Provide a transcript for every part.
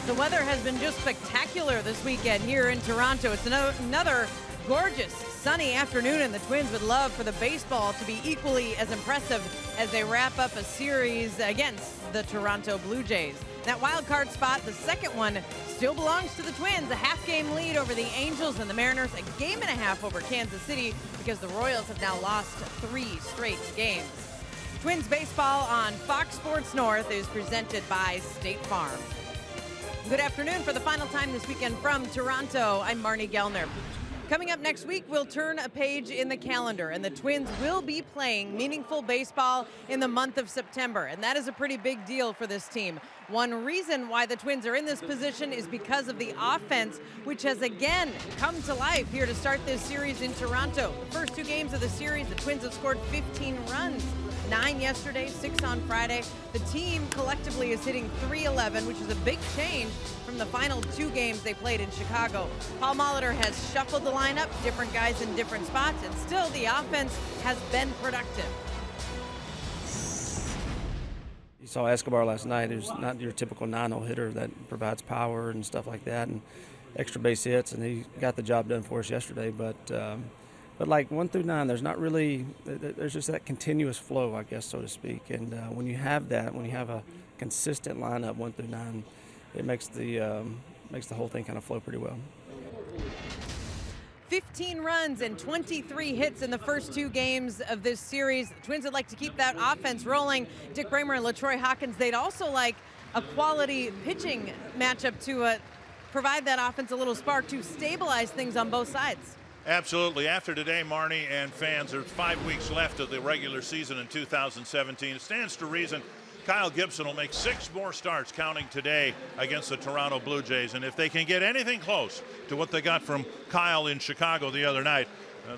The weather has been just spectacular this weekend here in Toronto. It's another gorgeous sunny afternoon, and the Twins would love for the baseball to be equally as impressive as they wrap up a series against the Toronto Blue Jays. That wild card spot, the second one, still belongs to the Twins. A half-game lead over the Angels and the Mariners, a game and a half over Kansas City because the Royals have now lost 3 straight games. Twins baseball on Fox Sports North is presented by State Farm. Good afternoon. For the final time this weekend from Toronto, I'm Marnie Gellner. Coming up next week, we'll turn a page in the calendar, and the Twins will be playing meaningful baseball in the month of September, and that is a pretty big deal for this team. One reason why the Twins are in this position is because of the offense, which has again come to life here to start this series in Toronto. The first 2 games of the series, the Twins have scored 15 runs. 9 yesterday, 6 on Friday. The team collectively is hitting .311, which is a big change from the final 2 games they played in Chicago. Paul Molitor has shuffled the lineup, different guys in different spots, and still the offense has been productive. You saw Escobar last night. He's not your typical 9-0 hitter that provides power and stuff like that and extra base hits, and he got the job done for us yesterday. But like 1 through 9, there's just that continuous flow, I guess, so to speak. And when you have that, when you have a consistent lineup 1 through 9, it makes the whole thing kind of flow pretty well. 15 runs and 23 hits in the first 2 games of this series. The Twins would like to keep that offense rolling. Dick Bramer and LaTroy Hawkins, they'd also like a quality pitching matchup to provide that offense a little spark to stabilize things on both sides. Absolutely. After today, Marnie and fans, there's 5 weeks left of the regular season in 2017. It stands to reason Kyle Gibson will make 6 more starts counting today against the Toronto Blue Jays. And if they can get anything close to what they got from Kyle in Chicago the other night,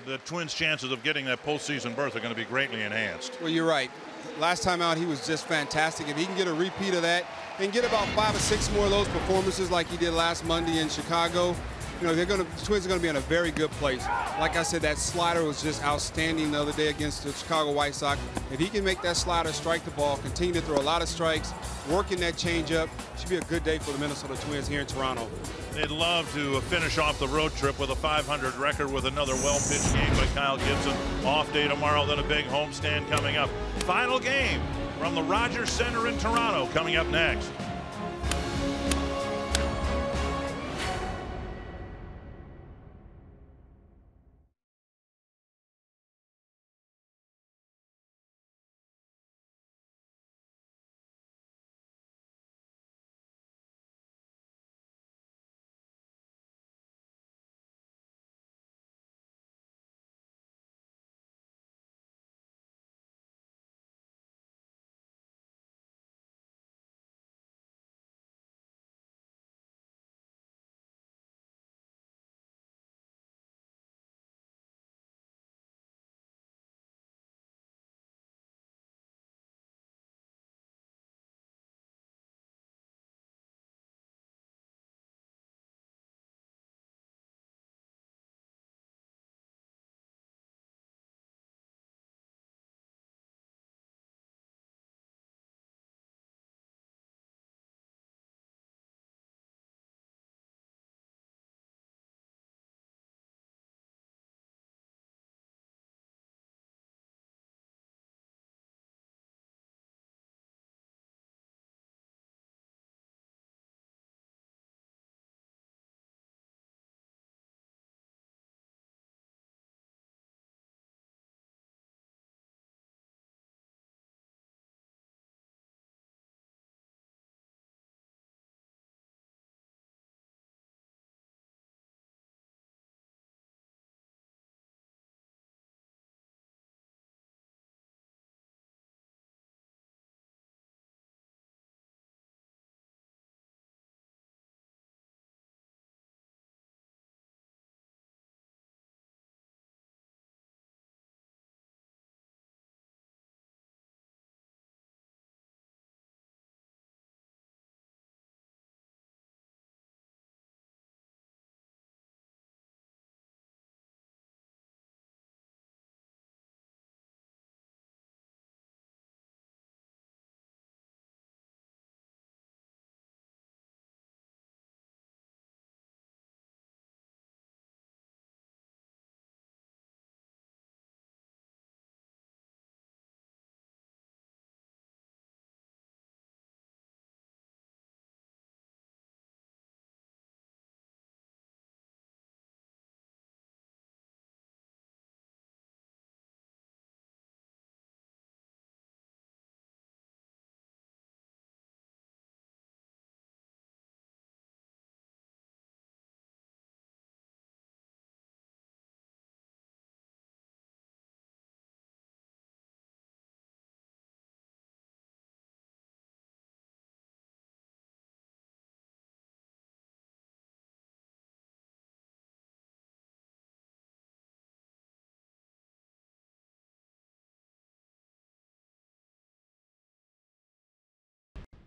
the Twins' chances of getting that postseason berth are going to be greatly enhanced. Well, you're right. Last time out, he was just fantastic. If he can get a repeat of that and get about 5 or 6 more of those performances like he did last Monday in Chicago, you know, the Twins are going to be in a very good place. Like I said, that slider was just outstanding the other day against the Chicago White Sox. If he can make that slider strike the ball, continue to throw a lot of strikes, working that changeup, should be a good day for the Minnesota Twins here in Toronto. They'd love to finish off the road trip with a 500 record with another well-pitched game by Kyle Gibson. Off day tomorrow, then a big homestand coming up. Final game from the Rogers Center in Toronto coming up next.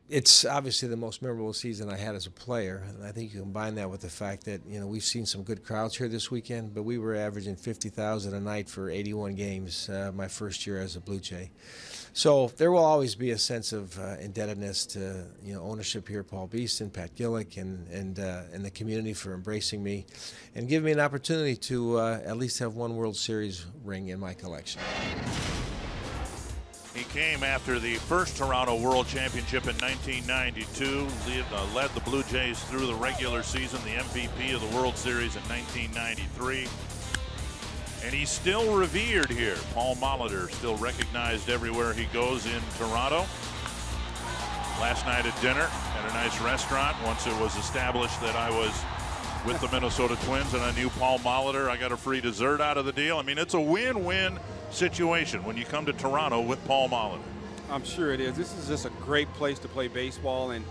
It's obviously the most memorable season I had as a player, and I think you combine that with the fact that, you know, we've seen some good crowds here this weekend, but we were averaging 50,000 a night for 81 games my first year as a Blue Jay. So there will always be a sense of indebtedness to, you know, ownership here, Paul Beeston, Pat Gillick, and the community for embracing me and giving me an opportunity to at least have one World Series ring in my collection. He came after the first Toronto World Championship in 1992, led the Blue Jays through the regular season, the MVP of the World Series in 1993. And he's still revered here. Paul Molitor still recognized everywhere he goes in Toronto. Last night at dinner at a nice restaurant, once it was established that I was with the Minnesota Twins and I knew Paul Molitor, I got a free dessert out of the deal. I mean, it's a win-win situation when you come to Toronto with Paul Molitor. I'm sure it is. This is just a great place to play baseball, and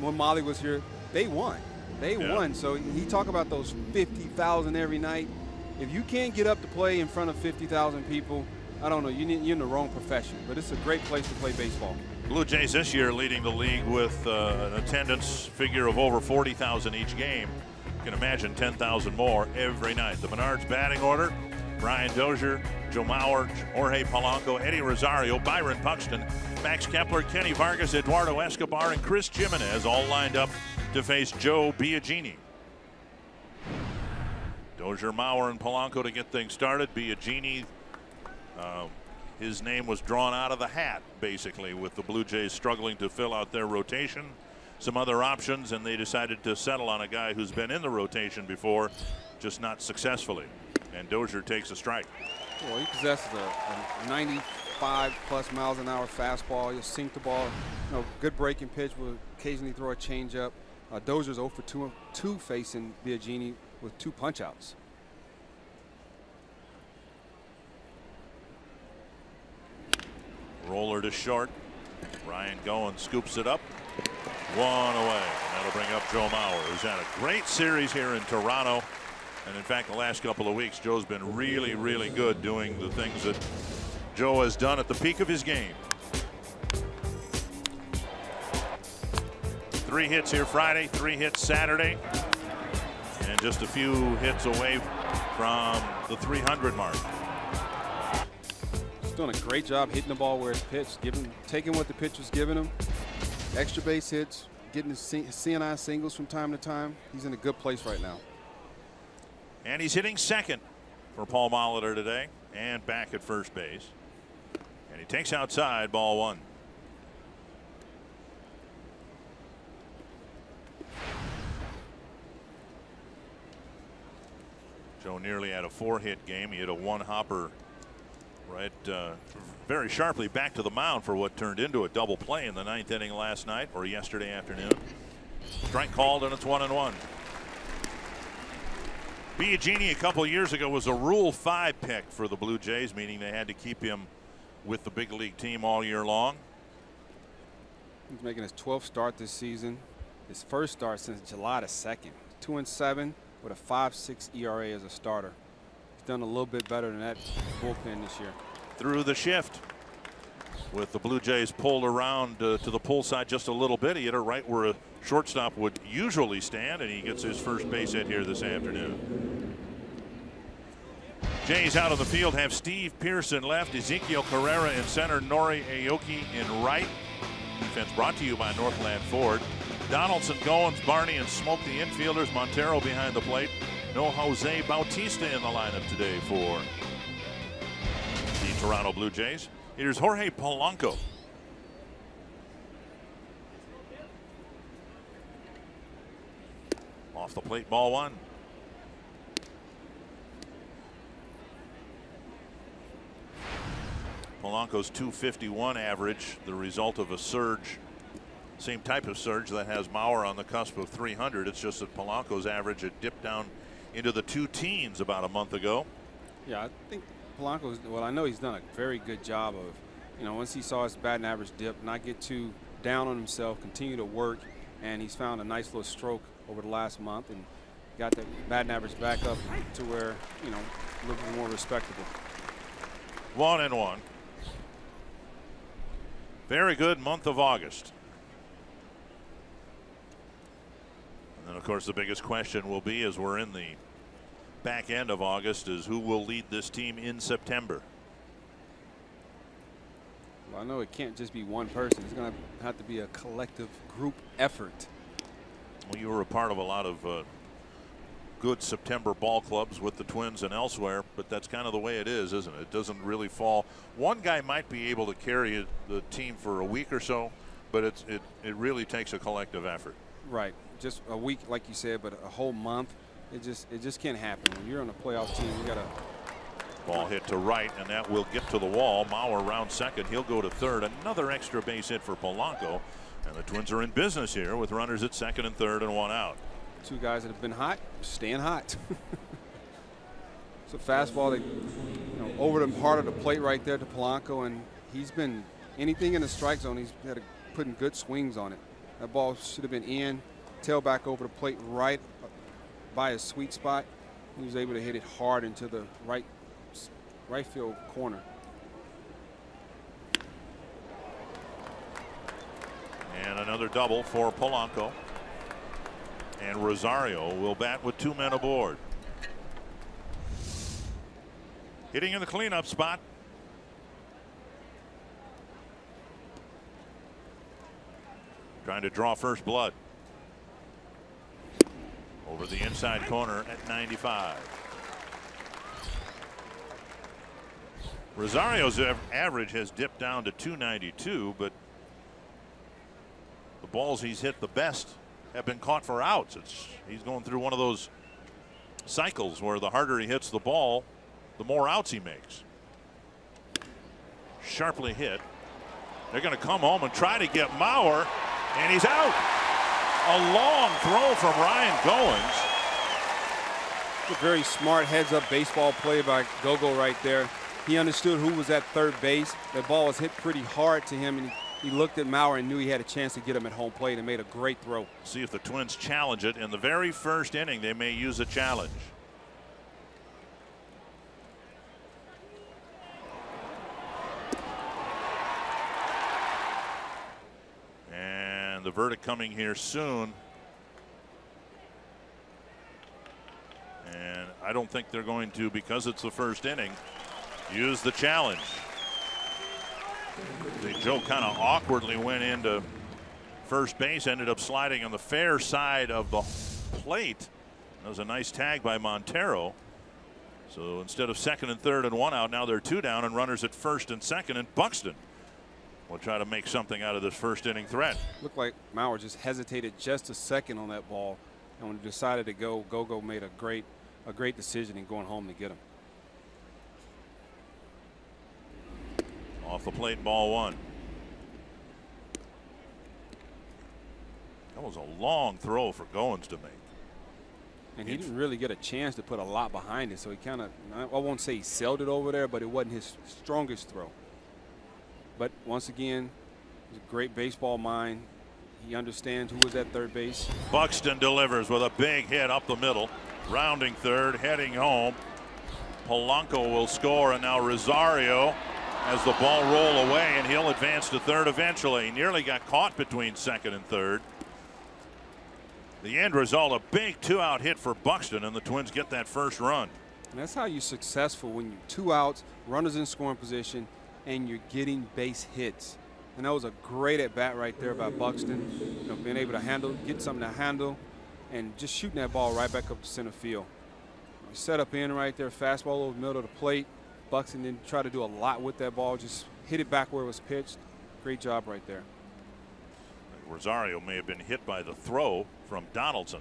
when Molly was here, they won. They won. So he talked about those 50,000 every night. If you can't get up to play in front of 50,000 people, I don't know, you're in the wrong profession. But it's a great place to play baseball. Blue Jays this year leading the league with an attendance figure of over 40,000 each game. You can imagine 10,000 more every night. The Menards batting order: Brian Dozier, Joe Mauer, Jorge Polanco, Eddie Rosario, Byron Buxton, Max Kepler, Kenny Vargas, Eduardo Escobar, and Chris Jimenez all lined up to face Joe Biagini. Dozier, Mauer, and Polanco to get things started. Biagini, his name was drawn out of the hat, basically, with the Blue Jays struggling to fill out their rotation. Some other options, and they decided to settle on a guy who's been in the rotation before, just not successfully. And Dozier takes a strike. Well, he possesses a 95+ miles an hour fastball. He'll sink the ball. You know, good breaking pitch. Will occasionally throw a changeup. Dozier's 0 for 2 facing Biagini with 2 punch-outs. Roller to short. Ryan Goen scoops it up. 1 away. That'll bring up Joe Mauer, who's had a great series here in Toronto. And in fact, the last couple of weeks, Joe's been really, really good doing the things that Joe has done at the peak of his game. 3 hits here Friday, 3 hits Saturday, and just a few hits away from the 300 mark. He's doing a great job hitting the ball where it's pitched, taking what the pitcher's giving him. Extra base hits, getting his CNI singles from time to time. He's in a good place right now. And he's hitting second for Paul Molitor today, and back at first base. And he takes outside, ball 1. Joe nearly had a 4-hit game. He hit a 1-hopper right very sharply back to the mound for what turned into a double play in the 9th inning last night or yesterday afternoon. Strike called, and it's 1-1. Biagini a couple years ago was a Rule 5 pick for the Blue Jays, meaning they had to keep him with the big league team all year long. He's making his 12th start this season. His first start since July the 2nd. 2-7 with a 5.6 ERA as a starter. He's done a little bit better than that bullpen this year. Through the shift, with the Blue Jays pulled around to the pull side just a little bit. He hit it right where a shortstop would usually stand, and he gets his first base hit here this afternoon. Jays out of the field have Steve Pearson left, Ezekiel Carrera in center, Nori Aoki in right. Defense brought to you by Northland Ford. Donaldson, Goins, Barney, and Smoke the infielders. Montero behind the plate. No Jose Bautista in the lineup today for the Toronto Blue Jays. Here's Jorge Polanco. Off the plate, ball 1. Polanco's .251 average, the result of a surge, same type of surge that has Mauer on the cusp of 300. It's just that Polanco's average had dipped down into the 2 teens about a month ago. Yeah, I think Polanco's, well, I know he's done a very good job of, you know, once he saw his batting average dip, not get too down on himself, continue to work, and he's found a nice little stroke over the last month and got the batting average back up to where, you know, a little bit more respectable. 1-1. Very good month of August. And of course, the biggest question will be, as we're in the back end of August, is who will lead this team in September. Well, I know it can't just be one person. It's going to have to be a collective group effort. Well, you were a part of a lot of good September ball clubs with the Twins and elsewhere, but that's kind of the way it is, isn't it? It doesn't really fall. One guy might be able to carry the team for a week or so, but it really takes a collective effort. Right. Just a week, like you said, but a whole month, it just can't happen. When you're on a playoff team, you got to. Ball hit to right, and that will get to the wall. Mauer round second. He'll go to third. Another extra base hit for Polanco. And the Twins are in business here with runners at second and third and one out. Two guys that have been hot, staying hot. It's a fastball that, over the heart of the plate right there to Polanco, and he's been anything in the strike zone. He's had putting good swings on it. That ball should have been in, tail back over the plate right by his sweet spot. He was able to hit it hard into the right field corner. And another double for Polanco. And Rosario will bat with 2 men aboard. Hitting in the cleanup spot. Trying to draw first blood. Over the inside corner at 95. Rosario's average has dipped down to 292, but the balls he's hit the best have been caught for outs. He's going through one of those cycles where the harder he hits the ball, the more outs he makes. Sharply hit. They're going to come home and try to get Mauer, and he's out. A long throw from Ryan Goins. A very smart heads-up baseball play by Gogo right there. He understood who was at third base. The ball was hit pretty hard to him, and he looked at Mauer and knew he had a chance to get him at home plate and made a great throw. See if the Twins challenge it. In the very first inning, they may use a challenge. And the verdict coming here soon. And I don't think they're going to, because it's the first inning, use the challenge. Joe kind of awkwardly went into first base, ended up sliding on the fair side of the plate. That was a nice tag by Montero. So instead of second and third and one out, now they're 2 down and runners at first and second, and Buxton will try to make something out of this first inning threat. Looked like Mauer just hesitated just a second on that ball, and when he decided to go, Gogo made a great decision in going home to get him. Off the plate, ball 1. That was a long throw for Goins to make. And he didn't really get a chance to put a lot behind it, so he kind of, I won't say he sailed it over there, but it wasn't his strongest throw. But once again, he's a great baseball mind. He understands who was at third base. Buxton delivers with a big hit up the middle. Rounding third, heading home. Polanco will score, and now Rosario as the ball roll away, and he'll advance to third eventually. He nearly got caught between second and third. The end result, a big 2-out hit for Buxton, and the Twins get that first run. And that's how you're successful, when you're 2 outs, runners in scoring position, and you're getting base hits. And that was a great at bat right there by Buxton. Being able to get something to handle, and just shooting that ball right back up to center field. Set up in right there, fastball over the middle of the plate. Buxton didn't try to do a lot with that ball, just hit it back where it was pitched. Great job right there. Rosario may have been hit by the throw from Donaldson.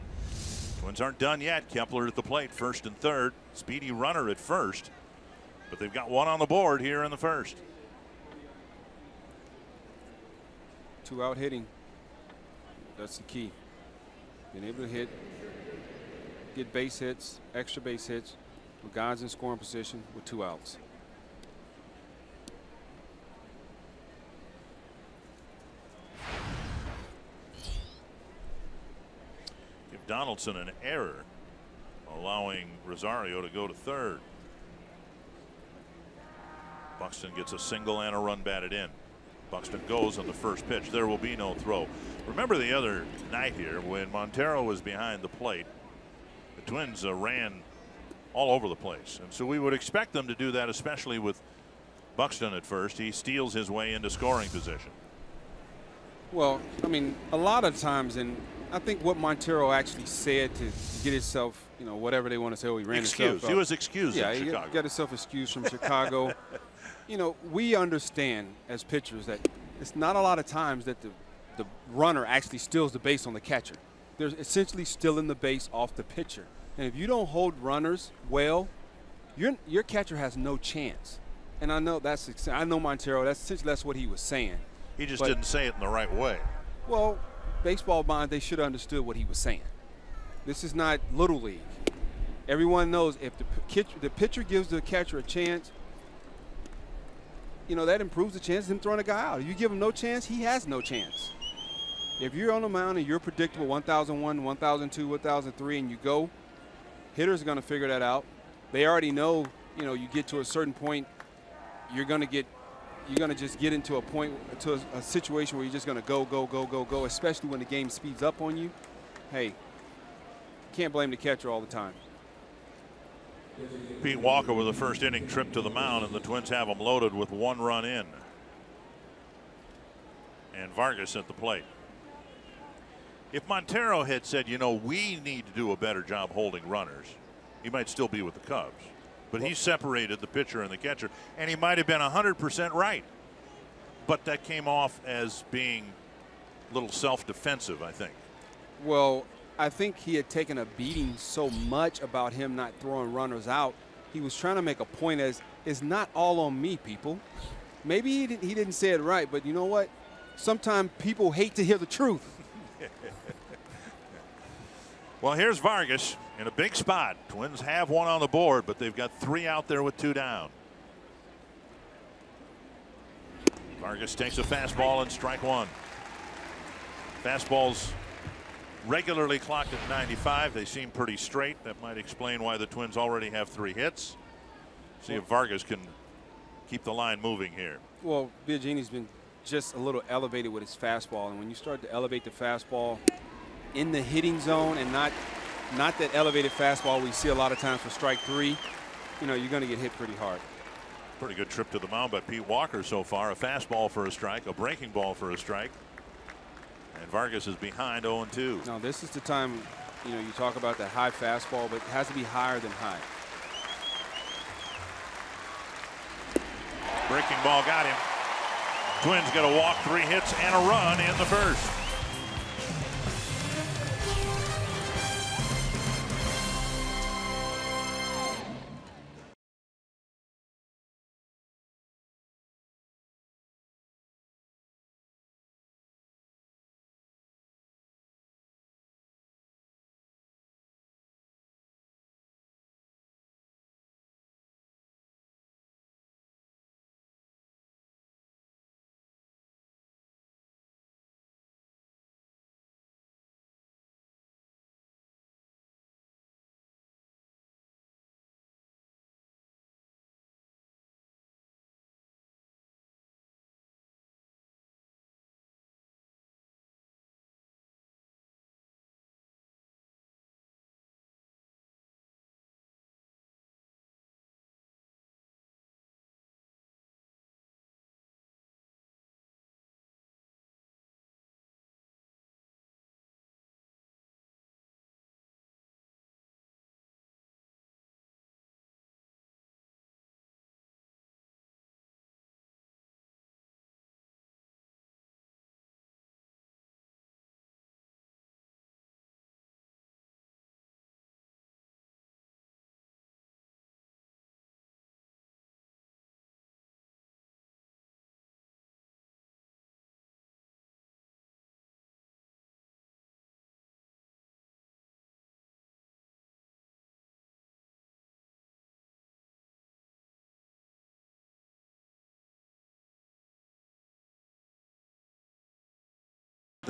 Twins aren't done yet. Kepler at the plate, first and third. Speedy runner at first, but they've got one on the board here in the first. 2-out hitting. That's the key. Being able to get base hits, extra base hits, with guys in scoring position with 2 outs. Give Donaldson an error, allowing Rosario to go to third. Buxton gets a single and a run batted in. Buxton goes on the first pitch. There will be no throw. Remember the other night here when Montero was behind the plate, the Twins ran all over the place, and so we would expect them to do that, especially with Buxton at first. He steals his way into scoring position. Well, I mean, a lot of times, and I think what Montero actually said to get himself, you know, whatever they want to say, he ran himself up. He was excused in Chicago. Yeah, he got himself excused from Chicago. You know, we understand as pitchers that it's not a lot of times that the runner actually steals the base on the catcher. They're essentially stealing the base off the pitcher. And if you don't hold runners well, your catcher has no chance. And I know I know Montero. That's what he was saying. He just didn't say it in the right way. Well, baseball mind, they should have understood what he was saying. This is not Little League. Everyone knows if the pitcher gives the catcher a chance, you know, that improves the chance of him throwing a guy out. If you give him no chance, he has no chance. If you're on the mound and you're predictable 1,001, 1,002, 1,003, and you go, hitters are going to figure that out. They already know, you know, you get to a certain point, you're going to just get into a situation where you're just going to go, especially when the game speeds up on you. Hey, can't blame the catcher all the time. Pete Walker with a first inning trip to the mound, and the Twins have him loaded with 1 run in. And Vargas at the plate. If Montero had said, you know, we need to do a better job holding runners, he might still be with the Cubs. But he separated the pitcher and the catcher, and he might have been 100% right. But that came off as being a little self-defensive, I think. Well, I think he had taken a beating so much about him not throwing runners out. He was trying to make a point as it's not all on me, people. Maybe he didn't say it right, but you know what? Sometimes people hate to hear the truth. Well, here's Vargas in a big spot. Twins have 1 on the board, but they've got 3 out there with 2 down. Vargas takes a fastball and strike 1. Fastballs regularly clocked at 95. They seem pretty straight. That might explain why the Twins already have 3 hits. See if Vargas can keep the line moving here. Well, Biagini's been just a little elevated with his fastball, and when you start to elevate the fastball in the hitting zone and not that elevated fastball we see a lot of times for strike 3, you know, you're going to get hit pretty hard. Pretty good trip to the mound by Pete Walker so far. A fastball for a strike, a breaking ball for a strike. And Vargas is behind 0-2. Now this is the time, you know, you talk about that high fastball, but it has to be higher than high. Breaking ball got him. Twins got a walk, 3 hits, and a run in the first.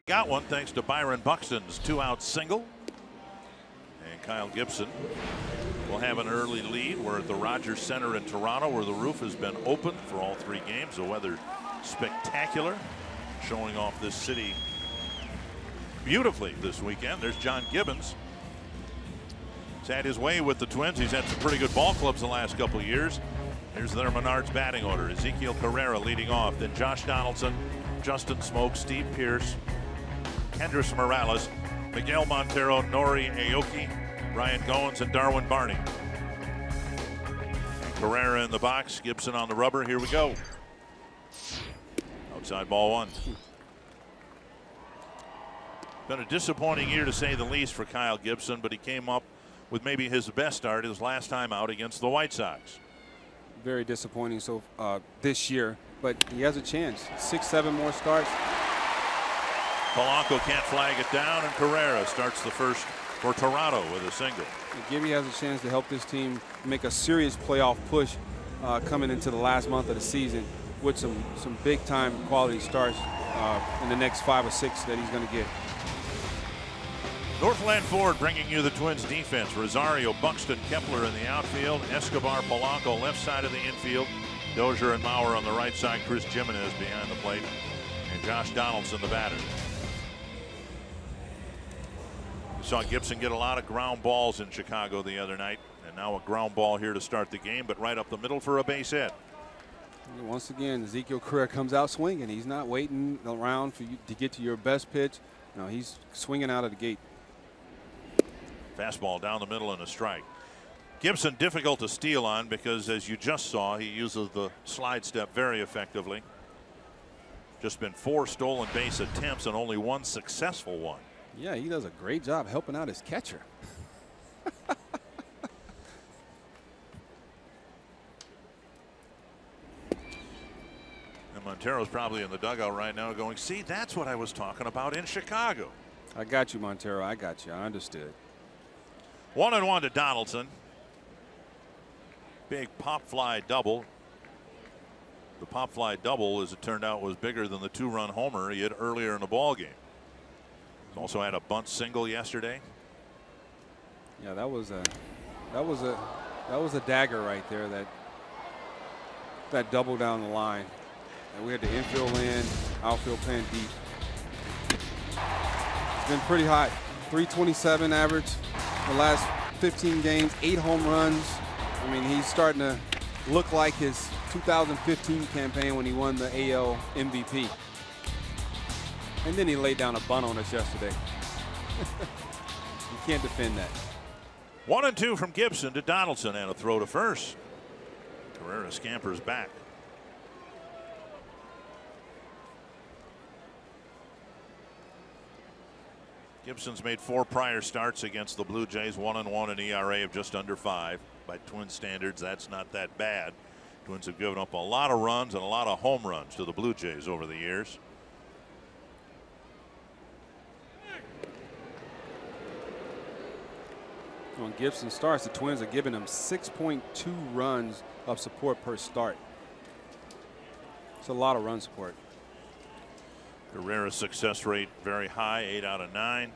Got one thanks to Byron Buxton's 2-out single. And Kyle Gibson will have an early lead. We're at the Rogers Center in Toronto, where the roof has been open for all 3 games. The weather spectacular, showing off this city beautifully this weekend. There's John Gibbons. He's had his way with the Twins. He's had some pretty good ball clubs the last couple of years. Here's their Menards batting order. Ezekiel Carrera leading off. Then Josh Donaldson, Justin Smoke, Steve Pearce, Kendrys Morales, Miguel Montero, Nori Aoki, Ryan Goins, and Darwin Barney. Carrera in the box, Gibson on the rubber. Here we go. Outside ball one. Been a disappointing year to say the least for Kyle Gibson, but he came up with maybe his best start his last time out against the White Sox. Very disappointing this year, but he has a chance. 6-7 more starts. Polanco can't flag it down, and Carrera starts the first for Toronto with a single. Gibby has a chance to help this team make a serious playoff push coming into the last month of the season with some big time quality starts in the next 5 or 6 that he's going to get. Northland Ford bringing you the Twins defense. Rosario, Buxton, Kepler in the outfield. Escobar, Polanco left side of the infield. Dozier and Mauer on the right side. Chris Jimenez behind the plate. And Josh Donaldson the batter. We saw Gibson get a lot of ground balls in Chicago the other night. And now a ground ball here to start the game, but right up the middle for a base hit. Once again, Ezekiel Carrera comes out swinging. He's not waiting around for you to get to your best pitch. No, he's swinging out of the gate. Fastball down the middle and a strike. Gibson difficult to steal on because, as you just saw, he uses the slide step very effectively. Just been 4 stolen base attempts and only 1 successful one. Yeah, he does a great job helping out his catcher. And Montero's probably in the dugout right now going, see, that's what I was talking about in Chicago. I got you, Montero. I got you. I understood. 1-1 to Donaldson. Big pop fly double. The pop fly double, as it turned out, was bigger than the 2-run homer he hit earlier in the ball game. He's also had a bunt single yesterday. Yeah, that was a dagger right there. That double down the line. And we had the infield in, outfield playing deep. It's been pretty hot. 327 average the last 15 games, 8 home runs. I mean, he's starting to look like his 2015 campaign when he won the AL MVP. And then he laid down a bunt on us yesterday. You can't defend that. 1-2 from Gibson to Donaldson and a throw to first. Carrera scampers back. Gibson's made 4 prior starts against the Blue Jays, 1-1, an ERA of just under 5. By Twin standards, that's not that bad. Twins have given up a lot of runs and a lot of home runs to the Blue Jays over the years. When Gibson starts, the Twins are giving him 6.2 runs of support per start. It's a lot of run support. Carrera's success rate very high, 8 out of 9.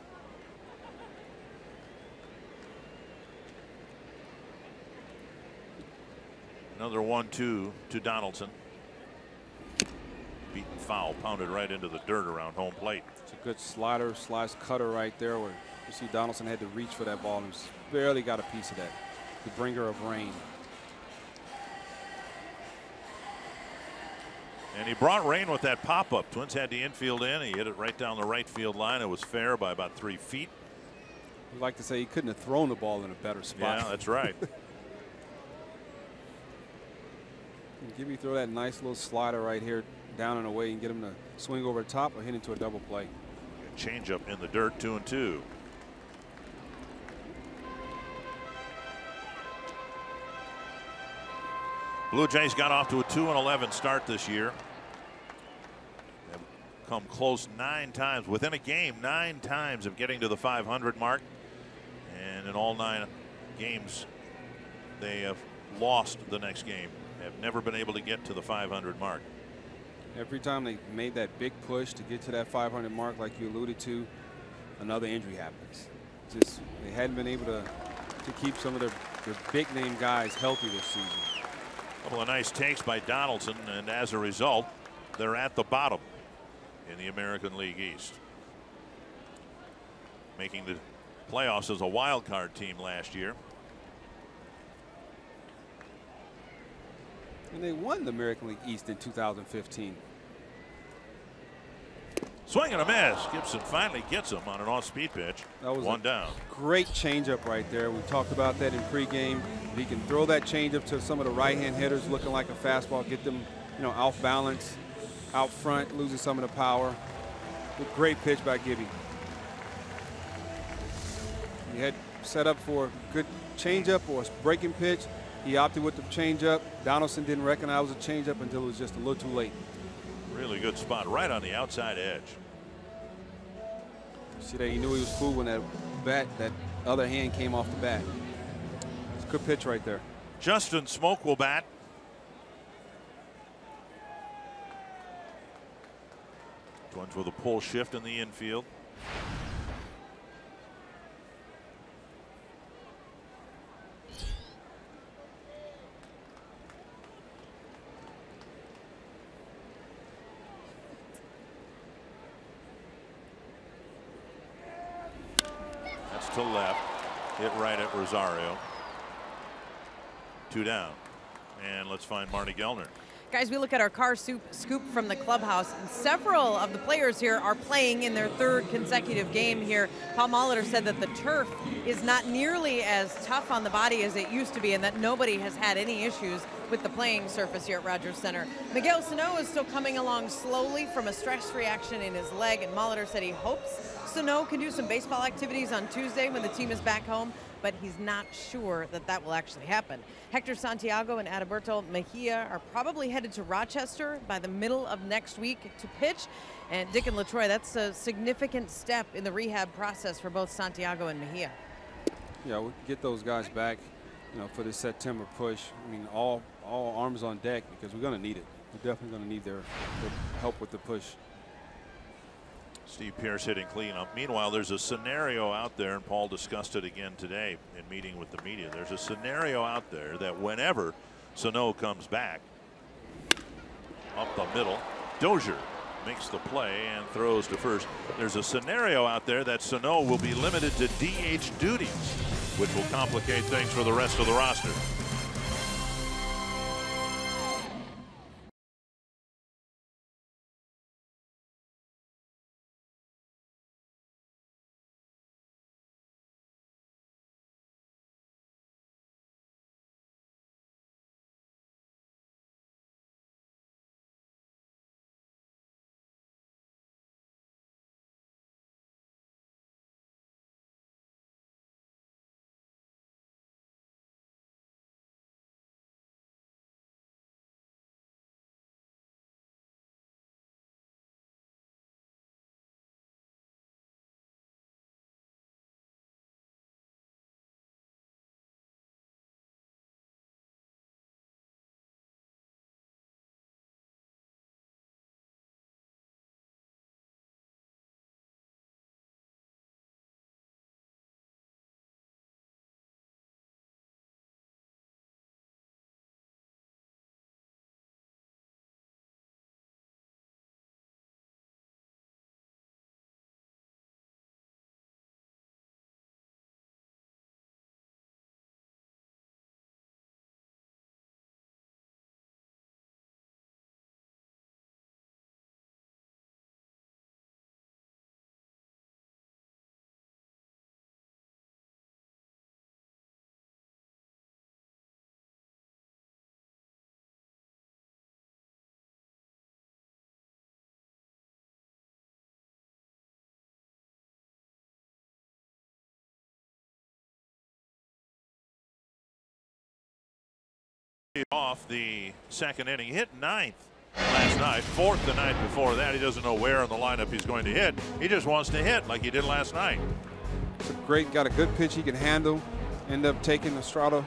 Another 1-2 to Donaldson. Beaten foul, pounded right into the dirt around home plate. It's a good slider, slice cutter right there where you see Donaldson had to reach for that ball and just barely got a piece of that. The bringer of rain. And he brought rain with that pop-up. Twins had the infield in. He hit it right down the right field line. It was fair by about 3 feet. I'd like to say he couldn't have thrown the ball in a better spot. Yeah, that's right. Give me throw that nice little slider right here down and away and get him to swing over the top or hit into a double play. Changeup in the dirt, 2-2. Blue Jays got off to a 2-11 start this year. They've come close 9 times within a game, 9 times of getting to the 500 mark. And in all 9 games, they have lost the next game. Have never been able to get to the 500 mark. Every time they made that big push to get to that 500 mark, like you alluded to, another injury happens. Just they hadn't been able to keep some of their big name guys healthy this season. A couple of nice takes by Donaldson, and as a result, they're at the bottom in the American League East. Making the playoffs as a wild card team last year. And they won the American League East in 2015. Swing and a miss. Gibson finally gets him on an off-speed pitch. That was one down. Great changeup right there. We talked about that in pregame. If he can throw that changeup to some of the right-hand hitters looking like a fastball, get them, off balance, out front, losing some of the power. A great pitch by Gibby. He had set up for a good changeup or a breaking pitch. He opted with the changeup. Donaldson didn't recognize it was a changeup until it was just a little too late. Really good spot right on the outside edge. See that he knew he was fooled when that other hand came off the bat. It's a good pitch right there. Justin Smoke will bat. Twins with a pull shift in the infield. To left, hit right at Rosario. 2 down. And let's find Marty Gellner. Guys, we look at our car scoop from the clubhouse, and several of the players here are playing in their 3rd consecutive game here. Paul Molitor said that the turf is not nearly as tough on the body as it used to be, and that nobody has had any issues with the playing surface here at Rogers Center. Miguel Sano is still coming along slowly from a stress reaction in his leg, and Molitor said he hopes Sano can do some baseball activities on Tuesday when the team is back home, but he's not sure that that will actually happen. Hector Santiago and Adalberto Mejia are probably headed to Rochester by the middle of next week to pitch. And Dick and LaTroy, that's a significant step in the rehab process for both Santiago and Mejia. Yeah, we'll get those guys back, for the September push. I mean, all arms on deck because we're going to need it. We're definitely going to need their help with the push. Steve Pearce hitting cleanup. Meanwhile, there's a scenario out there, and Paul discussed it again today in meeting with the media. There's a scenario out there that whenever Sano comes back, up the middle, Dozier makes the play and throws to first. There's a scenario out there that Sano will be limited to DH duties, which will complicate things for the rest of the roster. Off the second inning, hit 9th last night, 4th the night before that. He doesn't know where in the lineup he's going to hit. He just wants to hit like he did last night. It's a got a good pitch he can handle. End up taking Estrada,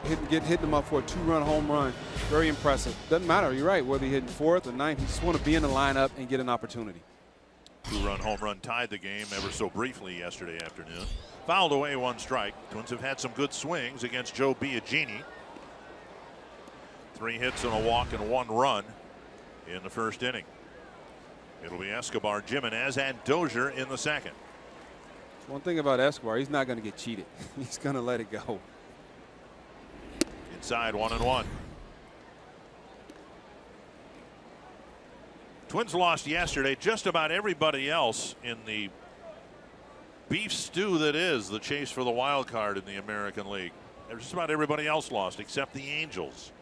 hitting him up for a 2-run home run. Very impressive. Doesn't matter, you're right, whether he hit 4th or 9th. He just want to be in the lineup and get an opportunity. 2-run home run tied the game ever so briefly yesterday afternoon. Fouled away 1 strike. Twins have had some good swings against Joe Biagini. 3 hits and a walk and 1 run in the first inning. It'll be Escobar, Jimenez, and Dozier in the second. One thing about Escobar, he's not going to get cheated. He's going to let it go. Inside, 1-1. Twins lost yesterday. Just about everybody else in the beef stew that is the chase for the wild card in the American League. Just about everybody else lost except the Angels.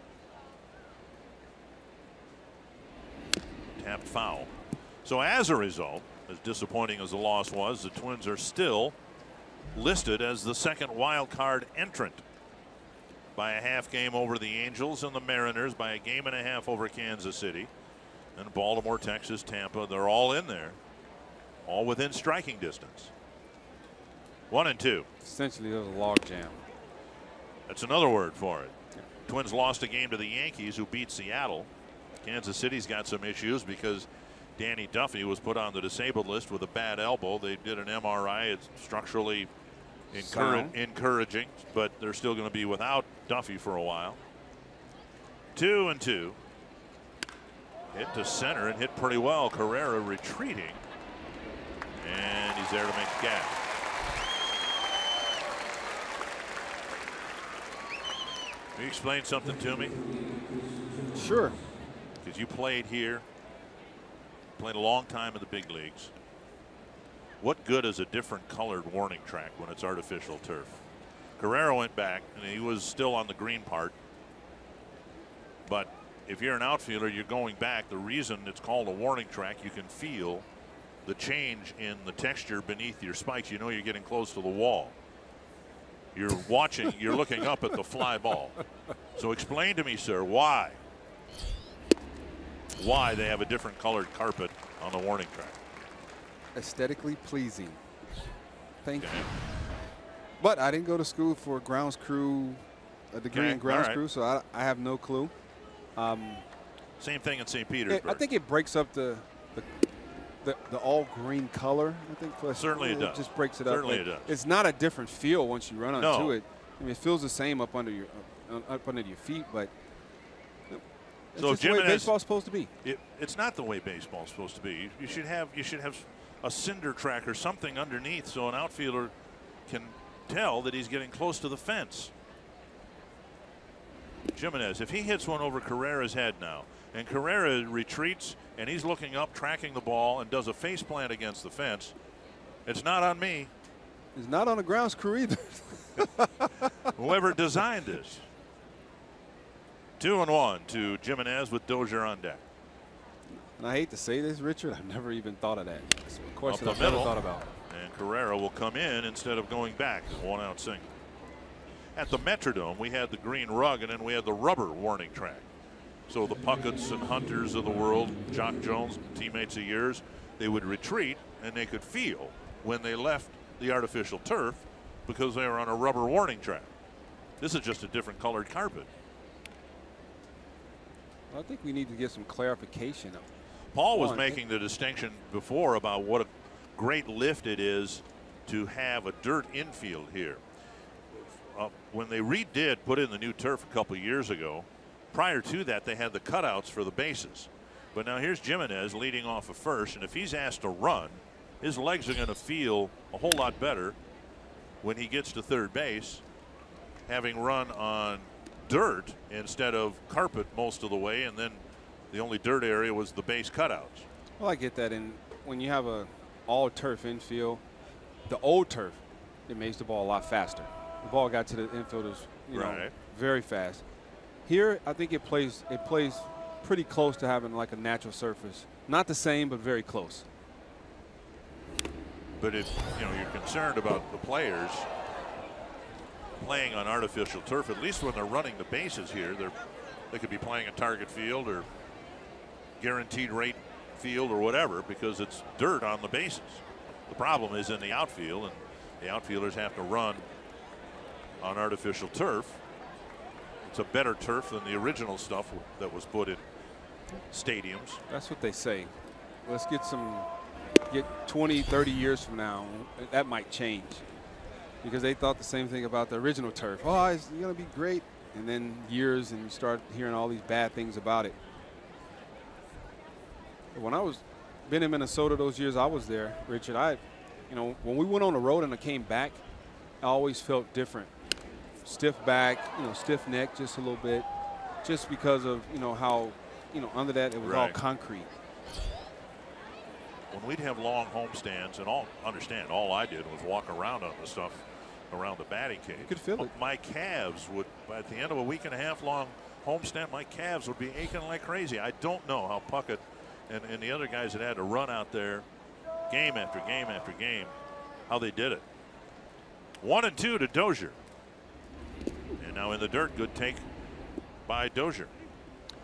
Tapped foul. So as a result, as disappointing as the loss was, the Twins are still listed as the second wild card entrant, by a half game over the Angels and the Mariners, by a game and a half over Kansas City, and Baltimore, Texas, Tampa. They're all in there, all within striking distance. 1-2. Essentially, there's a log jam. That's another word for it. Twins lost a game to the Yankees, who beat Seattle. Kansas City's got some issues because Danny Duffy was put on the disabled list with a bad elbow. They did an MRI. It's structurally encouraging, but they're still going to be without Duffy for a while. 2-2. Hit to center and hit pretty well. Carrera retreating, and he's there to make the catch. Can you explain something to me? Sure. Because you played here, played a long time in the big leagues. What good is a different colored warning track when it's artificial turf? Carrera went back, and he was still on the green part. But if you're an outfielder, you're going back. The reason it's called a warning track, you can feel the change in the texture beneath your spikes. You know you're getting close to the wall. You're watching, you're looking up at the fly ball. So explain to me, sir, why they have a different colored carpet on the warning track. Aesthetically pleasing. Thank you. But I didn't go to school for grounds crew, a degree in grounds crew, so I have no clue. Same thing in St. Petersburg. I think it breaks up the all green color. I think certainly it does. Just breaks it up. Certainly it does. It's not a different feel once you run onto it. I mean, it feels the same up under your feet, but it's so just the way baseball's supposed to be. It's not the way baseball's supposed to be. You should have a cinder track or something underneath so an outfielder can tell that he's getting close to the fence. Jimenez, if he hits one over Carrera's head now, and Carrera retreats and he's looking up, tracking the ball, and does a face plant against the fence, it's not on me. It's not on the grounds crew either. Whoever designed this. 2-1 to Jimenez with Dozier on deck. And I hate to say this, Richard, I've never even thought of that. It's a question Up I've the never middle, thought about. And Carrera will come in instead of going back. 1-out single. At the Metrodome, we had the green rug, and then we had the rubber warning track. So the Pucketts and Hunters of the world, Jock Jones, teammates of yours, they would retreat, and they could feel when they left the artificial turf because they were on a rubber warning track. This is just a different colored carpet. I think we need to get some clarification. Paul was making the distinction before about what a great lift it is to have a dirt infield here. When they put in the new turf a couple years ago, prior to that they had the cutouts for the bases. But now here's Jimenez leading off of first, and if he's asked to run, his legs are going to feel a whole lot better when he gets to third base, having run on dirt instead of carpet most of the way, and then the only dirt area was the base cutouts. Well, I get that. And when you have a all turf infield, the old turf, it makes the ball a lot faster. The ball got to the infielders, you know, very fast. Here, I think it plays pretty close to having like a natural surface. Not the same, but very close. But if you're concerned about the players playing on artificial turf, at least when they're running the bases here, they could be playing a target field or guaranteed rate field or whatever, because it's dirt on the bases. The problem is in the outfield, and the outfielders have to run on artificial turf. It's a better turf than the original stuff that was put in stadiums. That's what they say. Let's get 20, 30 years from now, that might change, because they thought the same thing about the original turf. Oh, it's going to be great. And then years, and you start hearing all these bad things about it. When I was been in Minnesota those years I was there, Richard, when we went on the road and I came back, I always felt different. Stiff back, stiff neck just a little bit, just because of, how, under that it was all concrete. When we'd have long homestands, and all I did was walk around on the stuff around the batting cage. You could feel it. My calves would, at the end of a week and a half long homestand, my calves would be aching like crazy. I don't know how Puckett and the other guys that had to run out there game after game after game, how they did it. 1-2 to Dozier. And now in the dirt, good take by Dozier.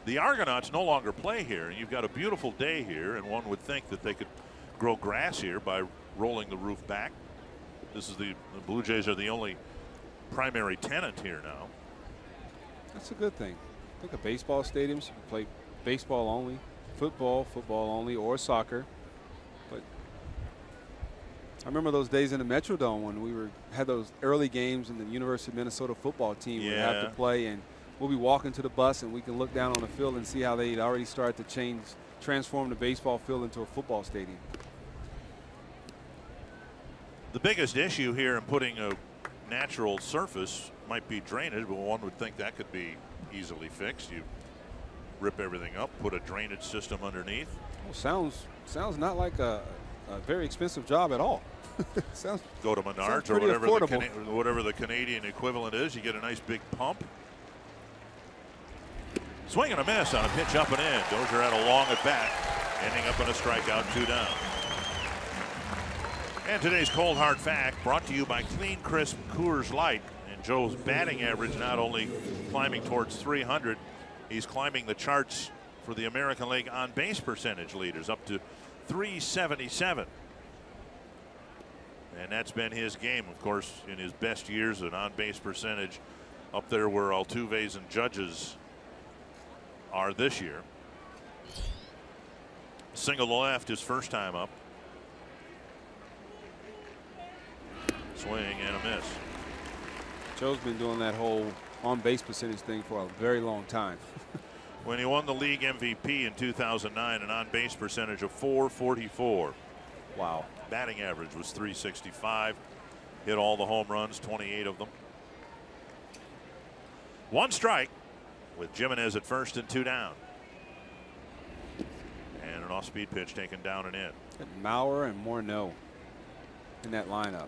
The Argonauts no longer play here. You've got a beautiful day here, and one would think that they could grow grass here by rolling the roof back. This is the Blue Jays are the only primary tenant here now. That's a good thing. I think a baseball stadium should play baseball only, football only, or soccer. But I remember those days in the Metrodome when we had those early games and the University of Minnesota football team would have to play, and we'll be walking to the bus and we can look down on the field and see how they'd already started to transform the baseball field into a football stadium. The biggest issue here in putting a natural surface might be drainage, but one would think that could be easily fixed. You rip everything up, put a drainage system underneath. Well, sounds not like a very expensive job at all. Go to Menards or whatever the Canadian equivalent is. You get a nice big pump. Swing and a miss on a pitch up and in. Dozier had a long at bat, ending up in a strikeout, 2 down. And today's cold hard fact brought to you by Clean Crisp Coors Light. And Joe's batting average not only climbing towards 300, he's climbing the charts for the American League on base percentage leaders up to 377. And that's been his game, of course, in his best years, an on base percentage up there where Altuve's and Judge's are this year. Single to left his first time up. Swing and a miss. Joe's been doing that whole on base percentage thing for a very long time. When he won the league MVP in 2009, an on base percentage of .444. Wow. Batting average was .365. Hit all the home runs, 28 of them. 1 strike with Jimenez at first and 2 down. And an off-speed pitch taken down and in. And Maurer and Morneau in that lineup.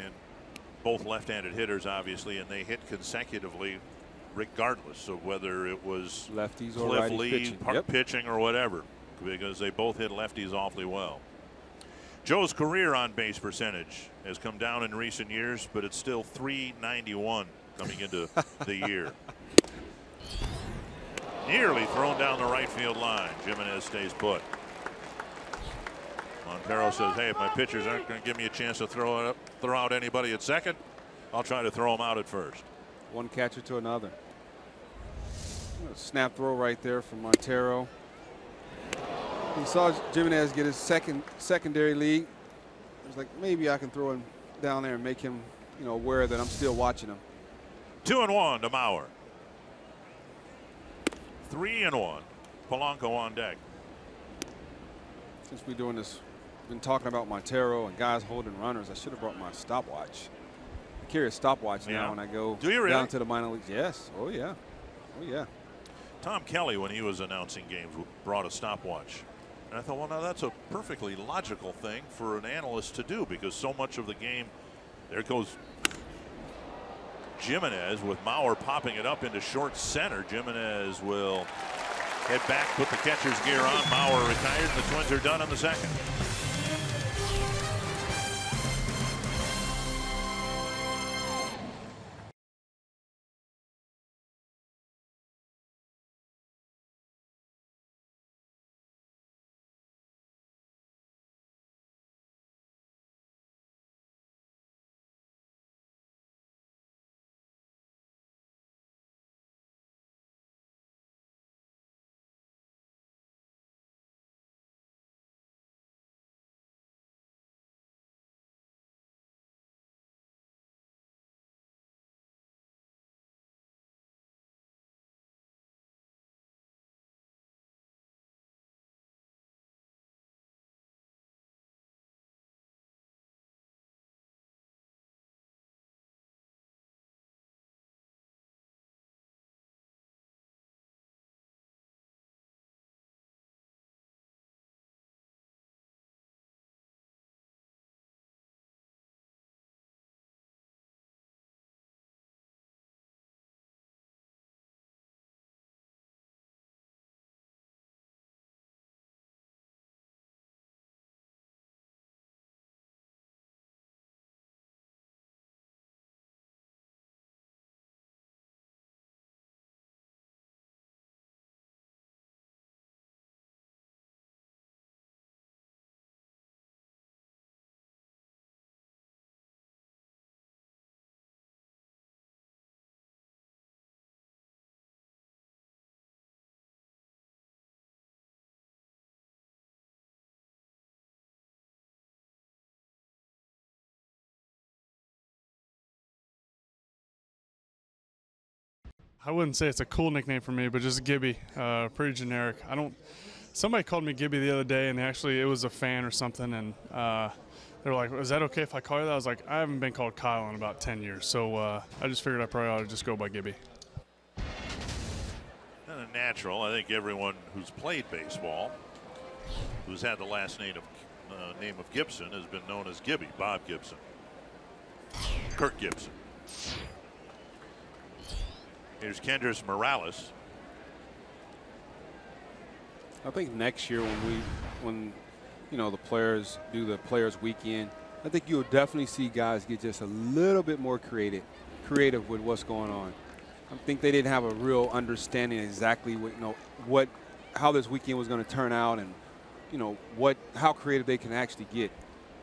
And both left-handed hitters, obviously, and they hit consecutively regardless of whether it was lefties or Cliff righties Lee pitching. Pitching or whatever, because they both hit lefties awfully well. Joe's career on base percentage has come down in recent years, but it's still .391 coming into the year. Nearly thrown down the right field line. Jimenez stays put. Montero says, hey, if my pitchers aren't going to give me a chance to throw out anybody at second, I'll try to throw them out at first. One catcher to another. Snap throw right there from Montero. He saw Jimenez get his secondary lead. He was like, maybe I can throw him down there and make him, aware that I'm still watching him. 2-1 to Maurer. 3-1. Polanco on deck. Since we're doing this, been talking about Montero and guys holding runners, I should have brought my stopwatch. I carry a stopwatch now when I go down to the minor leagues. Yes. Oh, yeah. Oh, yeah. Tom Kelly, when he was announcing games, brought a stopwatch. And I thought, well, now that's a perfectly logical thing for an analyst to do, because so much of the game, there goes Jimenez with Maurer popping it up into short center. Jimenez will head back, put the catcher's gear on. Maurer retired, and the Twins are done in the second. I wouldn't say it's a cool nickname for me, but just Gibby. Pretty generic. Somebody called me Gibby the other day, and it was a fan or something, and they were like, is that okay if I call you that? I was like, I haven't been called Kyle in about 10 years, so I just figured I probably ought to just go by Gibby. And a natural. I think everyone who's played baseball, who's had the last name of Gibson, has been known as Gibby, Bob Gibson. Kirk Gibson. Here's Kendrys Morales. I think next year when the players do the players weekend, I think you'll definitely see guys get just a little bit more creative with what's going on. I think they didn't have a real understanding exactly how this weekend was going to turn out, and how creative they can actually get.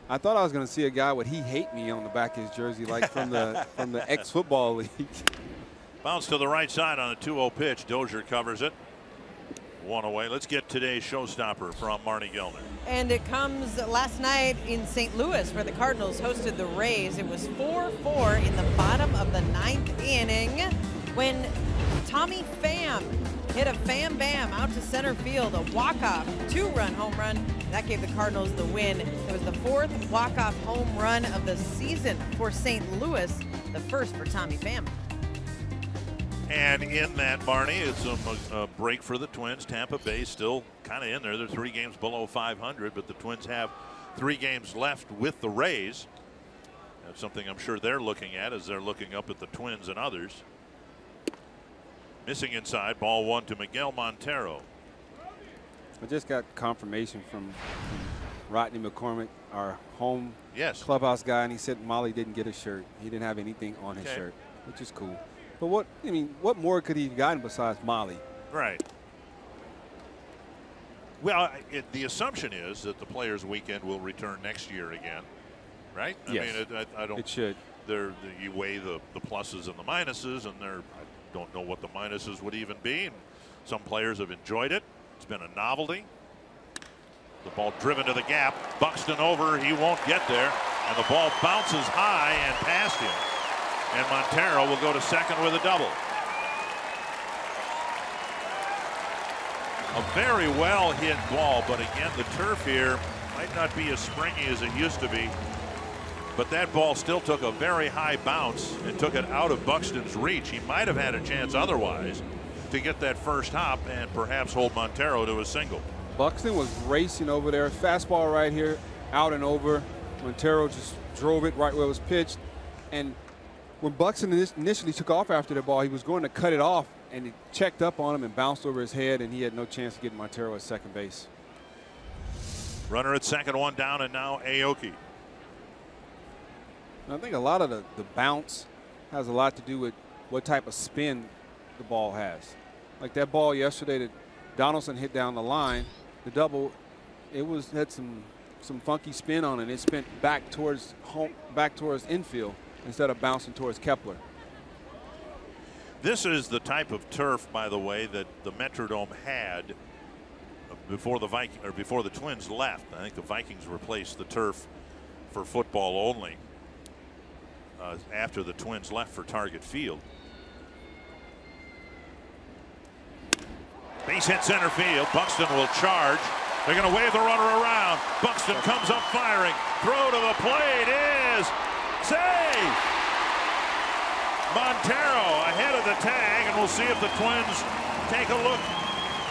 I thought I was going to see a guy with "He Hate Me" on the back of his jersey, like from the ex-football league. Bounce to the right side on a 2-0 pitch. Dozier covers it. One away. Let's get today's showstopper from Marnie Gellner. And it comes last night in St. Louis, where the Cardinals hosted the Rays. It was 4-4 in the bottom of the 9th inning when Tommy Pham hit a Pham Bam out to center field, a walk-off 2-run home run. That gave the Cardinals the win. It was the 4th walk-off home run of the season for St. Louis, the first for Tommy Pham. And in that, Marnie, it's a break for the Twins. Tampa Bay still kind of in there. They're 3 games below 500, but the Twins have 3 games left with the Rays. That's something I'm sure they're looking at as they're looking up at the Twins and others. Missing inside, ball 1 to Miguel Montero. I just got confirmation from Rodney McCormick, our home clubhouse guy, and he said Molly didn't get a shirt. He didn't have anything on his shirt, which is cool. But what more could he have gotten besides Molly? Right. Well, the assumption is that the Players' Weekend will return next year again, right? Yes. I mean, I don't. It should. You weigh the pluses and the minuses, and I don't know what the minuses would even be. And some players have enjoyed it. It's been a novelty. The ball driven to the gap. Buxton over. He won't get there, and the ball bounces high and past him. And Montero will go to second with a double. A very well hit ball, but again, the turf here might not be as springy as it used to be. But that ball still took a very high bounce and took it out of Buxton's reach. He might have had a chance otherwise to get that first hop and perhaps hold Montero to a single. Buxton was racing over there. Fastball right here, out and over. Montero just drove it right where it was pitched. And when Buxton initially took off after the ball, he was going to cut it off, and he checked up on him and bounced over his head, and he had no chance to get Montero at second base. Runner at second, 1 down, and now Aoki. I think a lot of the bounce has a lot to do with what type of spin the ball has. Like that ball yesterday that Donaldson hit down the line, the double, had some funky spin on it. It spent back towards infield instead of bouncing towards Kepler. This is the type of turf, by the way, that the Metrodome had before the Twins left. I think the Vikings replaced the turf for football only after the Twins left for Target Field. Base hit center field. Buxton will charge. They're going to wave the runner around. Buxton comes up firing. Throw to the plate is save. Montero ahead of the tag, and we'll see if the Twins take a look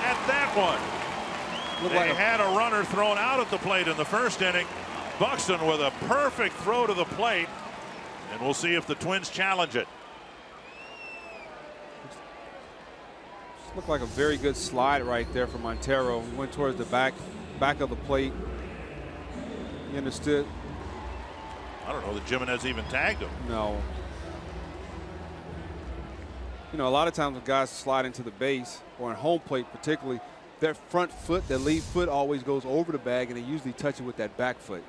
at that one. They had a runner thrown out at the plate in the first inning. Buxton with a perfect throw to the plate, and we'll see if the Twins challenge it. Looked like a very good slide right there for Montero. He went towards the back of the plate. He understood. I don't know that Jimenez even tagged him. No. A lot of times when guys slide into the base, or on home plate particularly, their front foot, their lead foot always goes over the bag, and they usually touch it with that back foot.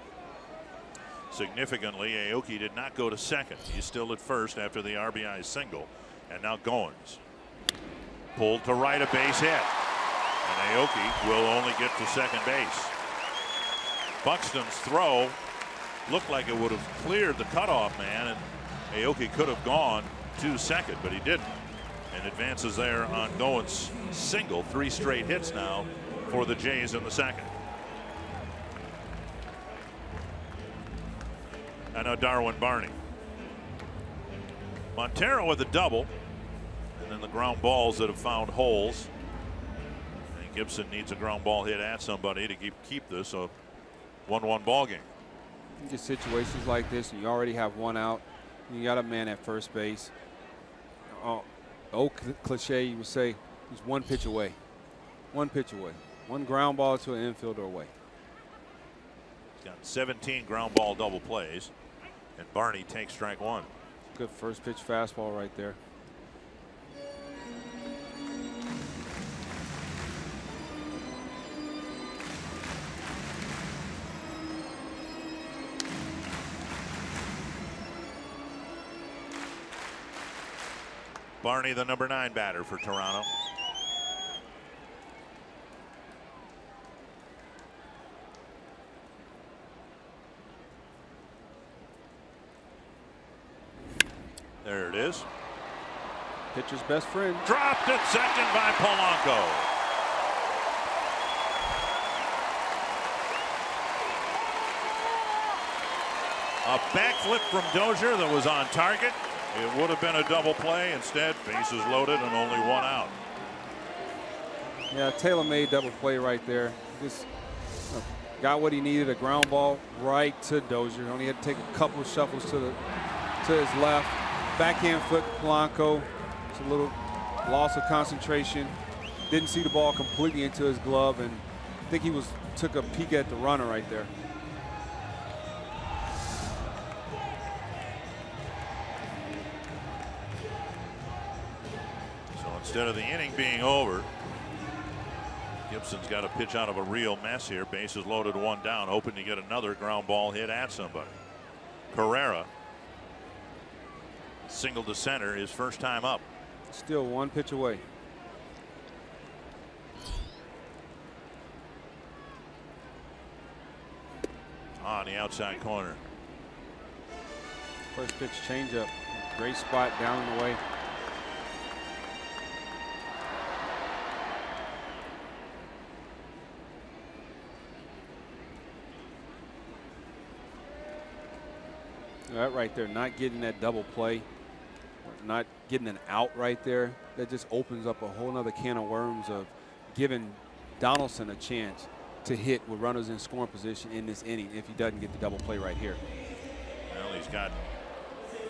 Significantly, Aoki did not go to second. He's still at first after the RBI single. And now Goins pulled to right, a base hit. And Aoki will only get to second base. Buxton's throw looked like it would have cleared the cutoff man, and Aoki could have gone to second, but he didn't. And advances there on Goins' single. 3 straight hits now for the Jays in the second. And now Darwin Barney. Montero with a double. And then the ground balls that have found holes. And Gibson needs a ground ball hit at somebody to keep this a 1-1 ball game. You get situations like this, and you already have 1 out. You got a man at first base. Old cliche, you would say he's 1 pitch away. 1 pitch away. 1 ground ball to an infielder away. He's got 17 ground ball double plays, and Barney takes strike 1. Good first pitch fastball right there. Barney, the number 9 batter for Toronto. There it is. Pitcher's best friend. Dropped at second by Polanco. A backflip from Dozier that was on target. It would have been a double play. Instead, bases loaded and only 1 out. Yeah, tailor-made double play right there. Just got what he needed, a ground ball right to Dozier. Only had to take a couple of shuffles to his left. Backhand foot Polanco. It's a little loss of concentration. Didn't see the ball completely into his glove, and I think he took a peek at the runner right there. Instead of the inning being over, Gibson's got to pitch out of a real mess here. Bases loaded, 1 down, hoping to get another ground ball hit at somebody. Carrera, single to center, his first time up. Still 1 pitch away. On the outside corner. First pitch changeup. Great spot down and away. That right there, not getting that double play, not getting an out right there, that just opens up a whole nother can of worms of giving Donaldson a chance to hit with runners in scoring position in this inning if he doesn't get the double play right here. Well, he's got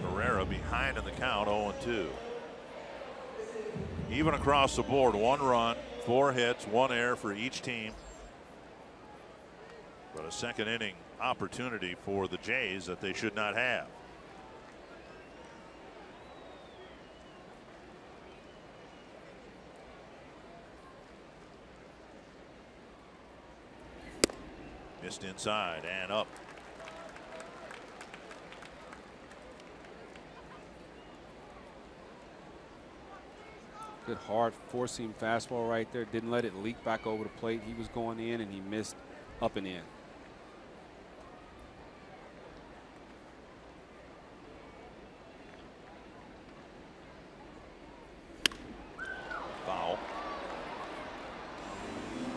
Carrera behind in the count, 0-2. Even across the board, 1 run, 4 hits, 1 error for each team. But a second inning opportunity for the Jays that they should not have. Missed inside and up. Good hard 4-seam fastball right there. Didn't let it leak back over the plate. He was going in and he missed up and in. Foul.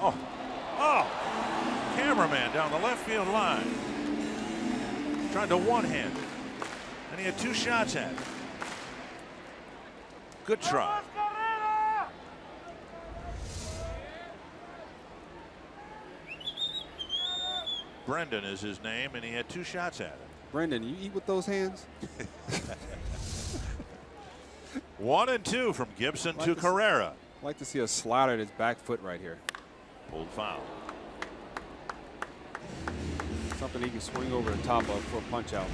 Oh, cameraman down the left field line. Tried to one-hand, and he had 2 shots at it. Good try. Brendan is his name, and he had 2 shots at it. Brendan, you eat with those hands? 1-2 from Gibson to Carrera. I'd like to see a slider at his back foot right here. Pulled foul. Something he can swing over the top of for a punch out.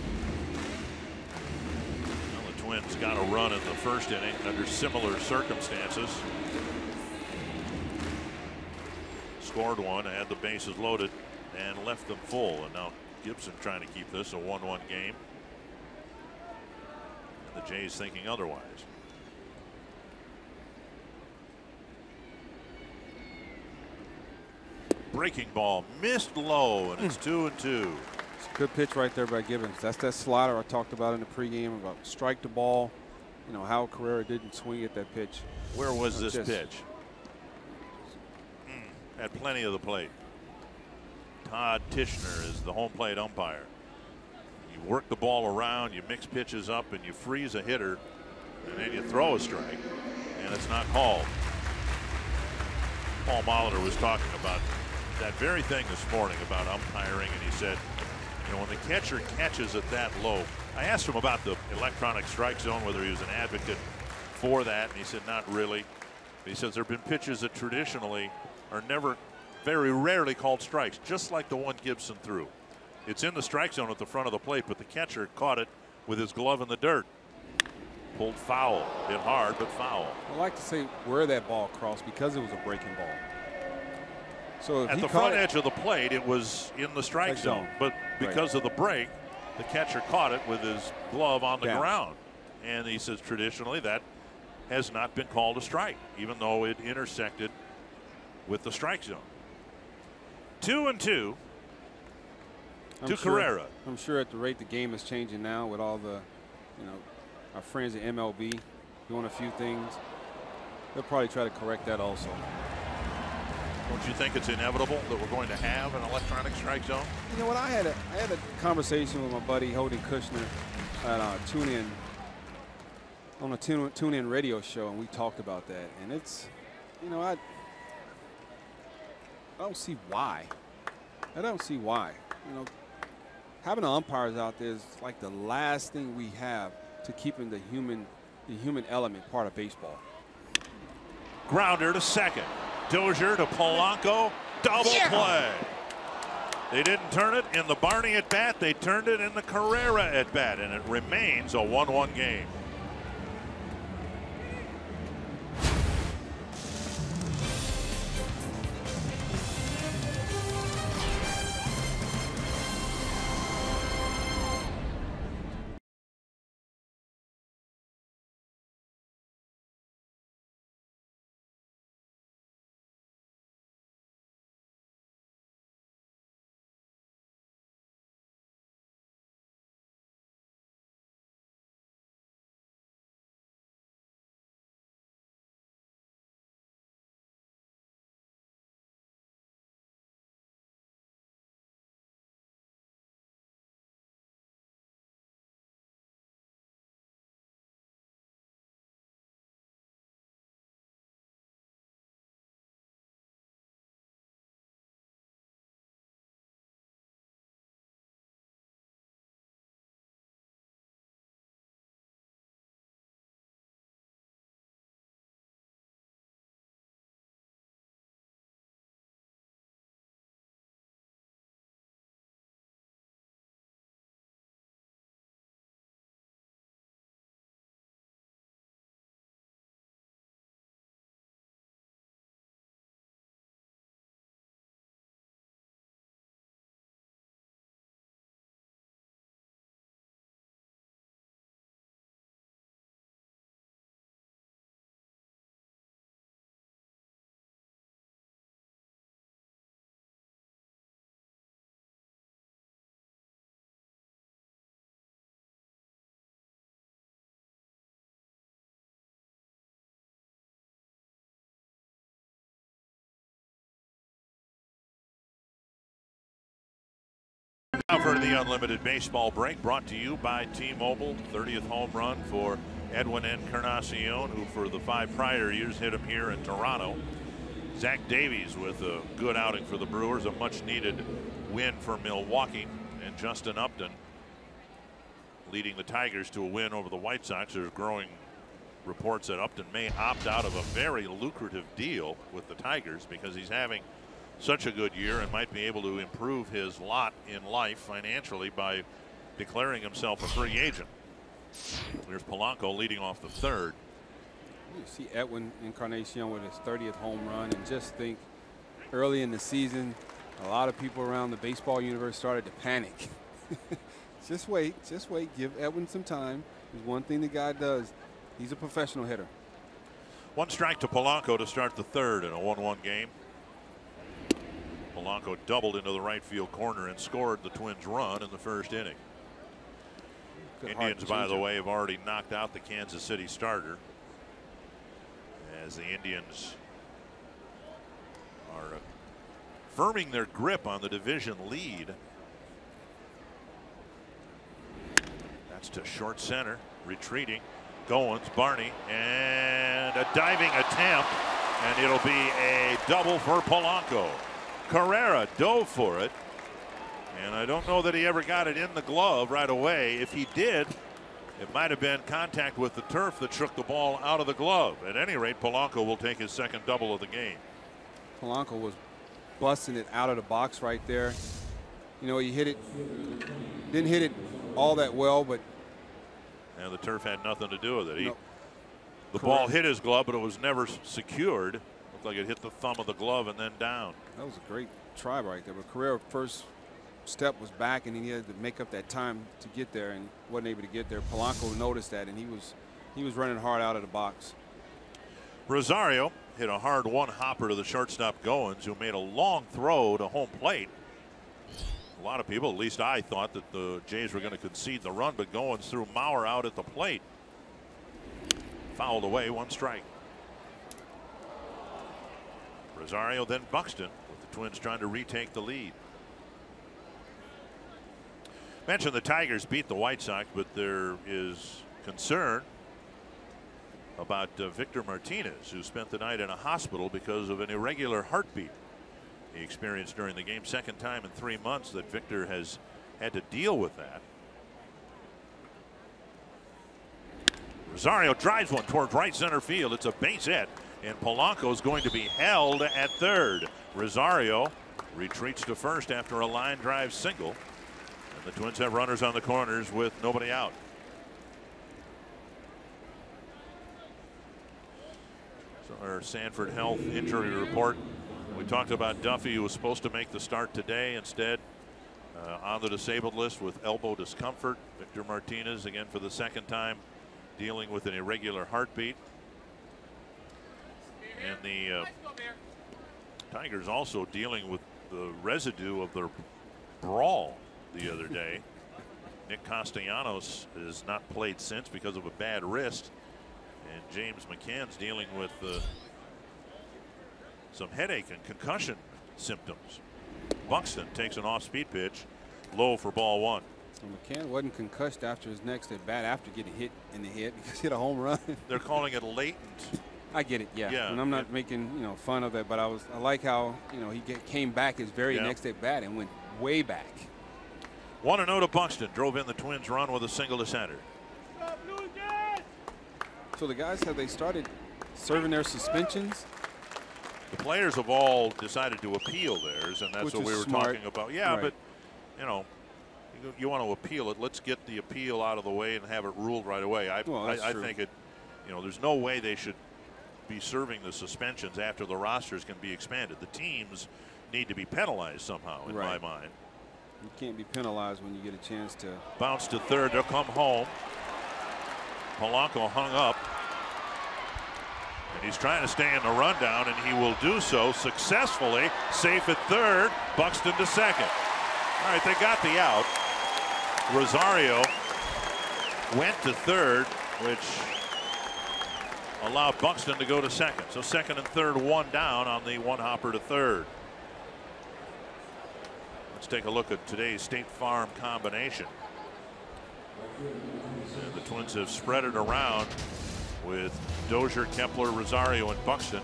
Well, the Twins got a run in the first inning under similar circumstances. Scored 1, had the bases loaded, and left them full. And now Gibson trying to keep this a 1-1 game. And the Jays thinking otherwise. Breaking ball missed low, and it's 2-2. It's a good pitch right there by Gibbons. That's that slider I talked about in the pregame about strike the ball, you know, how Carrera didn't swing at that pitch. Where was this pitch? Had plenty of the plate. Todd Tishner is the home plate umpire. You work the ball around, you mix pitches up, and you freeze a hitter, and then you throw a strike, and it's not called. Paul Molitor was talking about that very thing this morning about umpiring, and he said, you know, when the catcher catches it that low, I asked him about the electronic strike zone, whether he was an advocate for that, and he said not really. He says there have been pitches that traditionally are never, very rarely called strikes, just like the one Gibson threw. It's in the strike zone at the front of the plate, but the catcher caught it with his glove in the dirt. Pulled foul, hit hard, but foul. I like to say where that ball crossed because it was a breaking ball. So at the front edge of the plate, it was in the strike zone, but because of the break, the catcher caught it with his glove on the ground. And he says traditionally that has not been called a strike, even though it intersected with the strike zone. 2-2 to Carrera. I'm sure at the rate the game is changing now with all the, you know, our friends at MLB doing a few things, they'll probably try to correct that also. Don't you think it's inevitable that we're going to have an electronic strike zone? You know what? I had a conversation with my buddy Holden Kushner at on a tune in radio show, and we talked about that. And it's, you know, I don't see why. I don't see why. You know, having the umpires out there is like the last thing we have to keeping the human element part of baseball. Grounder to second. Dozier to Polanco. Double play. They didn't turn it in the Barney at bat. They turned it in the Carrera at bat, and it remains a 1-1 game. Now for the Unlimited Baseball break, brought to you by T-Mobile. 30th home run for Edwin Encarnacion, who for the 5 prior years hit him here in Toronto. Zach Davies with a good outing for the Brewers, a much needed win for Milwaukee, and Justin Upton leading the Tigers to a win over the White Sox. There's growing reports that Upton may opt out of a very lucrative deal with the Tigers because he's having such a good year and might be able to improve his lot in life financially by declaring himself a free agent. There's Polanco leading off the third. You see Edwin Encarnacion with his 30th home run, and just think early in the season a lot of people around the baseball universe started to panic. Just wait, give Edwin some time. There's one thing the guy does. He's a professional hitter. 1 strike to Polanco to start the third in a 1-1 game. Polanco doubled into the right field corner and scored the Twins' run in the first inning. Indians, by the way, have already knocked out the Kansas City starter, as the Indians are firming their grip on the division lead. That's to short center, retreating. Goins, Barney, and a diving attempt, and it'll be a double for Polanco. Carrera dove for it, and I don't know that he ever got it in the glove right away. If he did, it might have been contact with the turf that shook the ball out of the glove. At any rate, Polanco will take his second double of the game. Polanco was busting it out of the box right there. You know, he hit it, didn't hit it all that well, but and the turf had nothing to do with it. The Correct. ball hit his glove, but it was never secured. Looked like it hit the thumb of the glove and then down. That was a great try right there. But Carrera's first step was back, and he had to make up that time to get there, and wasn't able to get there. Polanco noticed that, and he was running hard out of the box. Rosario hit a hard one-hopper to the shortstop Goins, who made a long throw to home plate. A lot of people, at least I, thought that the Jays were going to concede the run, but Goins threw Mauer out at the plate. Fouled away, 1 strike. Rosario, then Buxton, with the Twins trying to retake the lead. Mentioned the Tigers beat the White Sox, but there is concern about Victor Martinez, who spent the night in a hospital because of an irregular heartbeat he experienced during the game. Second time in 3 months that Victor has had to deal with that. Rosario drives one towards right center field. It's a base hit, and Polanco is going to be held at third. Rosario retreats to first after a line drive single, and the Twins have runners on the corners with nobody out. So our Sanford Health injury report. We talked about Duffy, who was supposed to make the start today, instead on the disabled list with elbow discomfort. Victor Martinez, again for the second time, dealing with an irregular heartbeat. And the Tigers also dealing with the residue of their brawl the other day. Nick Castellanos has not played since because of a bad wrist, and James McCann's dealing with some headache and concussion symptoms. Buxton takes an off-speed pitch, low for ball 1. McCann wasn't concussed after his next at bat after getting hit in the head because he hit a home run. They're calling it latent. I get it, yeah. Yeah, and I'm not making fun of that, but I like how he came back his very next at bat and went way back. 1-0 to Buxton. Drove in the Twins run with a single to center. So the guys, have they started serving their suspensions? The players have all decided to appeal theirs, and that's what we were talking about. Yeah, right. But you want to appeal it. Let's get the appeal out of the way and have it ruled right away. I think it. There's no way they should be serving the suspensions after the rosters can be expanded. The teams need to be penalized somehow, in my mind. You can't be penalized when you get a chance to bounce to third. They'll come home. Polanco hung up, and he's trying to stay in the rundown, and he will do so successfully. Safe at third. Buxton to second. All right, they got the out. Rosario went to third, which allowed Buxton to go to second. So second and third, one down on the one hopper to third. Let's take a look at today's State Farm combination. And the Twins have spread it around with Dozier, Kepler, Rosario, and Buxton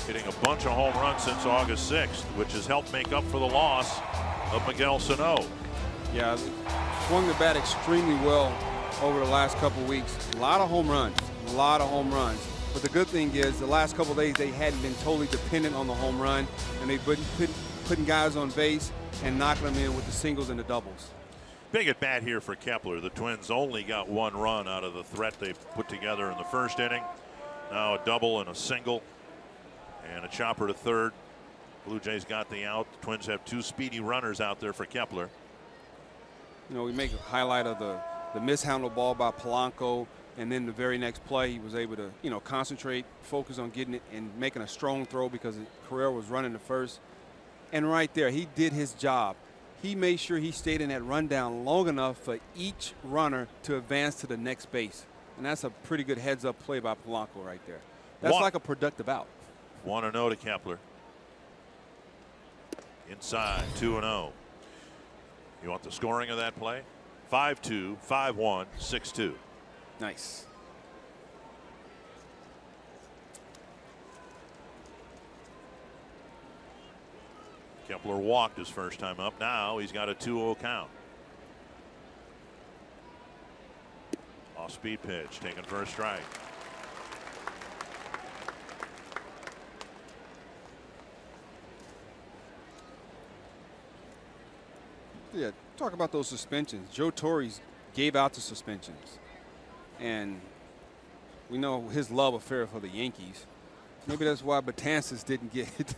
hitting a bunch of home runs since August 6th, which has helped make up for the loss of Miguel Sano. Yeah, swung the bat extremely well over the last couple of weeks. A lot of home runs, But the good thing is the last couple of days they hadn't been totally dependent on the home run, and they've been putting guys on base and knocking them in with the singles and the doubles. Big at bat here for Kepler. The Twins only got one run out of the threat they put together in the first inning. Now a double and a single and a chopper to third. Blue Jays got the out. The Twins have two speedy runners out there for Kepler. We make a highlight of the mishandled ball by Polanco, and then the very next play he was able to concentrate, focus on getting it and making a strong throw because Carrera was running to first. And right there he did his job. he made sure he stayed in that rundown long enough for each runner to advance to the next base. And that's a pretty good heads-up play by Polanco right there. That's like a productive out. 1-0 to Kepler. Inside, 2-0. You want the scoring of that play? 5-2, 5-1, 6-2. Nice. Kepler walked his first time up. Now he's got a 2-0 count. Off-speed pitch, taken for a strike. Yeah, talk about those suspensions. Joe Torres gave out the suspensions. And we know his love affair for the Yankees. Maybe that's why Betances didn't get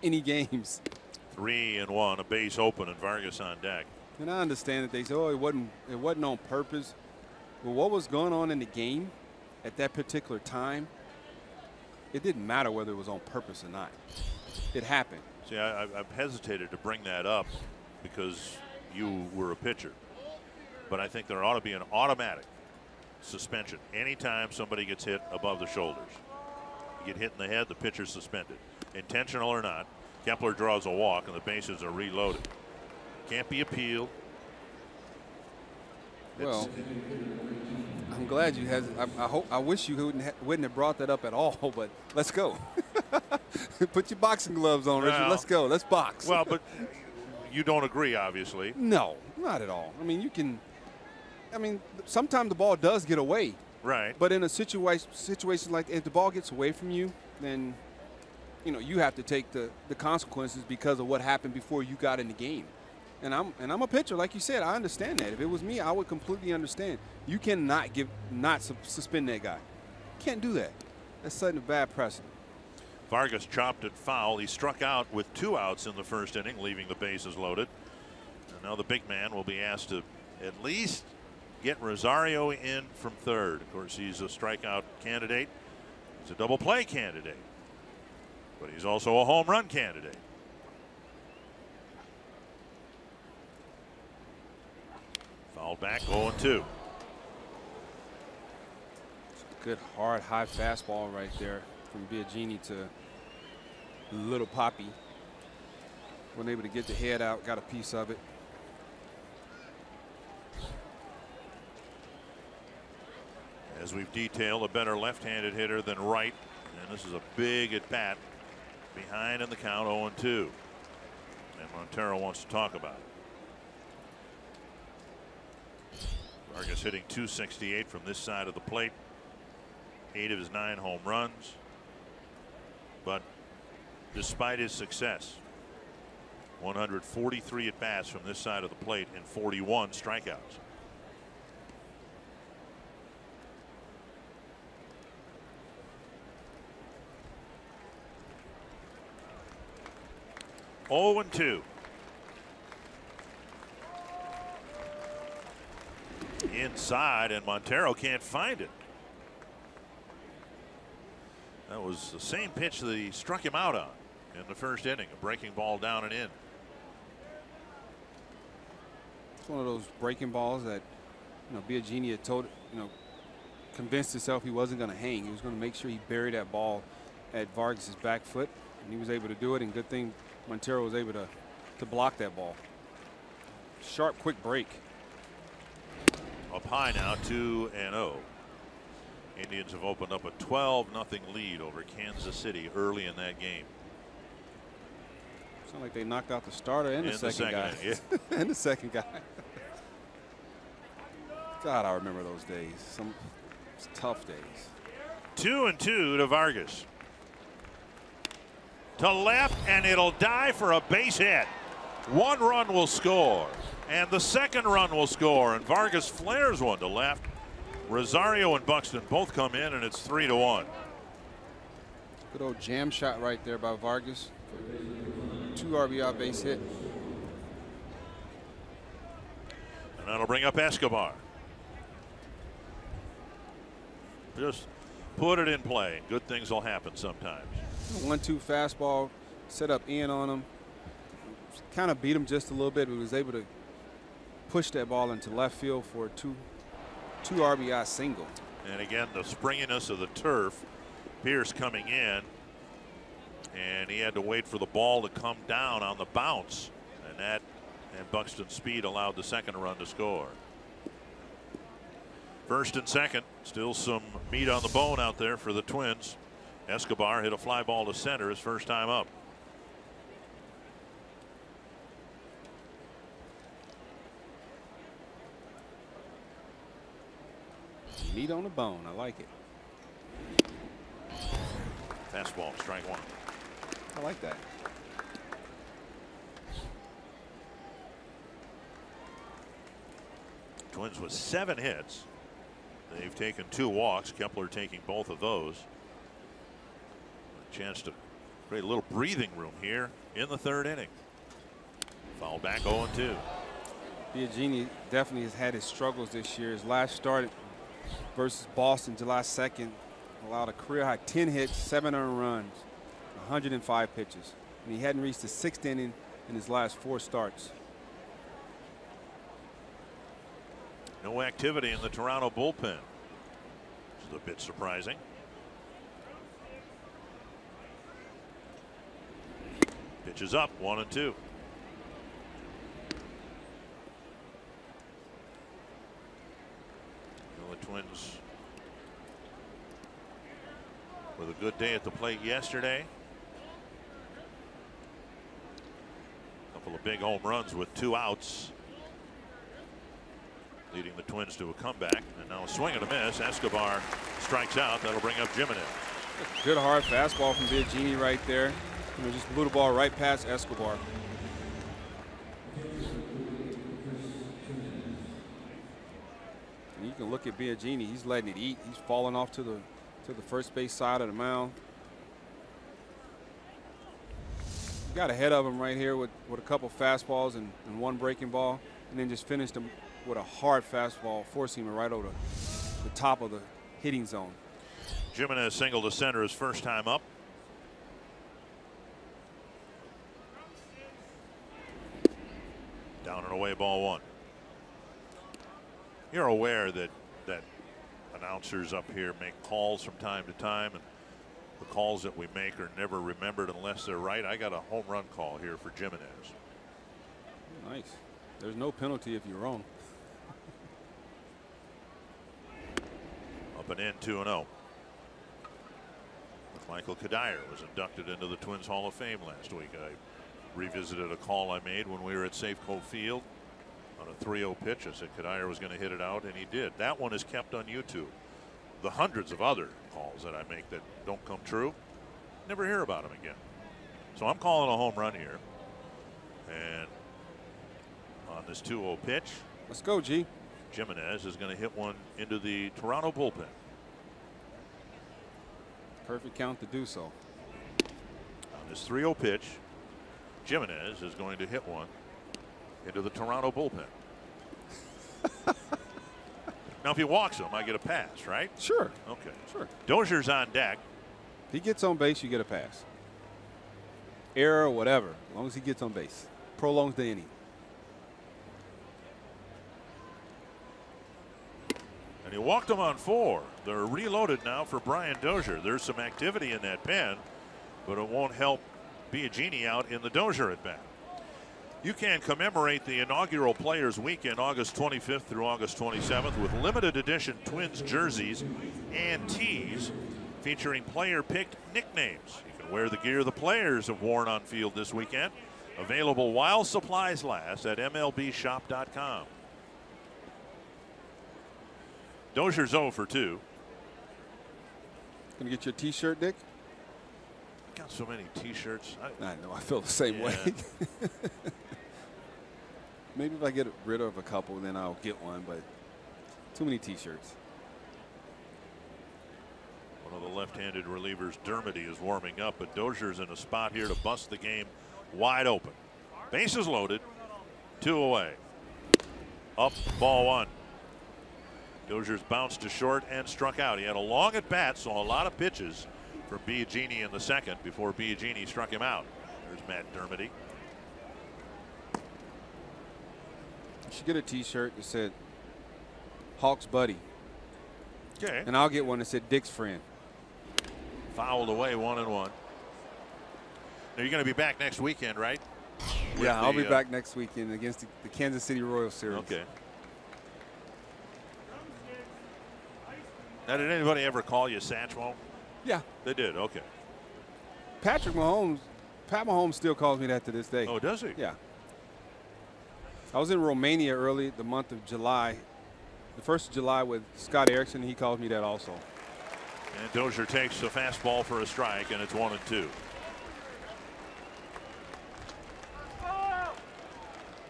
any games. 3-1, a base open, and Vargas on deck. And I understand that they say, oh, it wasn't on purpose. But what was going on in the game at that particular time, it didn't matter whether it was on purpose or not. It happened. See, I've hesitated to bring that up because you were a pitcher. But I think there ought to be an automatic suspension anytime somebody gets hit above the shoulders. You get hit in the head, the pitcher's suspended. Intentional or not, Kepler draws a walk and the bases are reloaded. Can't be appealed. Well, I'm glad you had. I wish you wouldn't have brought that up at all. But let's go. Put your boxing gloves on, Richard. Let's go. Let's box. Well, but you don't agree, obviously. No, not at all. I mean, you can. I mean, sometimes the ball does get away. Right. But in a situation like if the ball gets away from you, then you have to take the consequences because of what happened before you got in the game. And I'm a pitcher, like you said. I understand that. If it was me, I would completely understand. You cannot suspend that guy. Can't do that. That's setting a bad precedent. Vargas chopped it foul. He struck out with 2 outs in the first inning, leaving the bases loaded. And now the big man will be asked to at least get Rosario in from third. Of course, he's a strikeout candidate. He's a double play candidate. But he's also a home run candidate. Fouled back, 0-2. Good hard high fastball right there from Biagini to Little Poppy. Wasn't able to get the head out, got a piece of it. As we've detailed, a better left-handed hitter than right. And this is a big at bat. Behind in the count, 0-2. And Montero wants to talk about it. Vargas hitting .268 from this side of the plate. 8 of his 9 home runs. But despite his success, 143 at bats from this side of the plate and 41 strikeouts. Oh, 2. Inside, and Montero can't find it. That was the same pitch that he struck him out on in the first inning, a breaking ball down and in. It's one of those breaking balls that Biagini had convinced himself he wasn't going to hang. He was going to make sure he buried that ball at Vargas's back foot, and he was able to do it. And good thing Montero was able to block that ball. Sharp, quick break. Up high now, 2-0. Indians have opened up a 12-0 lead over Kansas City early in that game. Sound like they knocked out the starter and the second guy. Inning, yeah. And the second guy. God, I remember those days. Some tough days. 2-2 to Vargas. To left, and it'll die for a base hit. 1 run will score, and the second run will score, and Vargas flares one to left. Rosario and Buxton both come in, and it's 3-1. Good old jam shot right there by Vargas. 2 RBI base hit. And that'll bring up Escobar. Just put it in play. Good things will happen sometimes. 1-2 fastball, set up in on him. kind of beat him just a little bit, but was able to push that ball into left field for a two RBI single. And again, the springiness of the turf. Pierce coming in, and he had to wait for the ball to come down on the bounce, and Buxton's speed allowed the second run to score. First and second, still some meat on the bone out there for the Twins. Escobar hit a fly ball to center his first time up. Meat on the bone. I like it. Fastball, strike one. I like that. Twins with 7 hits. They've taken 2 walks. Kepler taking both of those. A chance to create a little breathing room here in the 3rd inning. Foul back 0-2. Biagini definitely has had his struggles this year. His last start versus Boston July 2nd allowed a career high 10 hits, 7 earned runs, 105 pitches, and he hadn't reached the 6th inning in his last 4 starts. No activity in the Toronto bullpen, which is a bit surprising. Pitches up, 1-2. The Twins with a good day at the plate yesterday. A couple of big home runs with 2 outs, leading the Twins to a comeback. And now a swing and a miss. Escobar strikes out. That'll bring up Jimenez. Good hard fastball from Biagini right there. Just blew the ball right past Escobar. And you can look at Biagini. He's letting it eat. He's falling off to the first base side of the mound. Got ahead of him right here with a couple fastballs and 1 breaking ball, and then just finished him with a hard fastball, four-seamer right over the top of the hitting zone. Jimenez single to center his first time up. Down and away, ball 1. You're aware that announcers up here make calls from time to time, and the calls that we make are never remembered unless they're right. I got a home run call here for Jimenez. Nice. There's no penalty if you're wrong. Up and in, 2-0. Michael Kadire was inducted into the Twins Hall of Fame last week. I revisited a call I made when we were at Safeco Field on a 3-0 pitch. I said Kadire was going to hit it out, and he did. That one is kept on YouTube. The hundreds of other calls that I make that don't come true, never hear about them again. So I'm calling a home run here. And on this 2-0 pitch, let's go, G. Jimenez is going to hit one into the Toronto bullpen. Perfect count to do so. On this 3-0 pitch, Jimenez is going to hit one into the Toronto bullpen. Now, if he walks him, I get a pass, right? Sure. Okay. Sure. Dozier's on deck. If he gets on base, you get a pass. Error, whatever, as long as he gets on base. Prolongs the inning. And he walked him on 4. They're reloaded now for Brian Dozier. There's some activity in that pen, but it won't help Biagini out in the Dozier at bat. You can commemorate the inaugural Players Weekend August 25th through August 27th with limited edition Twins jerseys and tees featuring player-picked nicknames. You can wear the gear the players have worn on field this weekend. Available while supplies last at MLBshop.com. Dozier's 0 for 2. Gonna get you a T-shirt, Dick? Got so many T-shirts. I know. I feel the same way. Maybe if I get rid of a couple, then I'll get one. But too many T-shirts. One of the left-handed relievers, Dermody, is warming up, but Dozier's in a spot here to bust the game wide open. Bases loaded, 2 away. Up, ball 1. Dozier's bounced to short and struck out. He had a long at bat, saw a lot of pitches from Biagini in the second before Biagini struck him out. There's Matt Dermody. You should get a T-shirt that said Hawks Buddy. Okay. And I'll get one that said Dick's Friend. Fouled away, 1-1. Now you're going to be back next weekend, right? Yeah, I'll be back next weekend against the Kansas City Royals series. Okay. Now, did anybody ever call you Satchmo? Yeah. They did, okay. Pat Mahomes still calls me that to this day. Oh, does he? Yeah. I was in Romania early the month of July, the 1st of July with Scott Erickson. He calls me that also. And Dozier takes a fastball for a strike, and it's 1-2.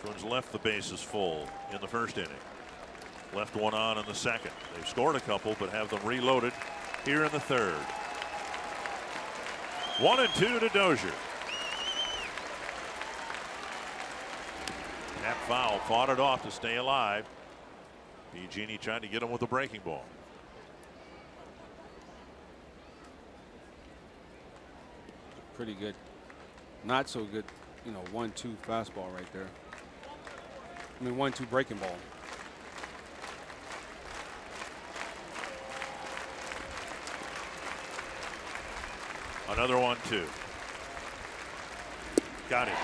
Twins left the bases full in the first inning. Left one on in the second. They've scored a couple, but have them reloaded here in the third. 1-2 to Dozier. That foul fought it off to stay alive. Genie tried to get him with a breaking ball. Pretty good. Not so good, 1-2 fastball right there. I mean, 1-2 breaking ball. Another 1-2. Got him.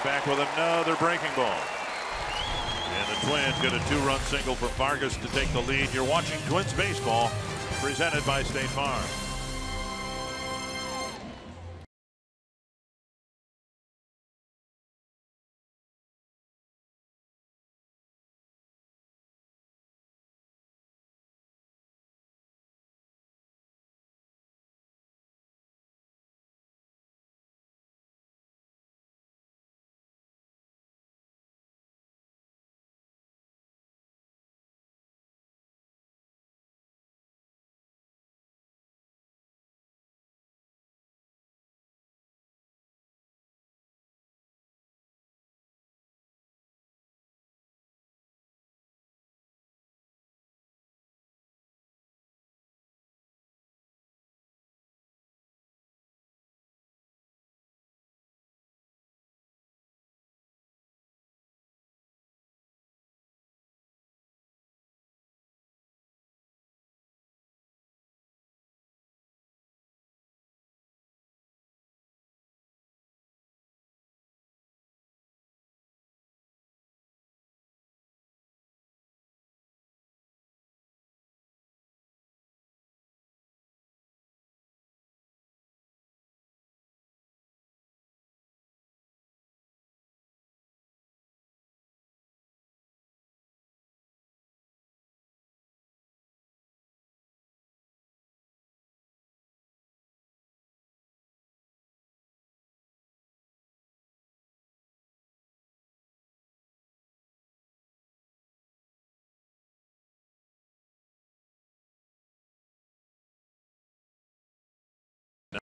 Back with another breaking ball. And the Twins get a 2-run single from Vargas to take the lead. You're watching Twins baseball, presented by State Farm.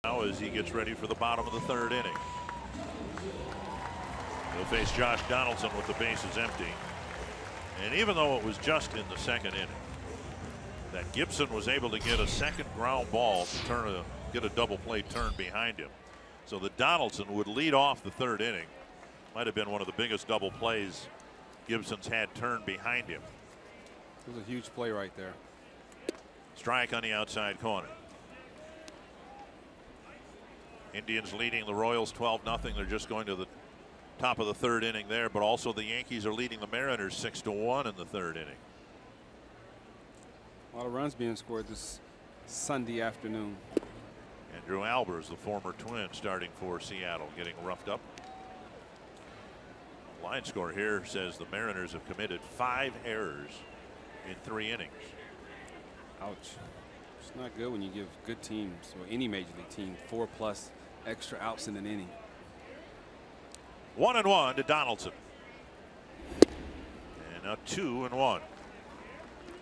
Now as he gets ready for the bottom of the third inning. He'll face Josh Donaldson with the bases empty. And even though it was just in the second inning, that Gibson was able to get a second ground ball to get a double play turn behind him. So that Donaldson would lead off the third inning. Might have been one of the biggest double plays Gibson's had turned behind him. It was a huge play right there. Strike on the outside corner. Indians leading the Royals 12-0. They're just going to the top of the third inning there, but also the Yankees are leading the Mariners 6-1 in the third inning. A lot of runs being scored this Sunday afternoon. Andrew Albers, the former Twin, starting for Seattle, getting roughed up. Line score here says the Mariners have committed 5 errors in 3 innings. Ouch. It's not good when you give good teams, or any major league team, 4+ extra outs in an inning. 1-1 to Donaldson. And now 2-1.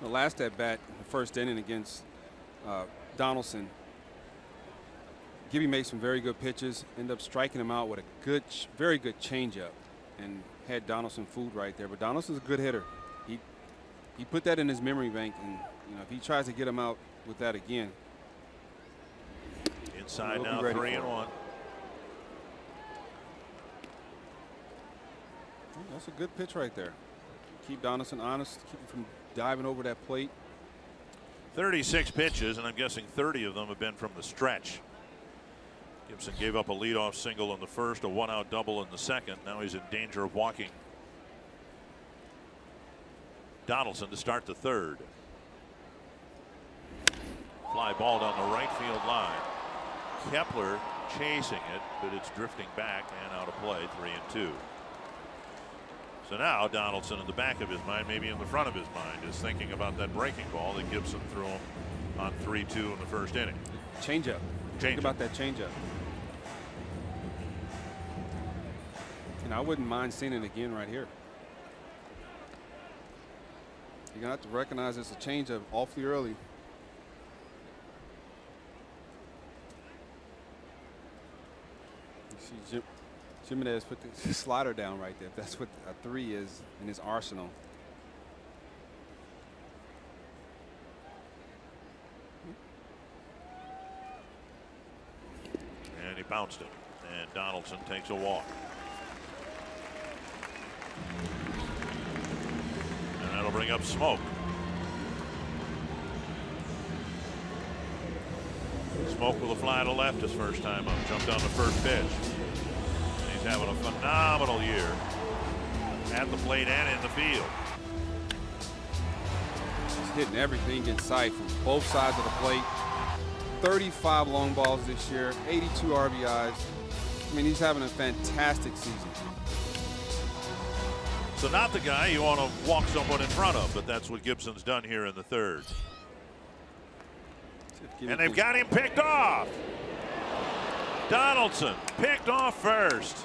The last at bat, the first inning against Donaldson, Gibby made some very good pitches, ended up striking him out with a good, very good changeup, and had Donaldson fooled right there. But Donaldson's a good hitter. He put that in his memory bank, and if he tries to get him out with that again. Inside now, 3-1. That's a good pitch right there. keep Donaldson honest, keep him from diving over that plate. 36 pitches, and I'm guessing 30 of them have been from the stretch. Gibson gave up a leadoff single in the first, a 1-out double in the second. Now he's in danger of walking Donaldson to start the third. Fly ball down the right field line. Kepler chasing it, but it's drifting back and out of play, 3-2. So now Donaldson, in the back of his mind, maybe in the front of his mind, is thinking about that breaking ball that Gibson threw him on 3-2 in the first inning. Changeup. Think about that changeup. And I wouldn't mind seeing it again right here. You're gonna have to recognize it's a changeup awfully early. You see Jimenez put the slider down right there. That's what a 3 is in his arsenal. And he bounced it. And Donaldson takes a walk. And that'll bring up Smoke. Smoke with a fly to left his first time up. Jumped on the first pitch. And he's having a phenomenal year at the plate and in the field. He's hitting everything in sight from both sides of the plate. 35 long balls this year, 82 RBIs. I mean, he's having a fantastic season. So not the guy you want to walk someone in front of, but that's what Gibson's done here in the third. And they've got him picked off. Donaldson picked off first.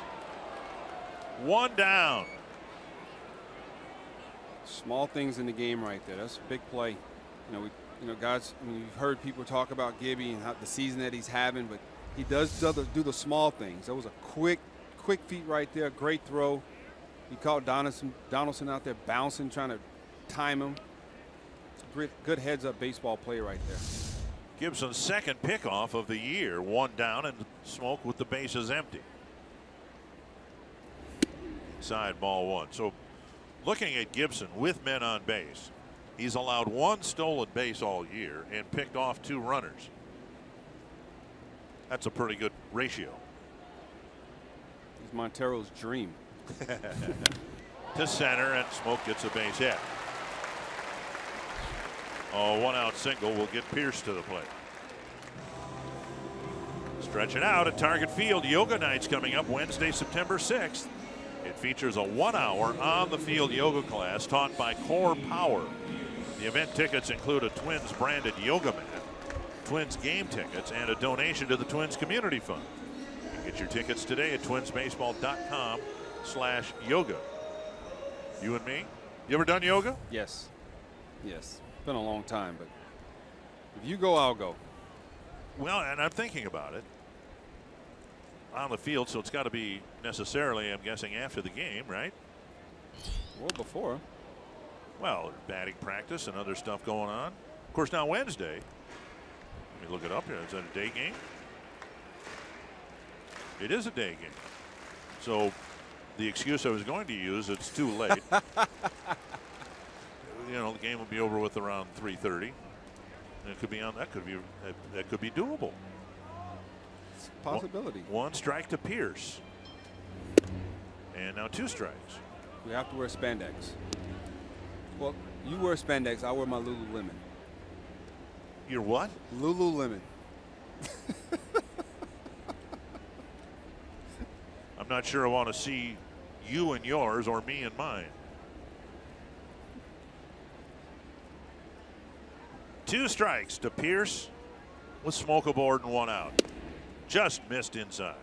1 down. Small things in the game right there. That's a big play. You know, guys, I mean, you've heard people talk about Gibby and how the season that he's having, but he does do the small things. That was a quick feet right there. Great throw. He caught Donaldson out there bouncing, trying to time him. It's a good heads-up baseball play right there. Gibson's second pickoff of the year. 1 down and Smoke with the bases empty. Side ball 1. So looking at Gibson with men on base, he's allowed 1 stolen base all year and picked off 2 runners. That's a pretty good ratio. It's Montero's dream. To center, and Smoke gets a base hit. Oh, 1-out single will get Pierce to the plate. Stretch it out at Target Field. Yoga Night's coming up Wednesday, September 6th. It features a 1-hour on-the-field yoga class taught by Core Power. The event tickets include a Twins branded yoga mat, Twins game tickets, and a donation to the Twins Community Fund. You can get your tickets today at twinsbaseball.com/yoga. You and me? You ever done yoga? Yes. Yes. Been a long time, but if you go, I'll go. Well, and I'm thinking about it. On the field, so it's got to be necessarily, I'm guessing, after the game, right? Or before. Well, batting practice and other stuff going on. Of course, now Wednesday. Let me look it up here. Is that a day game? It is a day game. So the excuse I was going to use, it's too late. You know, the game will be over with around 3:30. And it could be on. That could be doable. It's a possibility. 1 strike to Pierce. And now 2 strikes. We have to wear spandex. Well, you wear spandex. I wear my Lululemon. Your what? Lululemon. I'm not sure I want to see you in yours or me in mine. 2 strikes to Pierce with Smoke aboard and 1 out. Just missed inside.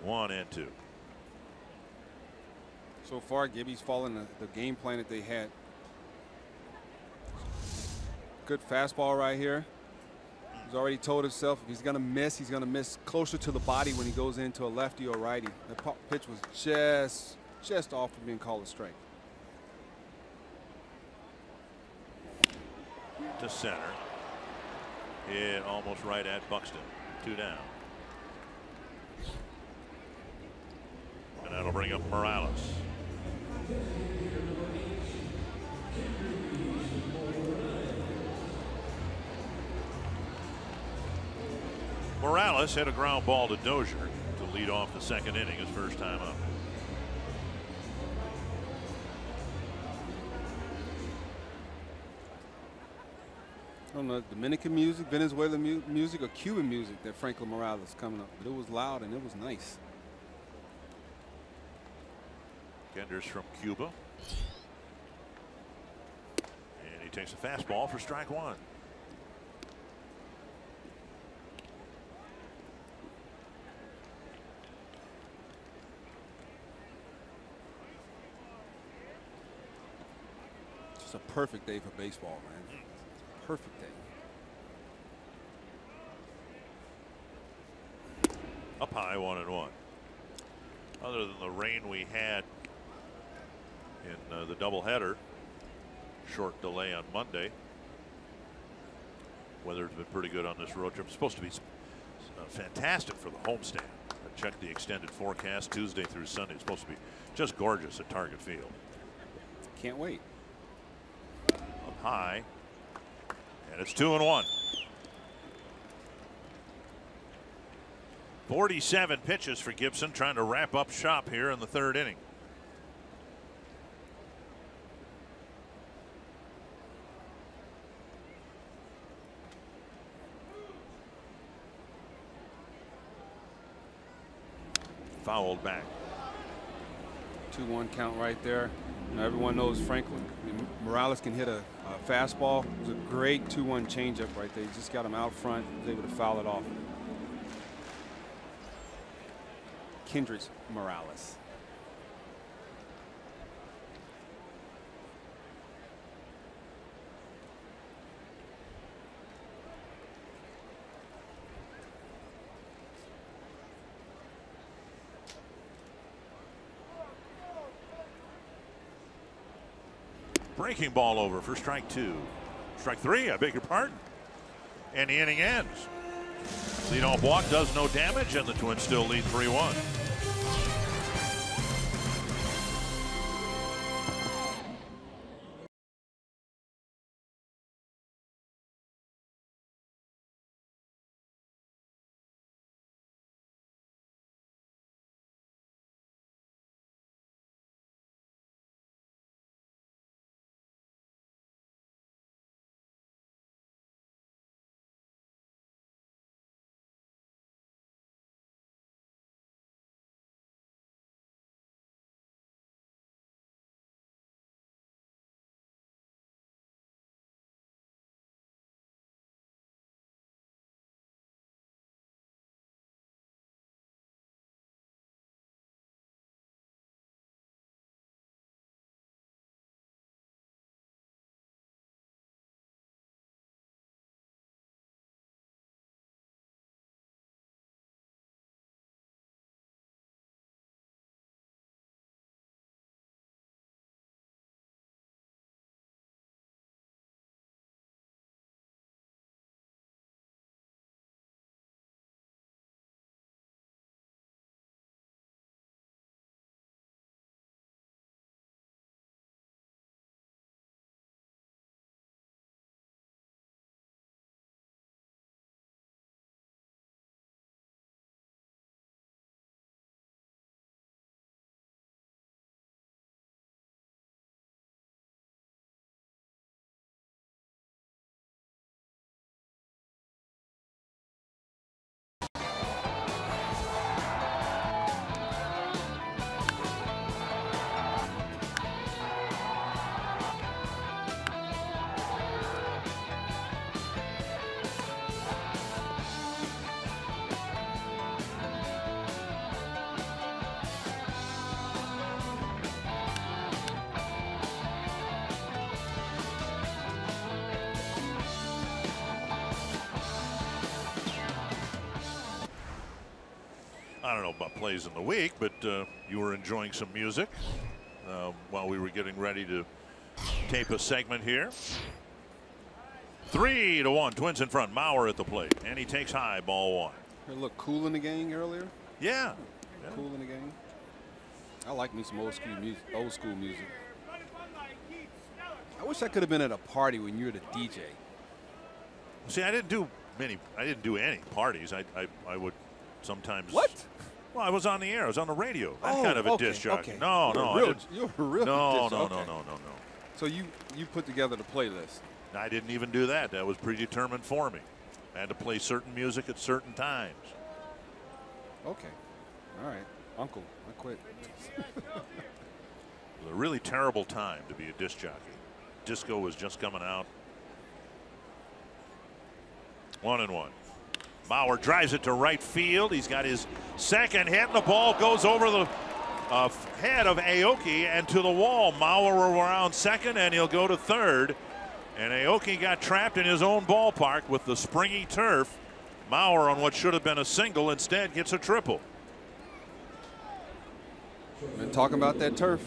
1 and 2. So far, Gibby's following the game plan that they had. Good fastball right here. He's already told himself if he's going to miss, he's going to miss closer to the body when he goes into a lefty or righty. The pitch was just off from being called a strike. To center. Hit almost right at Buxton. 2 down. And that'll bring up Morales. Morales hit a ground ball to Dozier to lead off the second inning, his first time up. I don't know, Dominican music, Venezuelan music, or Cuban music that Franklin Morales coming up. But it was loud and it was nice. Genders from Cuba. And he takes a fastball for strike one. It's a perfect day for baseball, man. Perfect day. Up high, 1-1. Other than the rain we had in the doubleheader, short delay on Monday, weather's been pretty good on this road trip. It's supposed to be fantastic for the homestand. I checked the extended forecast Tuesday through Sunday. It's supposed to be just gorgeous at Target Field. Can't wait. Up high, and it's 2-1. 47 pitches for Gibson, trying to wrap up shop here in the third inning. Fouled back. 2-1 count right there. You know, everyone knows Franklin. I mean, Morales can hit a fastball. It was a great 2-1 changeup right there. He just got him out front. He was able to foul it off. Kendrys Morales. Breaking ball over for strike two. Strike three, I beg your pardon. And the inning ends. Leadoff walk does no damage, and the Twins still lead 3-1. I don't know about plays in the week, but you were enjoying some music while we were getting ready to tape a segment here. 3-1, Twins in front. Mauer at the plate, and he takes high, ball one. It looked cool in the game earlier. Yeah. Cool in the game. I like me some old school music. I wish I could have been at a party when you were the DJ. See, I didn't do I didn't do any parties. I would sometimes. What? Well, I was on the air. I was on the radio. That kind of a disc jockey. Okay. No, You're a real no, disc no, jockey. no. So you put together the playlist. I didn't even do that. That was predetermined for me. I had to play certain music at certain times. Okay. All right. Uncle, I quit. It was a really terrible time to be a disc jockey. Disco was just coming out. 1-1. Mauer drives it to right field. He's got his second hit, and the ball goes over the head of Aoki and to the wall. Mauer around second, and he'll go to third. And Aoki got trapped in his own ballpark with the springy turf. Mauer, on what should have been a single, instead gets a triple. Been talking about that turf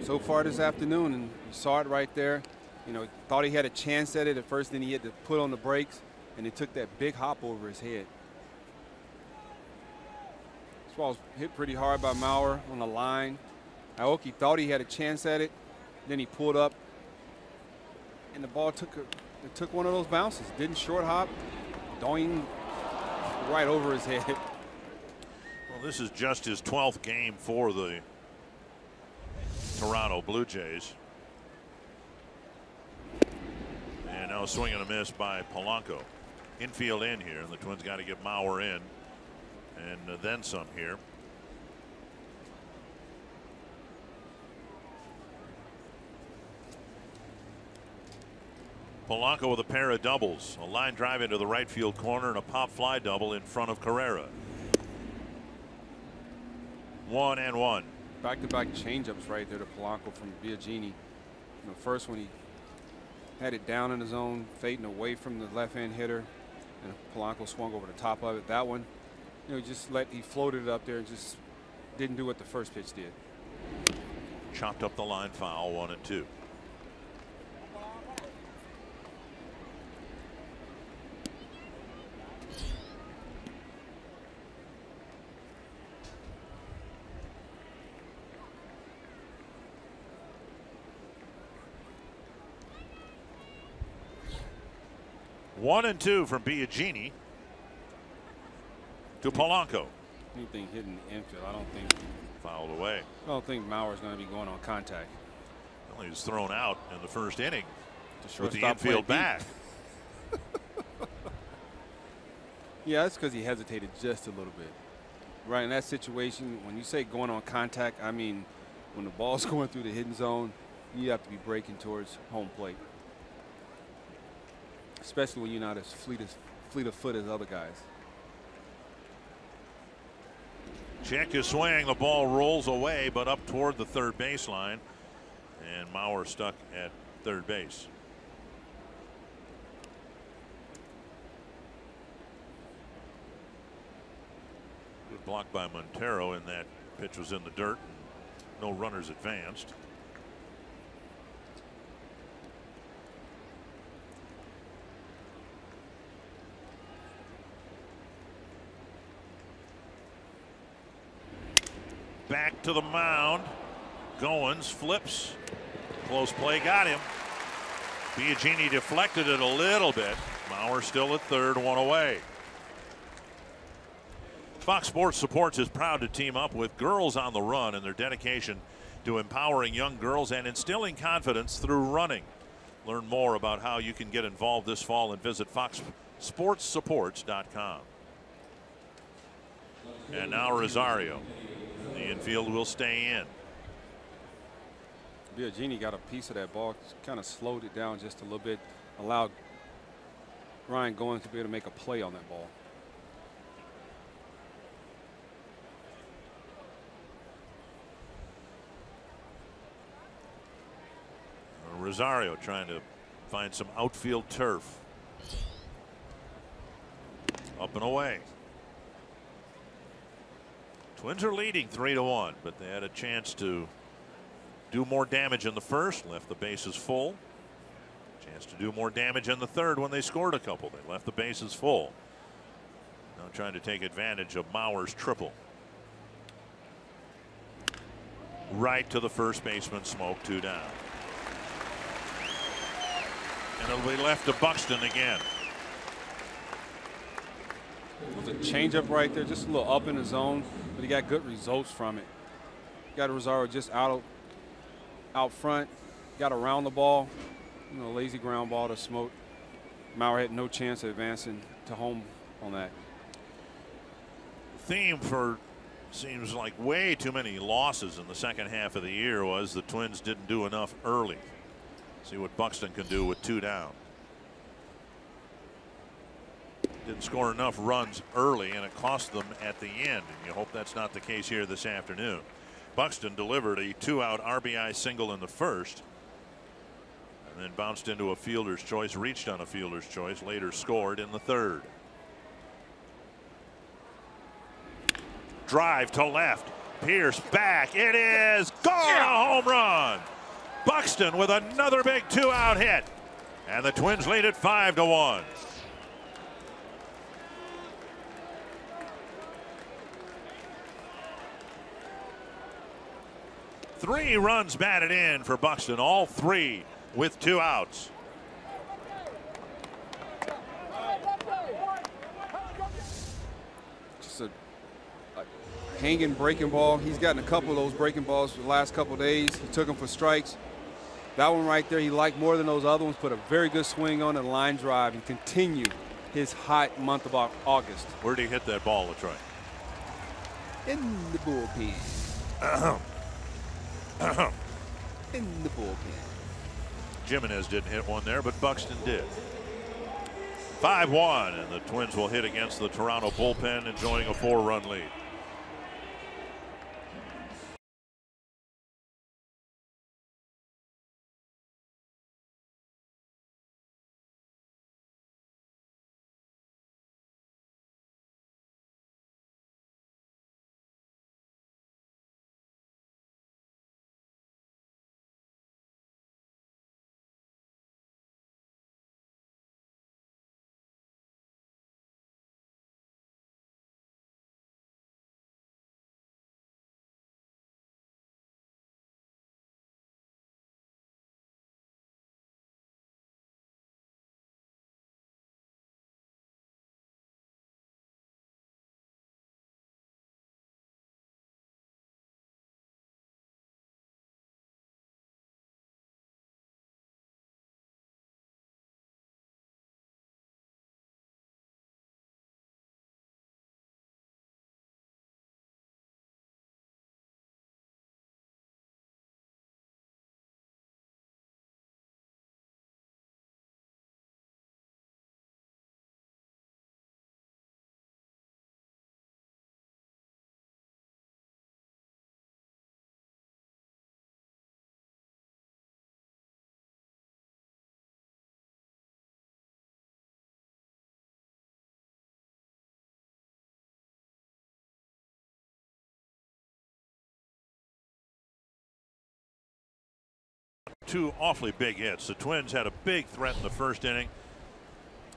so far this afternoon, and you saw it right there. You know, thought he had a chance at it at first, then he had to put on the brakes, and it took that big hop over his head. This ball was hit pretty hard by Mauer on the line. Aoki thought he had a chance at it, then he pulled up, and the ball took one of those bounces. Didn't short hop, doing right over his head. Well, this is just his 12th game for the Toronto Blue Jays. And now swing and a miss by Polanco. Infield in here, and the Twins got to get Mauer in, and then some here. Polanco with a pair of doubles, a line drive into the right field corner, and a pop fly double in front of Carrera. 1-1. Back-to-back changeups right there to Polanco from Biagini. You know, first when he had it down in the zone, fading away from the left-hand hitter, and Polanco swung over the top of it. That one, you know, he floated it up there and just didn't do what the first pitch did. Chopped up the line foul, 1-2. One and two from Biagini to Polanco. Anything hitting the infield, I don't think. Fouled away. I don't think Mauer's going to be going on contact. Well, he was thrown out in the first inning with the shortstop infield back. Yeah, that's because he hesitated just a little bit. Right, in that situation, when you say going on contact, I mean when the ball's going through the hidden zone, you have to be breaking towards home plate. Especially when you're not as fleet of foot as other guys. Check his swing. The ball rolls away, but up toward the third baseline. And Mauer stuck at third base. Good block by Montero, and that pitch was in the dirt. No runners advanced. Back to the mound. Goins flips. Close play got him. Biagini deflected it a little bit. Mauer still at third, one away. Fox Sports Supports is proud to team up with Girls on the Run in their dedication to empowering young girls and instilling confidence through running. Learn more about how you can get involved this fall and visit foxsportssupports.com. And now Rosario. The infield will stay in. Biagini got a piece of that ball, kind of slowed it down just a little bit, allowed Ryan Goins to be able to make a play on that ball. Rosario trying to find some outfield turf. Up and away. Twins are leading 3-1, but they had a chance to do more damage in the first, left the bases full. Chance to do more damage in the third when they scored a couple. They left the bases full. Now trying to take advantage of Mauer's triple. Right to the first baseman, Smoke, 2 down. And it'll be left to Buxton again. It was a changeup right there, just a little up in the zone, but he got good results from it. Got Rosario just out front, got around the ball, lazy ground ball to Smoke. Mauer had no chance of advancing to home on that. Theme for seems like way too many losses in the second half of the year was the Twins didn't do enough early. See what Buxton can do with 2 down. Didn't score enough runs early, and it cost them at the end. And you hope that's not the case here this afternoon. Buxton delivered a 2-out RBI single in the first, and then bounced into a fielder's choice, reached on a fielder's choice, later scored in the third. Drive to left. Pierce back. It is gone. A home run. Buxton with another big 2-out hit. And the Twins lead it 5-1. Three runs batted in for Buxton, all 3 with 2 outs. Just a hanging breaking ball. He's gotten a couple of those breaking balls for the last couple of days. He took them for strikes. That one right there he liked more than those other ones. Put a very good swing on a line drive and continue his hot month of August. Where did he hit that ball, Latroy? In the bullpen. In the bullpen. Jimenez didn't hit one there, but Buxton did. 5-1, and the Twins will hit against the Toronto bullpen, enjoying a 4-run lead. Two awfully big hits. The Twins had a big threat in the first inning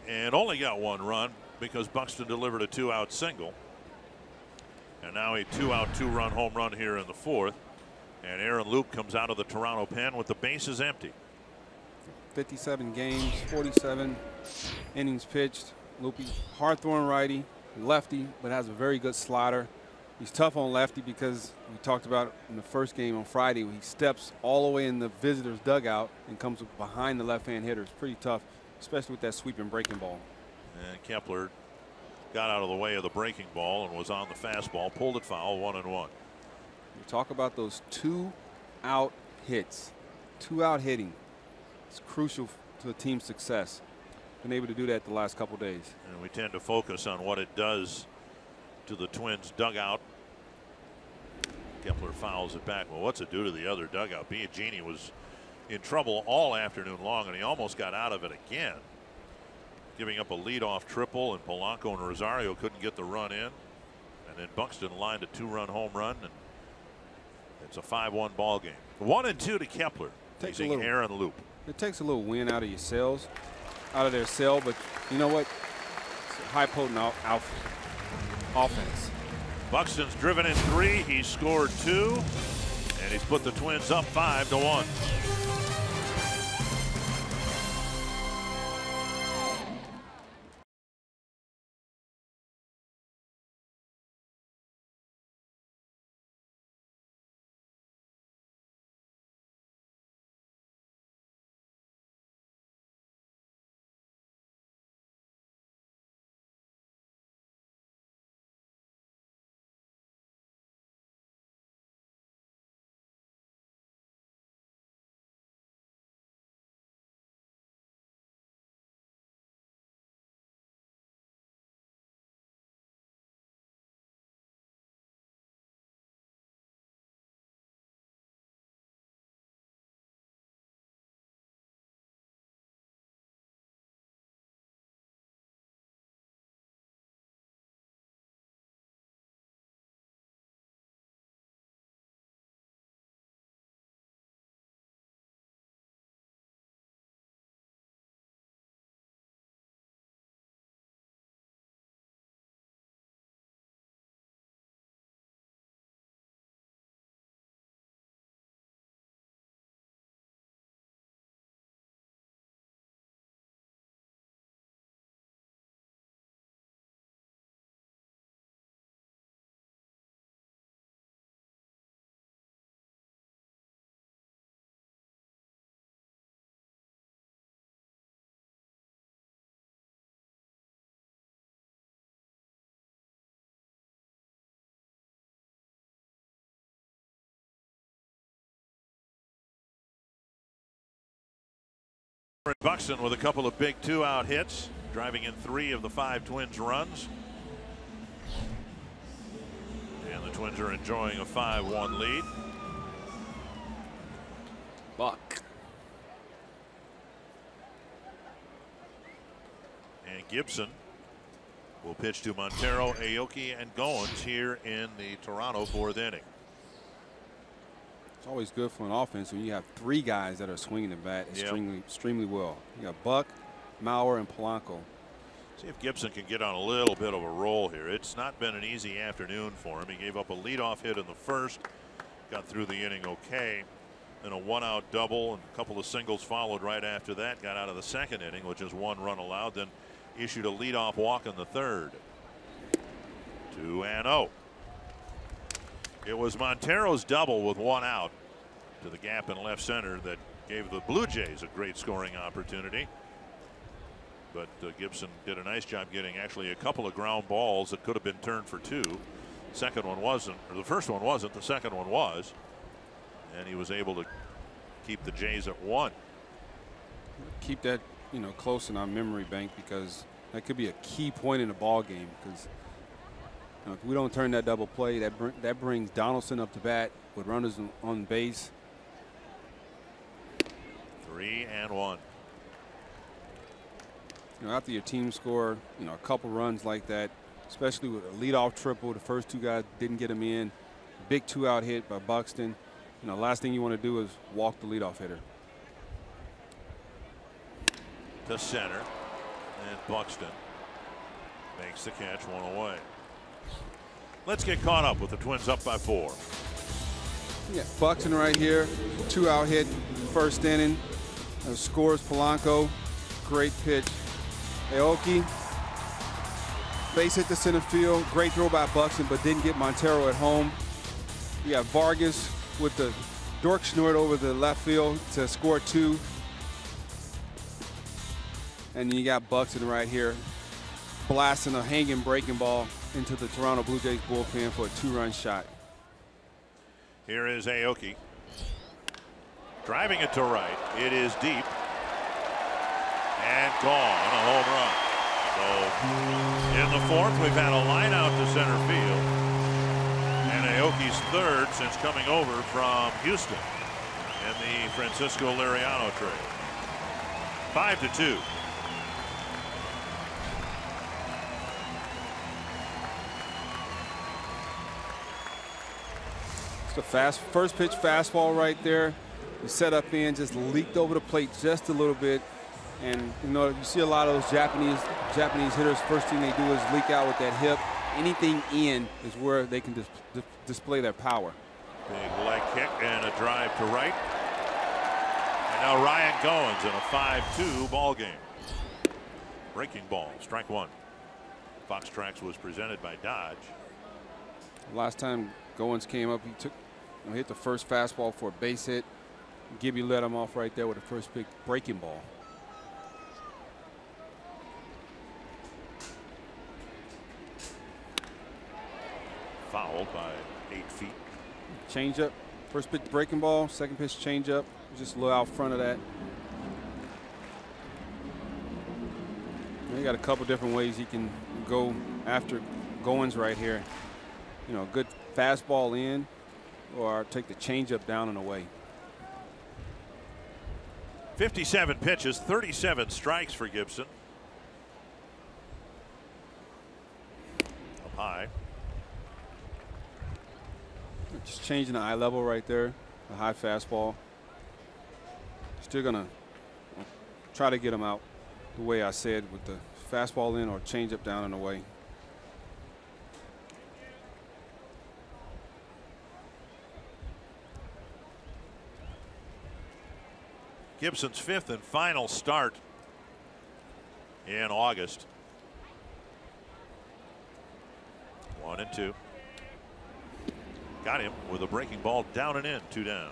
and only got 1 run because Buxton delivered a 2-out single. And now a 2-out 2-run home run here in the fourth. And Aaron Loup comes out of the Toronto pen with the bases empty. 57 games, 47 innings pitched. Loopy, hard throwing righty, lefty, but has a very good slider. He's tough on lefty because we talked about in the first game on Friday when he steps all the way in the visitor's dugout and comes behind the left-hand hitter. It's pretty tough, especially with that sweeping breaking ball. And Kepler got out of the way of the breaking ball and was on the fastball, pulled it foul, 1-1. You talk about those 2-out hits, 2-out hitting. It's crucial to a team's success. Been able to do that the last couple days. And we tend to focus on what it does to the Twins dugout. Kepler fouls it back. Well, what's it do to the other dugout? Biagini was in trouble all afternoon long, and he almost got out of it again, giving up a leadoff triple, and Polanco and Rosario couldn't get the run in. And then Buxton lined a 2-run home run, and it's a 5-1 ball game. 1-2 to Kepler. Takes using Aaron Loup. It takes a little wind out of your sails, out of their cell, but you know what? It's a high potent offense. Buxton's driven in 3. He's scored 2, and he's put the Twins up 5-1. Buxton with a couple of big 2-out hits, driving in 3 of the 5 Twins runs. And the Twins are enjoying a 5-1 lead. Buck. And Gibson will pitch to Montero, Aoki, and Goins here in the Toronto 4th inning. It's always good for an offense when you have 3 guys that are swinging the bat extremely well. You got Buck, Mauer, and Polanco. See if Gibson can get on a little bit of a roll here. It's not been an easy afternoon for him. He gave up a leadoff hit in the first, got through the inning okay, and a 1-out double and a couple of singles followed right after that. Got out of the 2nd inning, which is 1 run allowed, then issued a leadoff walk in the 3rd. 2-0. It was Montero's double with 1 out to the gap in left center that gave the Blue Jays a great scoring opportunity. But Gibson did a nice job getting actually a couple of ground balls that could have been turned for 2. Second one wasn't, or the first one wasn't, the second one was. And he was able to keep the Jays at 1. Keep that, close in our memory bank, because that could be a key point in the ball game. Because if we don't turn that double play, that brings Donaldson up to bat with runners on base. 3-1. After your team score, a couple runs like that, especially with a leadoff triple, the first 2 guys didn't get him in. Big 2-out hit by Buxton. Last thing you want to do is walk the leadoff hitter. To center, and Buxton makes the catch, 1 away. Let's get caught up with the Twins up by 4. Yeah, Buxton right here, 2-out hit, first inning. Scores Polanco, great pitch. Aoki, base hit to center field, great throw by Buxton, but didn't get Montero at home. You got Vargas with the dork snort over the left field to score 2. And you got Buxton right here blasting a hanging breaking ball into the Toronto Blue Jays bullpen for a 2-run shot. Here is Aoki driving it to right. It is deep and gone, a home run. So in the 4th, we've had a line out to center field, and Aoki's 3rd since coming over from Houston in the Francisco Liriano trade. 5-2. The first pitch fastball right there. The setup in just leaked over the plate just a little bit, and you see a lot of those Japanese hitters. First thing they do is leak out with that hip. Anything in is where they can display their power. Big leg kick and a drive to right. And now Ryan Goins in a 5-2 ball game. Breaking ball, strike 1. Fox Tracks was presented by Dodge. Last time Goins came up, he hit the first fastball for a base hit. Gibby let him off right there with the first big breaking ball. Fouled by 8 feet. Change up, first pitch breaking ball, second pitch change up, just a little out front of that. You got a couple different ways he can go after Goins right here. Good fastball in, or take the changeup down and away. 57 pitches, 37 strikes for Gibson. Up high. Just changing the eye level right there, a high fastball. Still gonna try to get him out the way I said, with the fastball in or changeup down and away. Gibson's 5th and final start in August. 1-2. Got him with a breaking ball down and in, 2 down.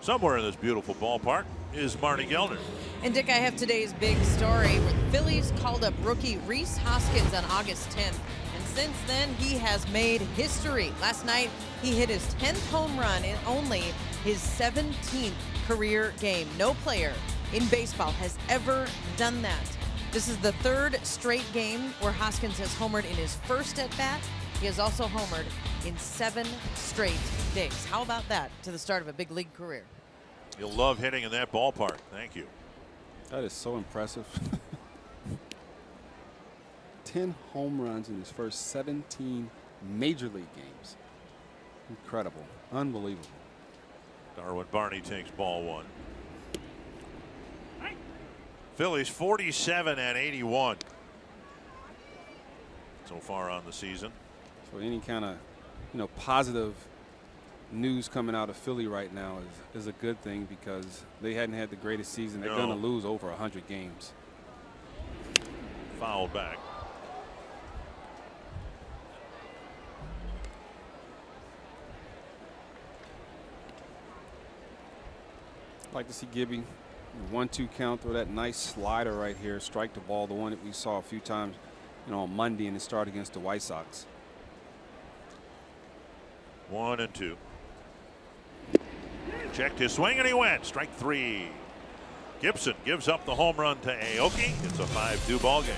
Somewhere in this beautiful ballpark is Marty Gellner. And Dick, I have today's big story where the Phillies called up rookie Rhys Hoskins on August 10th. And since then, he has made history. Last night, he hit his 10th home run in only his 17th career game. No player in baseball has ever done that. This is the third straight game where Hoskins has homered in his first at-bat. He has also homered in 7 straight days. How about that to the start of a big league career? You'll love hitting in that ballpark. Thank you. That is so impressive. 10 home runs in his first 17 major league games. Incredible. Unbelievable. Darwin Barney takes ball 1. Phillies 47 and 81 so far on the season. So any kind of, positive news coming out of Philly right now is a good thing, because they hadn't had the greatest season. They're going to lose over 100 games. Fouled back. I'd like to see Gibby 1-2 count, throw that nice slider right here, strike the ball, the one that we saw a few times, on Monday in the start against the White Sox. 1-2. Checked his swing and he went. Strike 3. Gibson gives up the home run to Aoki. It's a 5-2 ball game.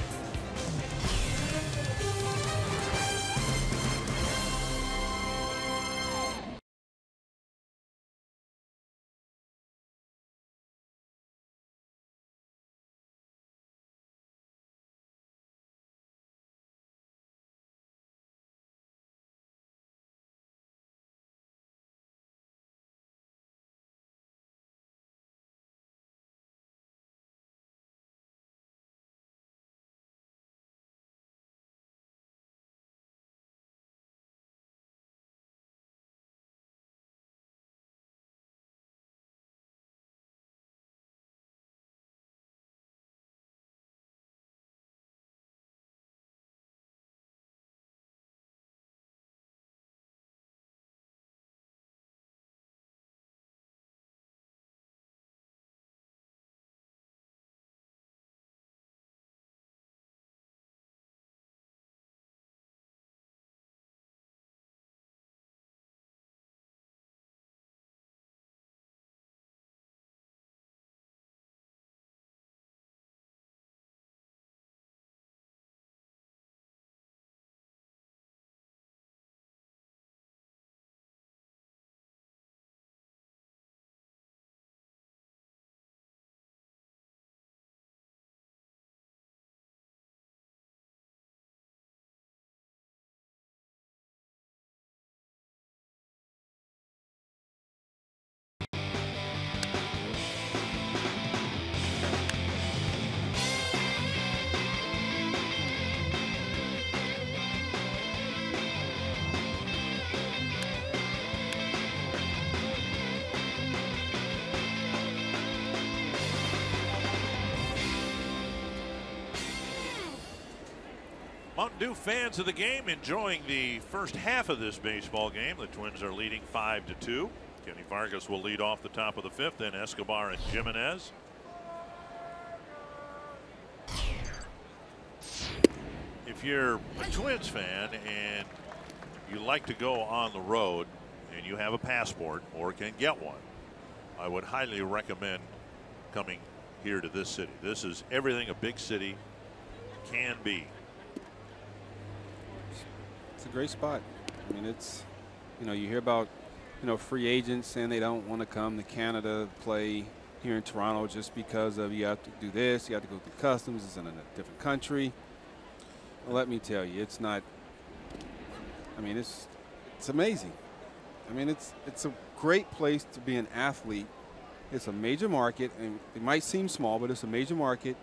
Mountain Dew fans of the game enjoying the first half of this baseball game. The Twins are leading 5-2. Kenny Vargas will lead off the top of the 5th, then Escobar and Jimenez. If you're a Twins fan and you like to go on the road and you have a passport or can get one, I would highly recommend coming here to this city. This is everything a big city can be. It's a great spot. I mean, it's, you hear about, free agents saying they don't want to come to Canada to play here in Toronto just because of you have to do this, you have to go through customs, it's in a different country. Well, let me tell you, it's not. I mean, it's amazing. I mean, it's a great place to be an athlete. It's a major market, and it might seem small, but it's a major market,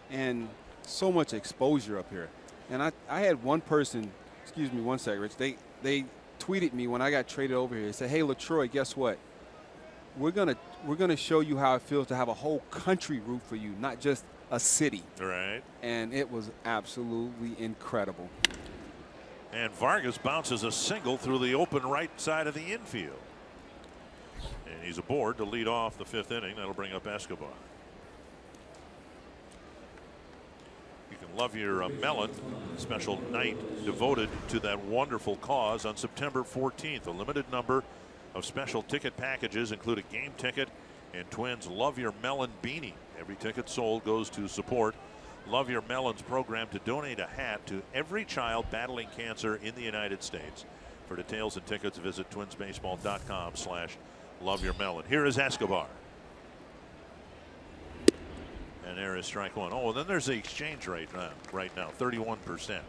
and so much exposure up here. And I had one person, excuse me one second, Rich, they tweeted me when I got traded over here. They said, hey, LaTroy, guess what? We're gonna show you how it feels to have a whole country root for you, not just a city. Right. And it was absolutely incredible. And Vargas bounces a single through the open right side of the infield. And he's aboard to lead off the 5th inning. That'll bring up Escobar. You can love your melon. Special night devoted to that wonderful cause on September 14th. A limited number of special ticket packages include a game ticket and Twins Love Your Melon beanie. Every ticket sold goes to support Love Your Melon's program to donate a hat to every child battling cancer in the United States. For details and tickets, visit twinsbaseball.com/loveyourmelon. Here is Escobar. And there is strike one. Oh, and then there's the exchange rate right now, 31%.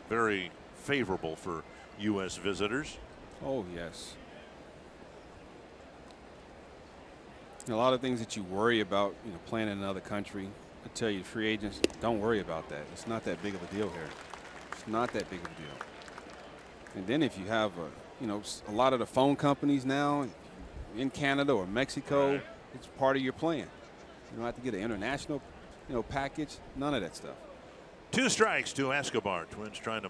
Very favorable for U.S. visitors. Oh, yes. A lot of things that you worry about, playing in another country. I tell you, free agents, don't worry about that. It's not that big of a deal here. It's not that big of a deal. And then if you have, a lot of the phone companies now in Canada or Mexico, right, it's part of your plan. You don't have to get an international, package. None of that stuff. 2 strikes to Escobar. Twins trying to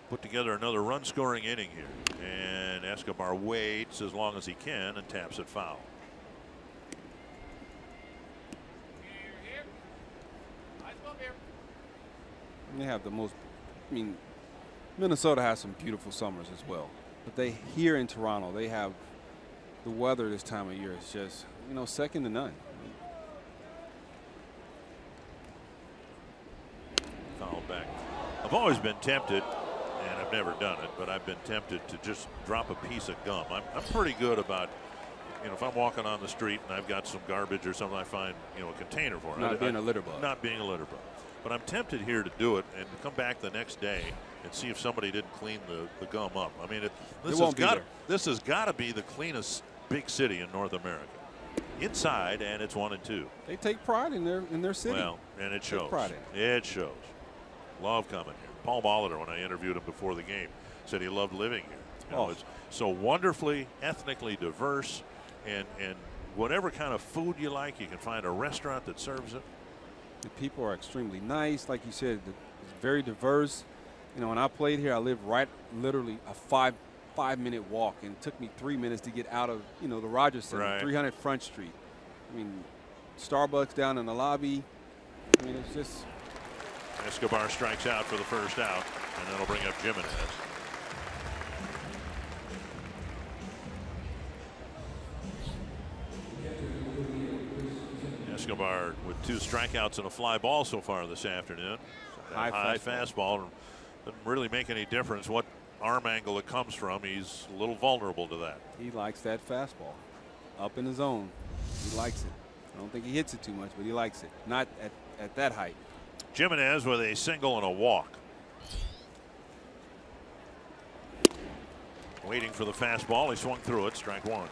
put together another run-scoring inning here. And Escobar waits as long as he can and taps it foul. They have the most, Minnesota has some beautiful summers as well. But here in Toronto, they have the weather this time of year is just, second to none. Foul back. I've always been tempted, and I've never done it, but I've been tempted to just drop a piece of gum. I'm pretty good about, if I'm walking on the street and I've got some garbage or something, I find, a container for it. Not being a litter bug. Not being a litter bug. But I'm tempted here to do it and to come back the next day and see if somebody didn't clean the gum up. I mean, this has got to be the cleanest big city in North America. Inside, and it's 1 and 2. They take pride in their city. Well, and it shows. Pride in it. It shows. Love coming here. Paul Molitor, when I interviewed him before the game, said he loved living here. It's so wonderfully ethnically diverse, and whatever kind of food you like, you can find a restaurant that serves it. The people are extremely nice, like you said. It's very diverse. When I played here, I lived literally a 5-minute walk, and it took me 3 minutes to get out of the Rogers Center, right. 300 Front Street. Starbucks down in the lobby. It's just. Escobar strikes out for the first out, and that'll bring up Jimenez. Escobar with 2 strikeouts and a fly ball so far this afternoon. High fastball doesn't really make any difference what arm angle it comes from. He's a little vulnerable to that. He likes that fastball up in the zone. He likes it. I don't think he hits it too much, but he likes it. Not at that height. Jimenez with a single and a walk. Waiting for the fastball. He swung through it. Strike 1.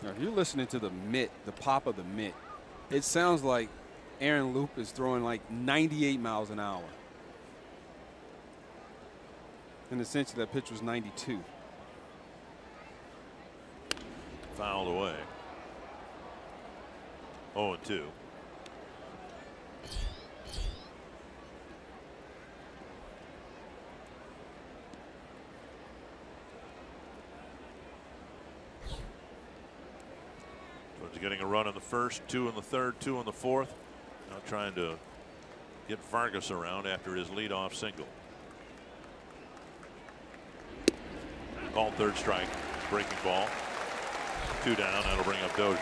Now, if you're listening to the pop of the mitt, it sounds like Aaron Loop is throwing like 98 miles an hour. And essentially that pitch was 92. Fouled away. 0-2. Getting a run in the first, 2 in the third, 2 in the fourth. Now trying to get Vargas around after his leadoff single. Called third strike. Breaking ball. 2 down. That'll bring up Dozier.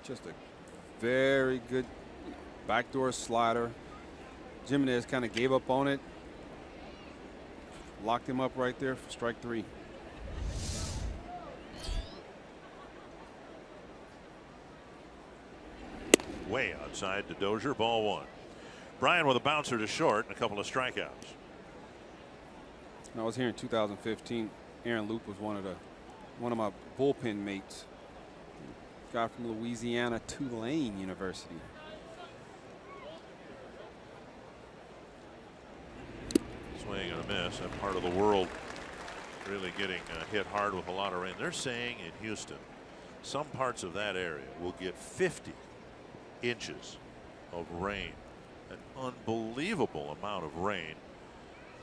Just a very good backdoor slider. Jimenez kind of gave up on it. Locked him up right there for strike 3. Way outside to Dozier. Ball 1. Brian with a bouncer to short and a couple of strikeouts. I was here in 2015. Aaron Loop was one of my bullpen mates. Guy from Louisiana, Tulane University. Swing and a miss. That part of the world really getting hit hard with a lot of rain. They're saying in Houston, some parts of that area will get 50 inches of rain. An unbelievable amount of rain.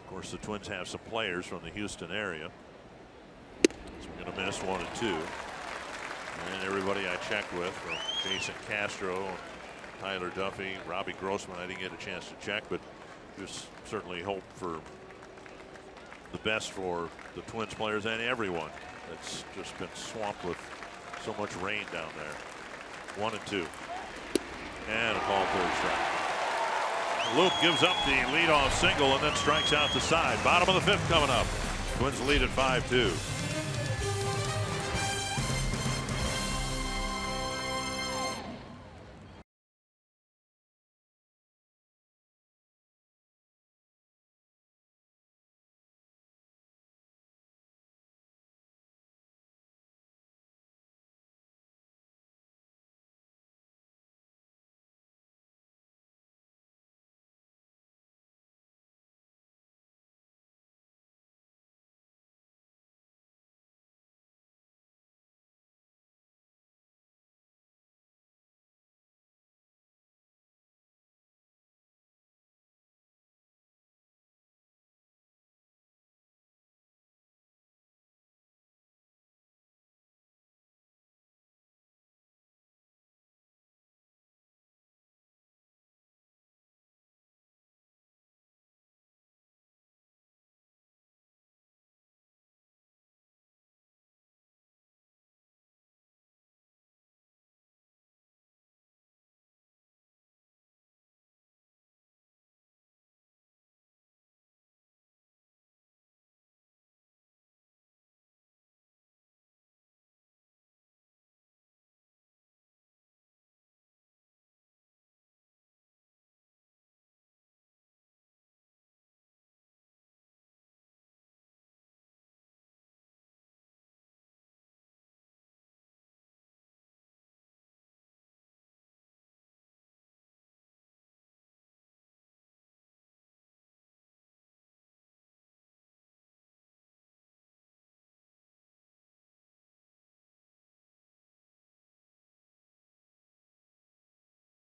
Of course, the Twins have some players from the Houston area. So we're going to miss 1 and 2. And everybody I checked with, from Jason Castro, Tyler Duffy, Robbie Grossman, I didn't get a chance to check, but there's certainly hope for the best for the Twins players and everyone. It's just been swamped with so much rain down there. 1-2. And a call third strike. Loop gives up the leadoff single and then strikes out the side. Bottom of the fifth coming up. Twins lead at 5-2.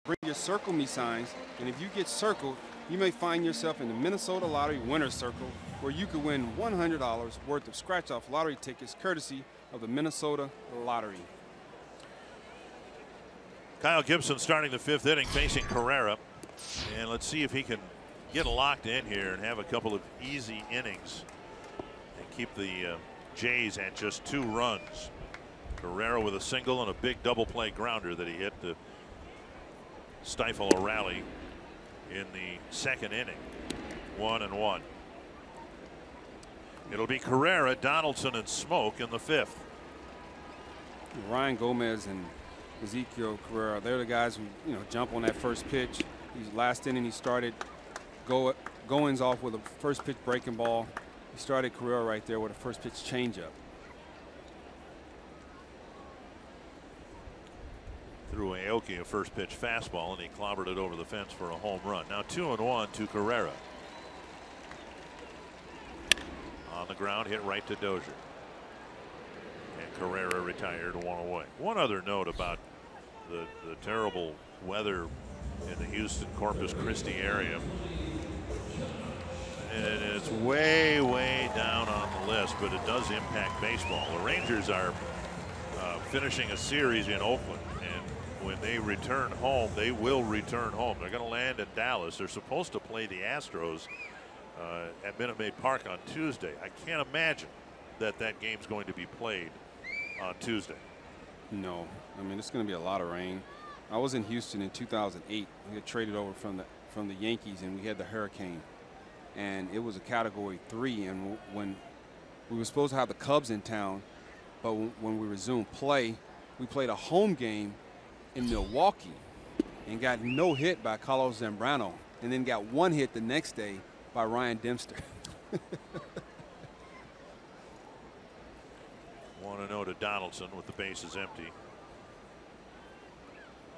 Bring your Circle Me signs, and if you get circled, you may find yourself in the Minnesota Lottery Winner's Circle, where you could win $100 worth of scratch-off lottery tickets courtesy of the Minnesota Lottery. Kyle Gibson starting the fifth inning facing Carrera. And let's see if he can get locked in here and have a couple of easy innings and keep the Jays at just 2 runs. Carrera with a single and a big double play grounder that he hit to stifle a rally in the second inning. 1-1. It'll be Carrera, Donaldson, and Smoke in the fifth. Ryan Gomez and Ezekiel Carrera, they're the guys who, jump on that first pitch. Last inning he started Goins off with a first pitch breaking ball. He started Carrera right there with a first pitch changeup. Threw Aoki a first pitch fastball and he clobbered it over the fence for a home run. Now 2-1 to Carrera. On the ground, hit right to Dozier. And Carrera retired 1 away. One other note about the terrible weather in the Houston Corpus Christi area. And it's way, way down on the list, but it does impact baseball. The Rangers are finishing a series in Oakland. When they return home, they will return home. They're going to land in Dallas. They're supposed to play the Astros at Minute Maid Park on Tuesday. I can't imagine that game's going to be played on Tuesday. No, I mean, it's going to be a lot of rain. I was in Houston in 2008. We got traded over from the Yankees, and we had the hurricane, and it was a Category 3. And when we were supposed to have the Cubs in town, but when we resumed play, we played a home game in Milwaukee and got no hit by Carlos Zambrano, and then got 1 hit the next day by Ryan Dempster. 1-0 to Donaldson with the bases empty.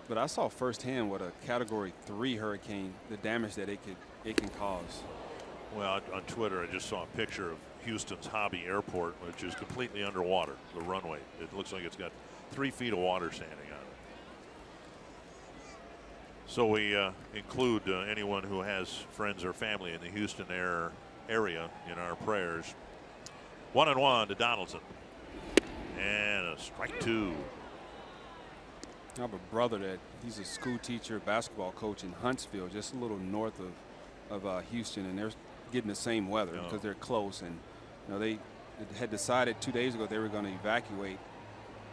But I saw firsthand what a Category 3 hurricane, the damage that it can cause. Well, on Twitter, I just saw a picture of Houston's Hobby Airport, which is completely underwater. The runway, it looks like it's got 3 feet of water standing on it. So we include anyone who has friends or family in the Houston area in our prayers. 1-1 to Donaldson. And a strike 2. I have a brother that he's a school teacher, basketball coach in Huntsville, just a little north of Houston, and they're getting the same weather because they're close. And you know, they had decided 2 days ago they were going to evacuate,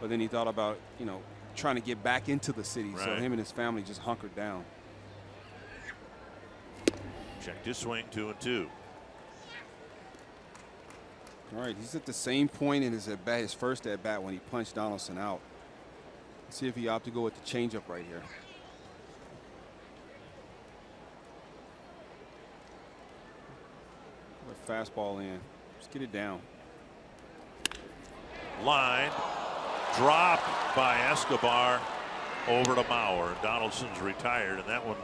but then he thought about, you know, trying to get back into the city. Right. So him and his family just hunkered down. Checked his swing, 2-2. All right, he's at the same point in his at-bat, his first at-bat when he punched Donaldson out. Let's see if he opts to go with the changeup right here. Put a fastball in. Just get it down. Line dropped by Escobar over to Mauer. Donaldson's retired, and that one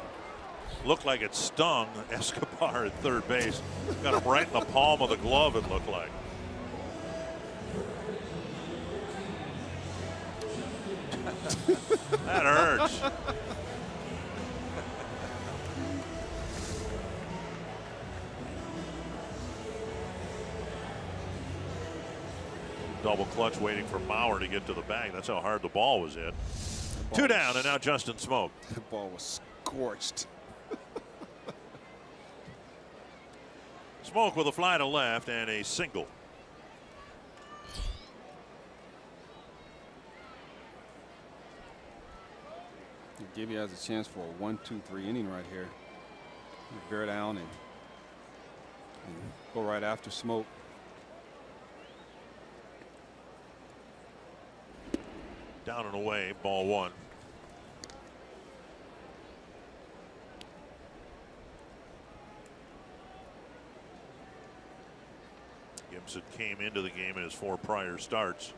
looked like it stung Escobar at third base. Got him right in the palm of the glove, it looked like. That hurts. Double clutch waiting for Mauer to get to the bag. That's how hard the ball was hit. Two down, and now Justin Smoak. The ball was scorched. Smoak with a fly to left and a single. Gibby has a chance for a 1-2-3 inning right here. Bear down and go right after Smoak. Down and away, ball one. Gibson came into the game in his 4 prior starts.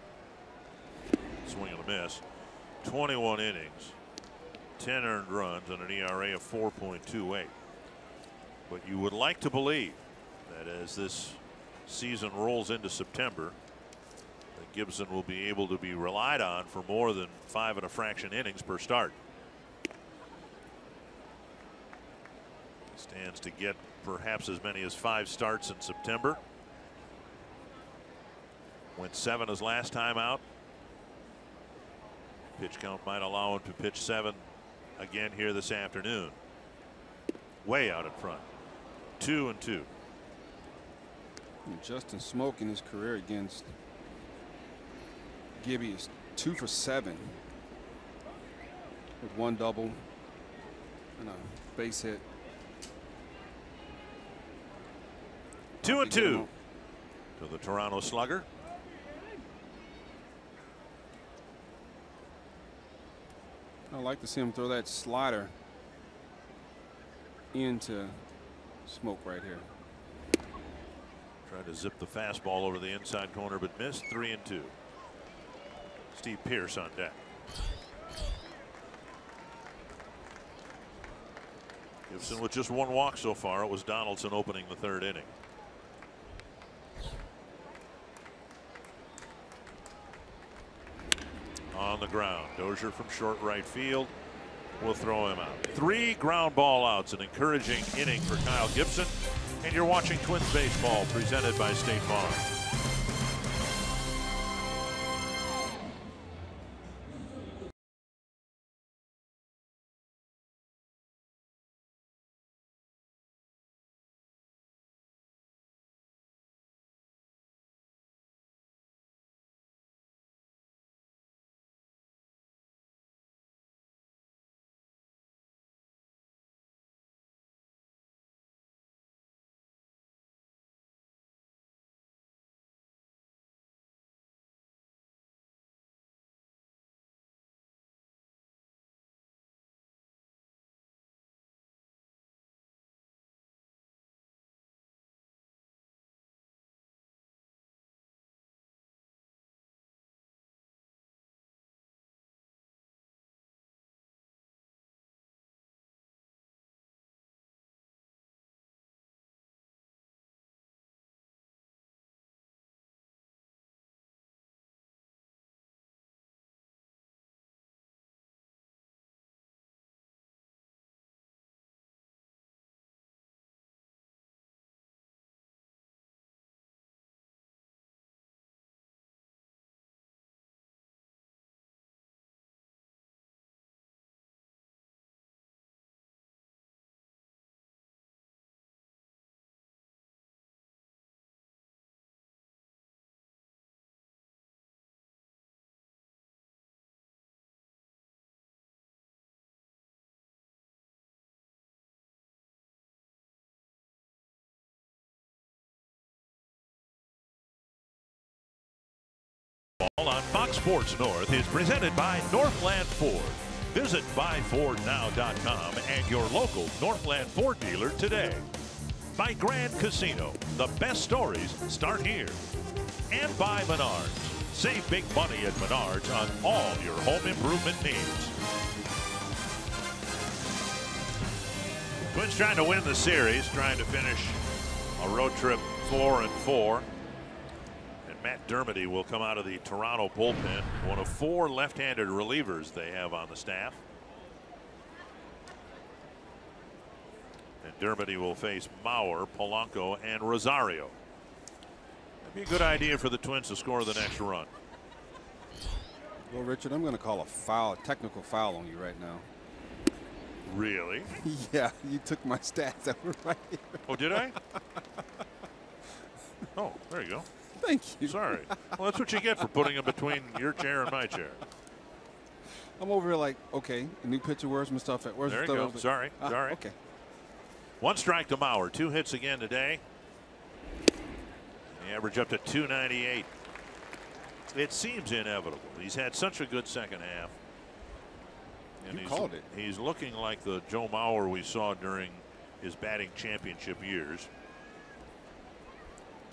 Swing and a miss. 21 innings, 10 earned runs, and an ERA of 4.28. But you would like to believe that as this season rolls into September, that Gibson will be able to be relied on for more than 5 and a fraction innings per start. Stands to get perhaps as many as 5 starts in September. Went 7 his last time out. Pitch count might allow him to pitch 7 again here this afternoon. Way out in front. 2-2. And Justin Smoak in his career against Gibby is 2 for 7 with 1 double and a base hit. 2-2 to the Toronto Slugger. I'd like to see him throw that slider into Smoak right here. Tried to zip the fastball over the inside corner, but missed. 3-2. Steve Pearce on deck. Gibson with just 1 walk so far. It was Donaldson opening the 3rd inning. On the ground, Dozier from short right field will throw him out. 3 ground ball outs, an encouraging inning for Kyle Gibson. And you're watching Twins baseball presented by State Farm. On Fox Sports North is presented by Northland Ford. Visit buyfordnow.com and your local Northland Ford dealer today. By Grand Casino, the best stories start here. And by Menards. Save big money at Menards on all your home improvement needs. Twins trying to win the series, trying to finish a road trip 4-4. Matt Dermody will come out of the Toronto bullpen, one of 4 left-handed relievers they have on the staff. And Dermody will face Mauer, Polanco, and Rosario. That'd be a good idea for the Twins to score the next run. Well, Richard, I'm going to call a technical foul on you right now. Really? Yeah, you took my stats that were right here. Oh, did I? Oh, there you go. Thank you. Sorry. Well, that's what you get for putting him between your chair and my chair. I'm over here like, okay, a new pitcher, where's my stuff at? Where's there the you go. Sorry. Sorry. Okay. 1 strike to Mauer. 2 hits again today. The average up to 298. It seems inevitable. He's had such a good second half. And you called it. He's looking like the Joe Mauer we saw during his batting championship years.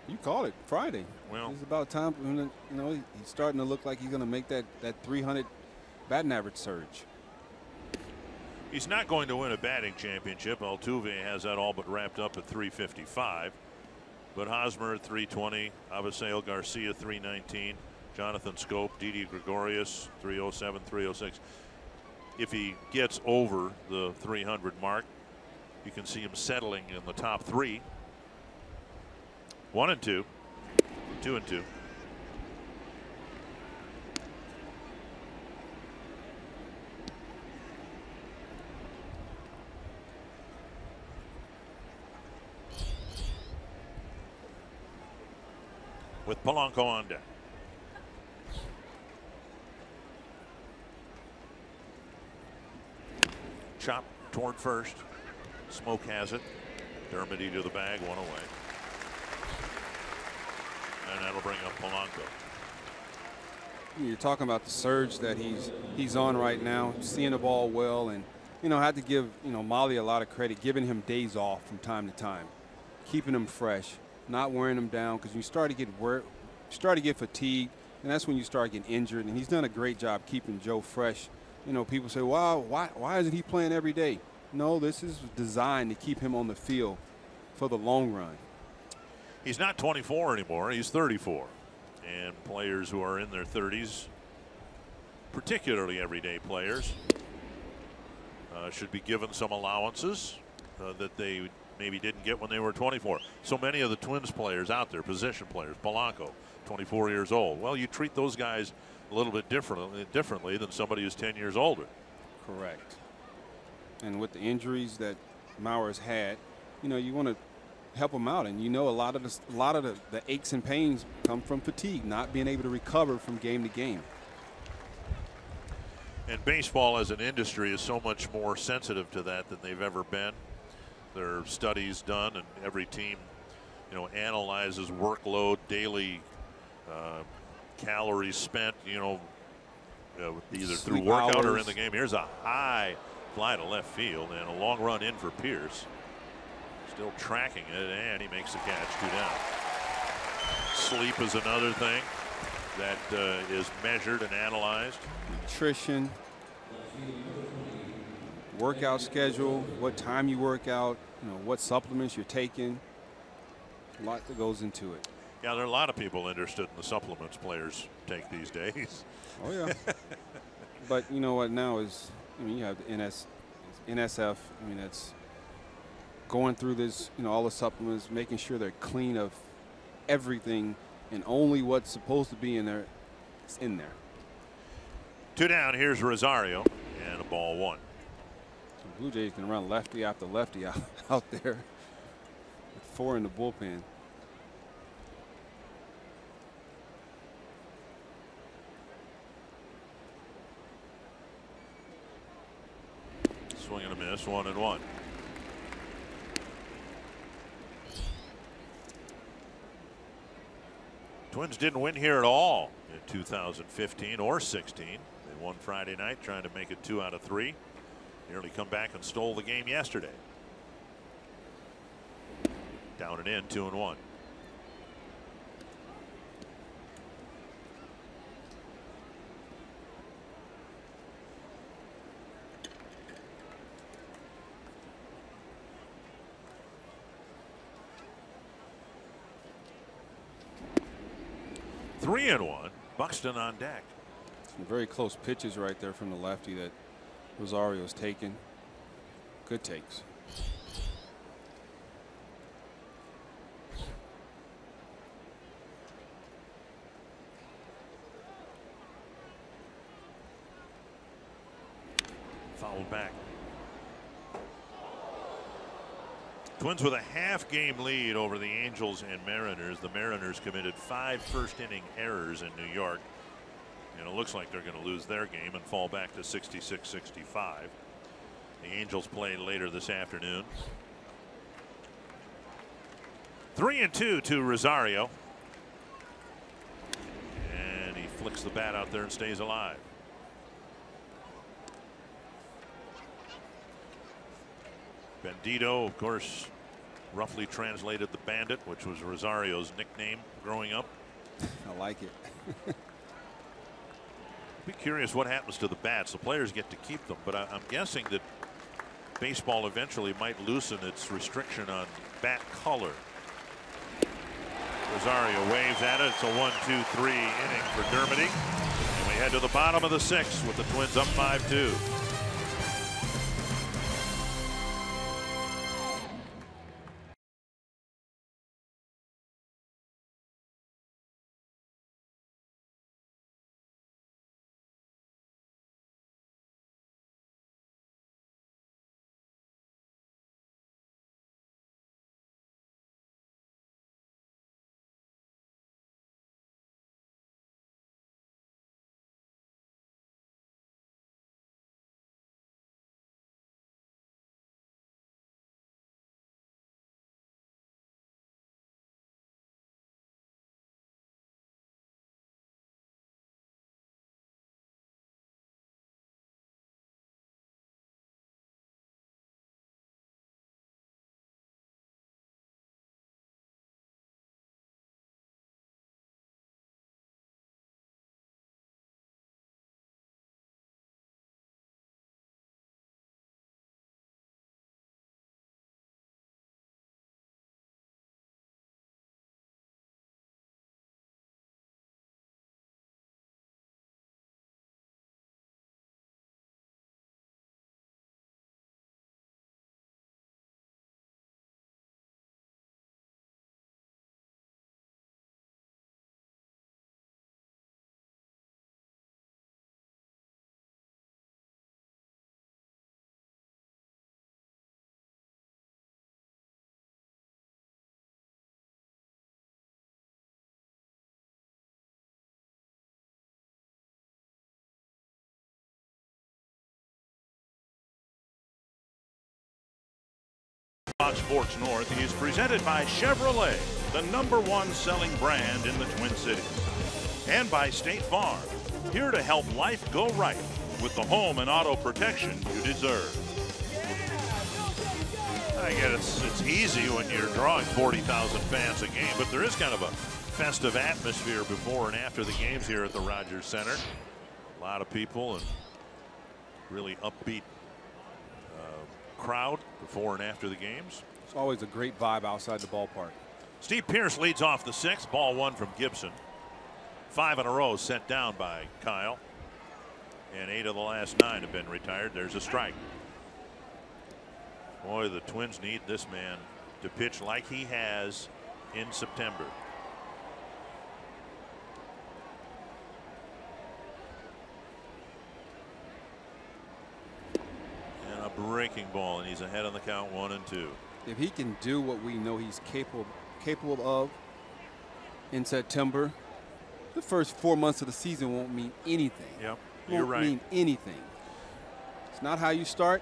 You called it Friday. Well, it's about time. You know, he's starting to look like he's going to make that 300 batting average surge. He's not going to win a batting championship. Altuve has that all but wrapped up at 355. But Hosmer at 320, Avisail Garcia 319, Jonathan Scope, Didi Gregorius 307, 306. If he gets over the 300 mark, you can see him settling in the top 3. 1-2, 2-2. With Polanco on deck. Chop toward first. Smoke has it. Dermody to the bag, 1 away. And that'll bring up Polanco. You're talking about the surge that he's on right now, seeing the ball well, and had to give Molly a lot of credit, giving him days off from time to time, keeping him fresh, not wearing him down, because you start to get fatigued, and that's when you start getting injured. And he's done a great job keeping Joe fresh. People say, "Wow, why isn't he playing every day?" No, this is designed to keep him on the field for the long run. He's not 24 anymore. He's 34. And players who are in their 30s, particularly everyday players, should be given some allowances that they maybe didn't get when they were 24. So many of the Twins players out there, position players, Polanco, 24 years old. Well, you treat those guys a little bit differently than somebody who's 10 years older. Correct. And with the injuries that Mauer's had, you want to help him out, and a lot of the aches and pains come from fatigue, not being able to recover from game to game. And baseball as an industry is so much more sensitive to that than they've ever been. There are studies done, and every team analyzes workload, daily calories spent, either through workout or in the game. Here's a high fly to left field and a long run in for Pierce. Still tracking it, and he makes the catch. 2 down. Sleep is another thing that is measured and analyzed. Nutrition, workout schedule, what time you work out, what supplements you're taking. A lot that goes into it. Yeah, there are a lot of people interested in the supplements players take these days. Oh yeah. But you know what now is, you have the NSF. That's going through this, all the supplements, making sure they're clean of everything, and only what's supposed to be in there is in there. 2 down. Here's Rosario, and a ball 1. The Blue Jays can run lefty after lefty out there with 4 in the bullpen. Swing and a miss, 1-1. Twins didn't win here at all in 2015 or 16. They won Friday night, trying to make it 2 out of 3. Nearly come back and stole the game yesterday. Down and in, 2-1. Three and one. Buxton on deck. Some very close pitches right there from the lefty that Rosario's taken. Good takes. Fouled back. Twins with a half-game lead over the Angels and Mariners. The Mariners committed 5 first-inning errors in New York, and it looks like they're going to lose their game and fall back to 66-65. The Angels play later this afternoon. 3-2 to Rosario, and he flicks the bat out there and stays alive. Bendito, of course, roughly translated the Bandit, which was Rosario's nickname growing up. I like it. Be curious what happens to the bats. The players get to keep them, but I'm guessing that baseball eventually might loosen its restriction on bat color. Rosario waves at it. It's a 1-2-3 inning for Dermody, and we head to the bottom of the 6th with the Twins up 5-2. Fox Sports North is presented by Chevrolet, the #1 selling brand in the Twin Cities, and by State Farm, here to help life go right with the home and auto protection you deserve. I guess it's easy when you're drawing 40,000 fans a game, but there is kind of a festive atmosphere before and after the games here at the Rogers Center. A lot of people and really upbeat crowd before and after the games. It's always a great vibe outside the ballpark. Steve Pearce leads off the 6th. Ball 1 from Gibson. 5 in a row sent down by Kyle, and 8 of the last 9 have been retired. There's a strike. Boy, the Twins need this man to pitch like he has in September. Breaking ball, and he's ahead on the count, 1-2. If he can do what we know he's capable of in September, the first 4 months of the season won't mean anything. Yep, you're right. Won't mean anything. It's not how you start,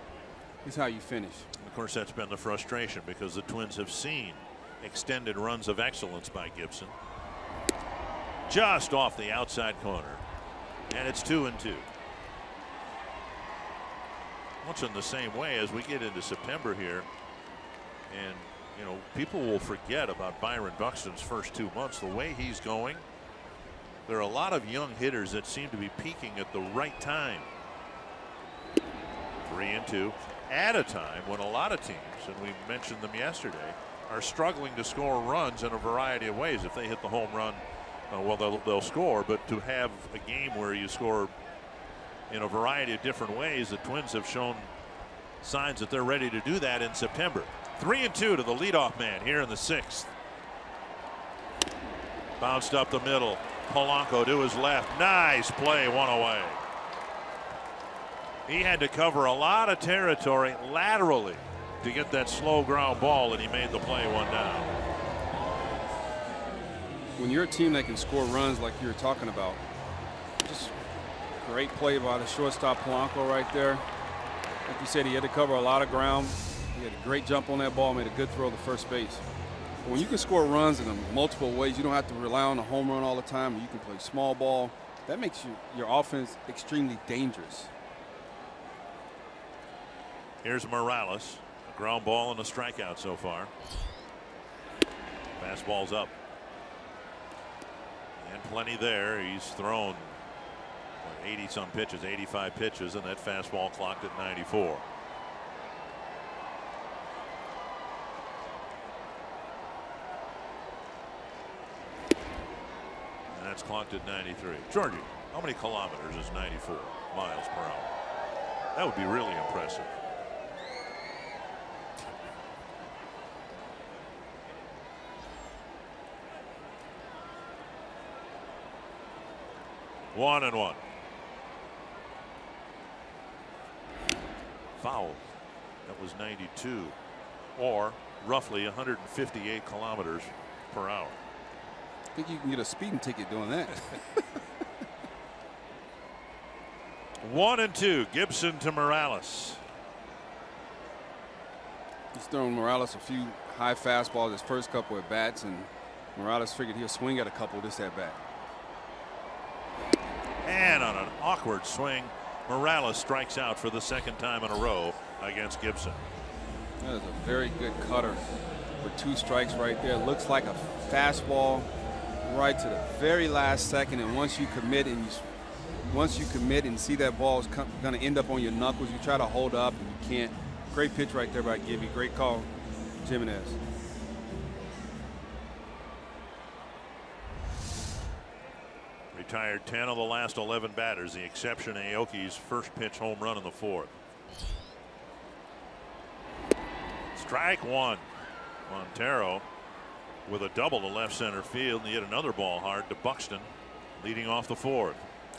it's how you finish. And of course, that's been the frustration because the Twins have seen extended runs of excellence by Gibson. just off the outside corner. And it's 2-2. Much in the same way as we get into September here. And, you know, people will forget about Byron Buxton's first 2 months. The way he's going, there are a lot of young hitters that seem to be peaking at the right time. 3-2 at a time when a lot of teams, and we mentioned them yesterday, are struggling to score runs in a variety of ways. If they hit the home run, well, they'll score, but to have a game where you score in a variety of different ways, the Twins have shown signs that they're ready to do that in September. 3-2 to the leadoff man here in the 6th. Bounced up the middle. Polanco to his left. Nice play, one away. He had to cover a lot of territory laterally to get that slow ground ball, and he made the play, one down. When you're a team that can score runs like you were talking about, just great play by the shortstop Polanco right there. Like you said, he had to cover a lot of ground. He had a great jump on that ball, made a good throw to first base. When you can score runs in multiple ways, you don't have to rely on a home run all the time. You can play small ball. That makes your offense extremely dangerous. Here's Morales. A ground ball and a strikeout so far. Fastball's up. And plenty there. He's thrown 80-some pitches, 85 pitches, and that fastball clocked at 94. And that's clocked at 93. Georgie, how many kilometers is 94 miles per hour? That would be really impressive. One and one. Foul. That was 92, or roughly 158 kilometers per hour. I think you can get a speeding ticket doing that. 1-2. Gibson to Morales. He's thrown Morales a few high fastballs his first couple at bats, and Morales figured he'll swing at a couple this at bat. And on an awkward swing, Morales strikes out for the second time in a row against Gibson. That is a very good cutter for 2 strikes right there. Looks like a fastball right to the very last second, and once you commit and see that ball is going to end up on your knuckles, you try to hold up and you can't. Great pitch right there by Gibby. Great call, Jimenez. Retired 10 of the last 11 batters, the exception Aoki's first pitch home run in the 4th. Strike one. Montero with a double to left center field, and he hit another ball hard to Buxton, leading off the 4th.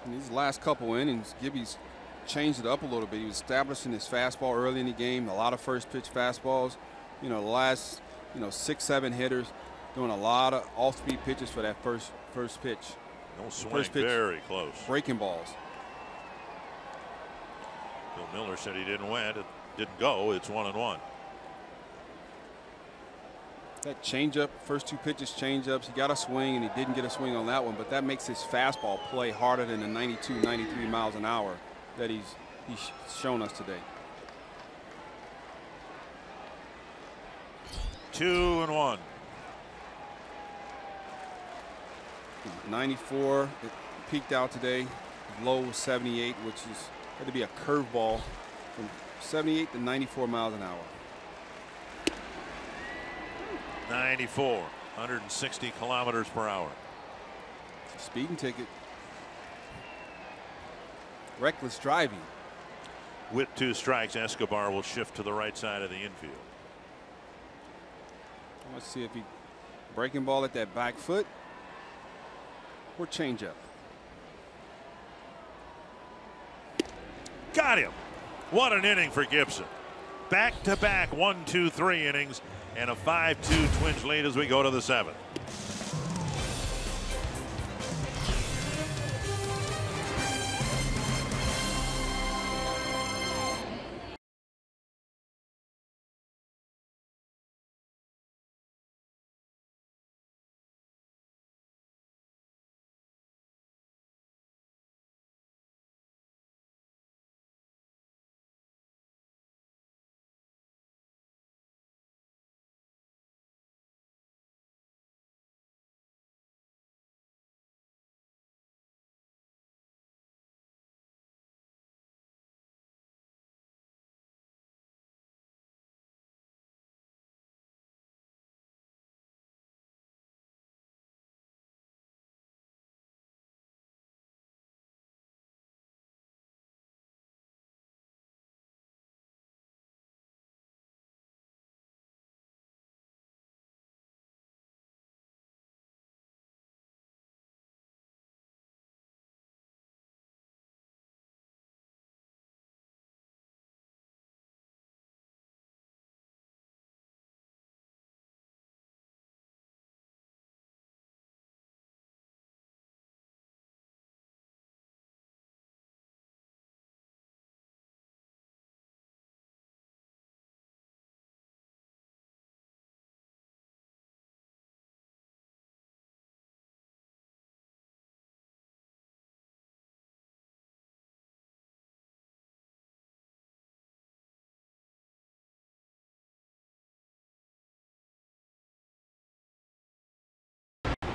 In these last couple innings, Gibby's changed it up a little bit. He was establishing his fastball early in the game, a lot of first pitch fastballs. You know, the last 6-7 hitters doing a lot of off-speed pitches for that first pitch. No swing, very close. Breaking balls. Bill Miller said he didn't win. It didn't go. It's 1-1. That changeup, first 2 pitches changeups. He got a swing and he didn't get a swing on that one, but that makes his fastball play harder than the 92, 93 miles an hour that he's shown us today. 2-1. 94, it peaked out today. Low was 78, which had to be a curveball from 78 to 94 miles an hour. 94, 160 kilometers per hour. Speeding ticket. Reckless driving. With 2 strikes, Escobar will shift to the right side of the infield. Let's see if he breaking ball at that back foot or changeup. Got him. What an inning for Gibson. Back-to-back 1-2-3 innings and a 5-2 Twins lead as we go to the 7th.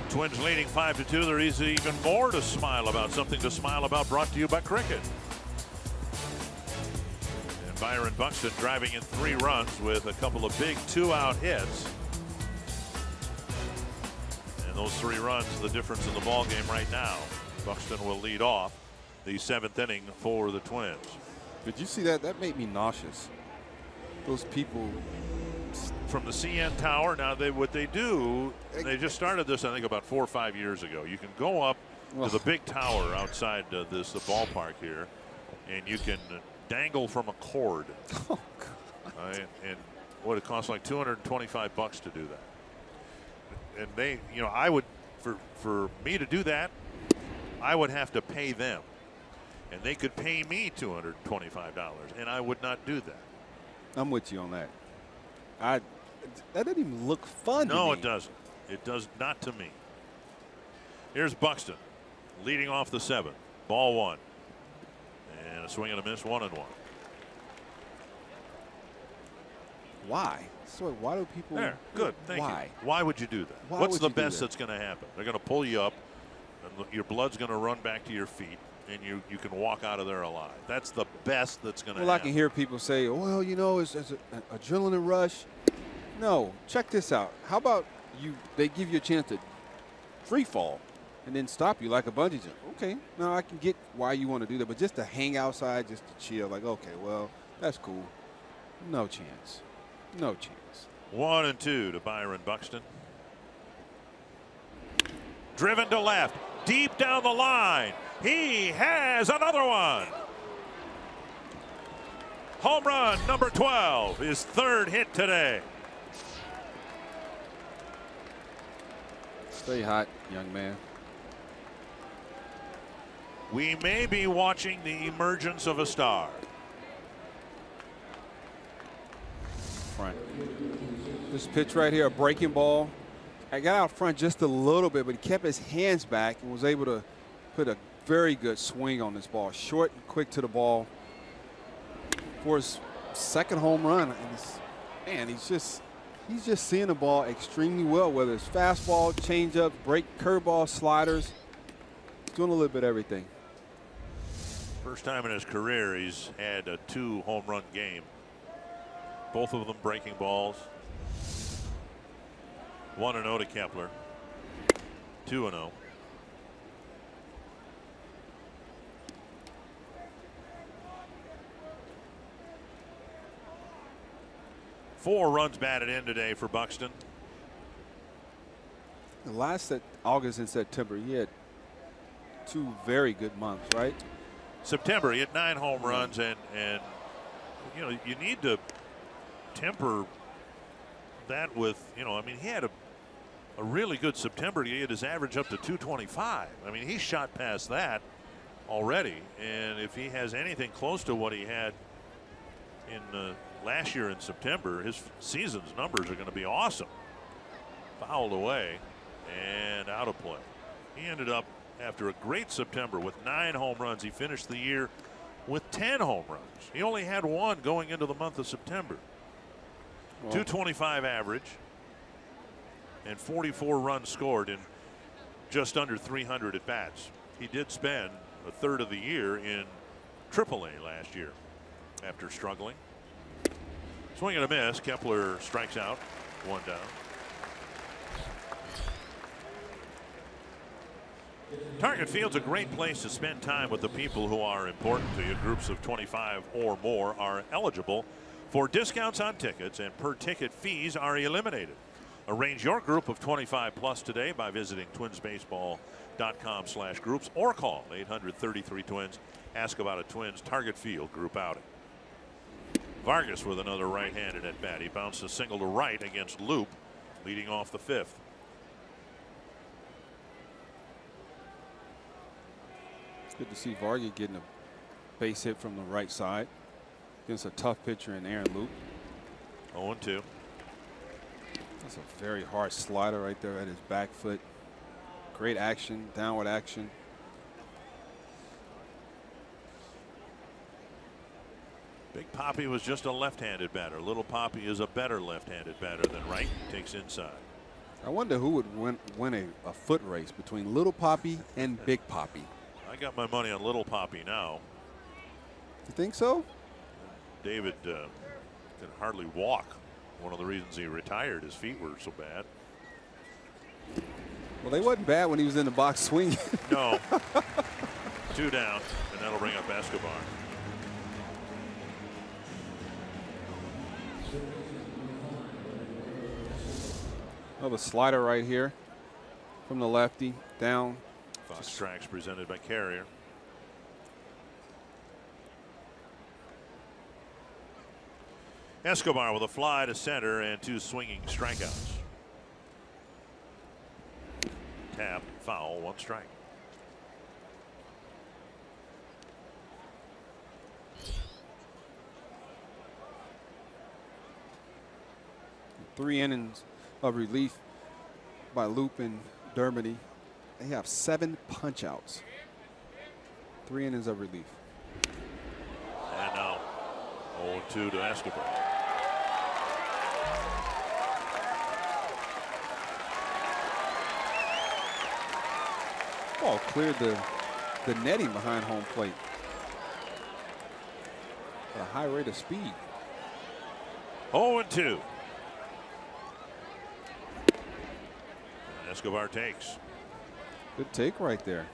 Twins leading 5-2. There is even more to smile about. Something to smile about, brought to you by Cricket. And Byron Buxton driving in 3 runs with a couple of big 2-out hits. And those 3 runs, the difference in the ball game right now. Buxton will lead off the 7th inning for the Twins. Did you see that? That made me nauseous. Those people from the CN Tower. Now what they do, they just started this I think about 4 or 5 years ago. You can go up to the big tower outside the ballpark here, and you can dangle from a cord. Oh, God. And what it costs like $225 to do that. And they, I would, for me to do that, I would have to pay them, and they could pay me $225, and I would not do that. I'm with you on that. That doesn't even look fun to me. No, it doesn't. It does not to me. Here's Buxton leading off the 7th. Ball 1. And a swing and a miss, 1-1. Why? So why do people? There, good. Thank you. Why would you do that? Why What's would the you do best that? that's going to happen? They're going to pull you up, and your blood's going to run back to your feet, and you can walk out of there alive. That's the best that's going to happen. Well, I can hear people say, well, it's an adrenaline rush. No, check this out. How about they give you a chance to free fall and then stop you like a bungee jump? Okay, now I can get why you want to do that, but just to hang outside, just to chill, like, okay, well, that's cool. No chance. No chance. 1-2 to Byron Buxton. Driven to left, deep down the line. He has another one. Home run number 12, his 3rd hit today. Stay hot, young man. We may be watching the emergence of a star. Front. This pitch right here, a breaking ball. I got out front just a little bit, but he kept his hands back and was able to put a very good swing on this ball. Short and quick to the ball for his 2nd home run. And he's just seeing the ball extremely well, whether it's fastball, changeup, break, curveball, sliders. He's doing a little bit of everything. First time in his career he's had a 2 home run game. Both of them breaking balls. 1-0 to Kepler. 2-0. Four runs batted in today for Buxton. The last August and September, he had 2 very good months, right? September, he had 9 home runs, and you need to temper that with, he had a really good September. He had his average up to 225. I mean, he shot past that already, and if he has anything close to what he had in last year in September, his season's numbers are going to be awesome. Fouled away and out of play. He ended up, after a great September with 9 home runs, he finished the year with 10 home runs. He only had 1 going into the month of September. Well, 225 average and 44 runs scored in just under 300 at bats. He did spend a third of the year in AAA last year after struggling. Swing and a miss. Kepler strikes out. 1 down. Target Field's a great place to spend time with the people who are important to you. Groups of 25 or more are eligible for discounts on tickets, and per ticket fees are eliminated. Arrange your group of 25 plus today by visiting twinsbaseball.com/groups or call 800-33-TWINS. Ask about a Twins Target Field group outing. Vargas with another right-handed at bat. He bounced a single to right against Loop, leading off the 5th. It's good to see Vargas getting a base hit from the right side against a tough pitcher in Aaron Loop. 0-2. That's a very hard slider right there at his back foot. Great action, downward action. Big Papi was just a left-handed batter. Little Papi is a better left-handed batter than right. Takes inside. I wonder who would win a foot race between Little Poppy and Big Poppy. I got my money on Little Poppy now. You think so? David can hardly walk. One of the reasons he retired, his feet were so bad. Well, they wasn't bad when he was in the box swinging. No. 2 down, and that'll bring up Escobar. Another slider right here from the lefty down. Fox Tracks presented by Carrier. Escobar with a fly to center and 2 swinging strikeouts. Tap, foul, 1 strike. Three innings of relief by Loop and Dermody. They have 7 punch outs. 3 innings of relief. And now 0-2 to Escobar. Ball cleared the netting behind home plate at a high rate of speed. 0-2. Escobar takes. Good take right there.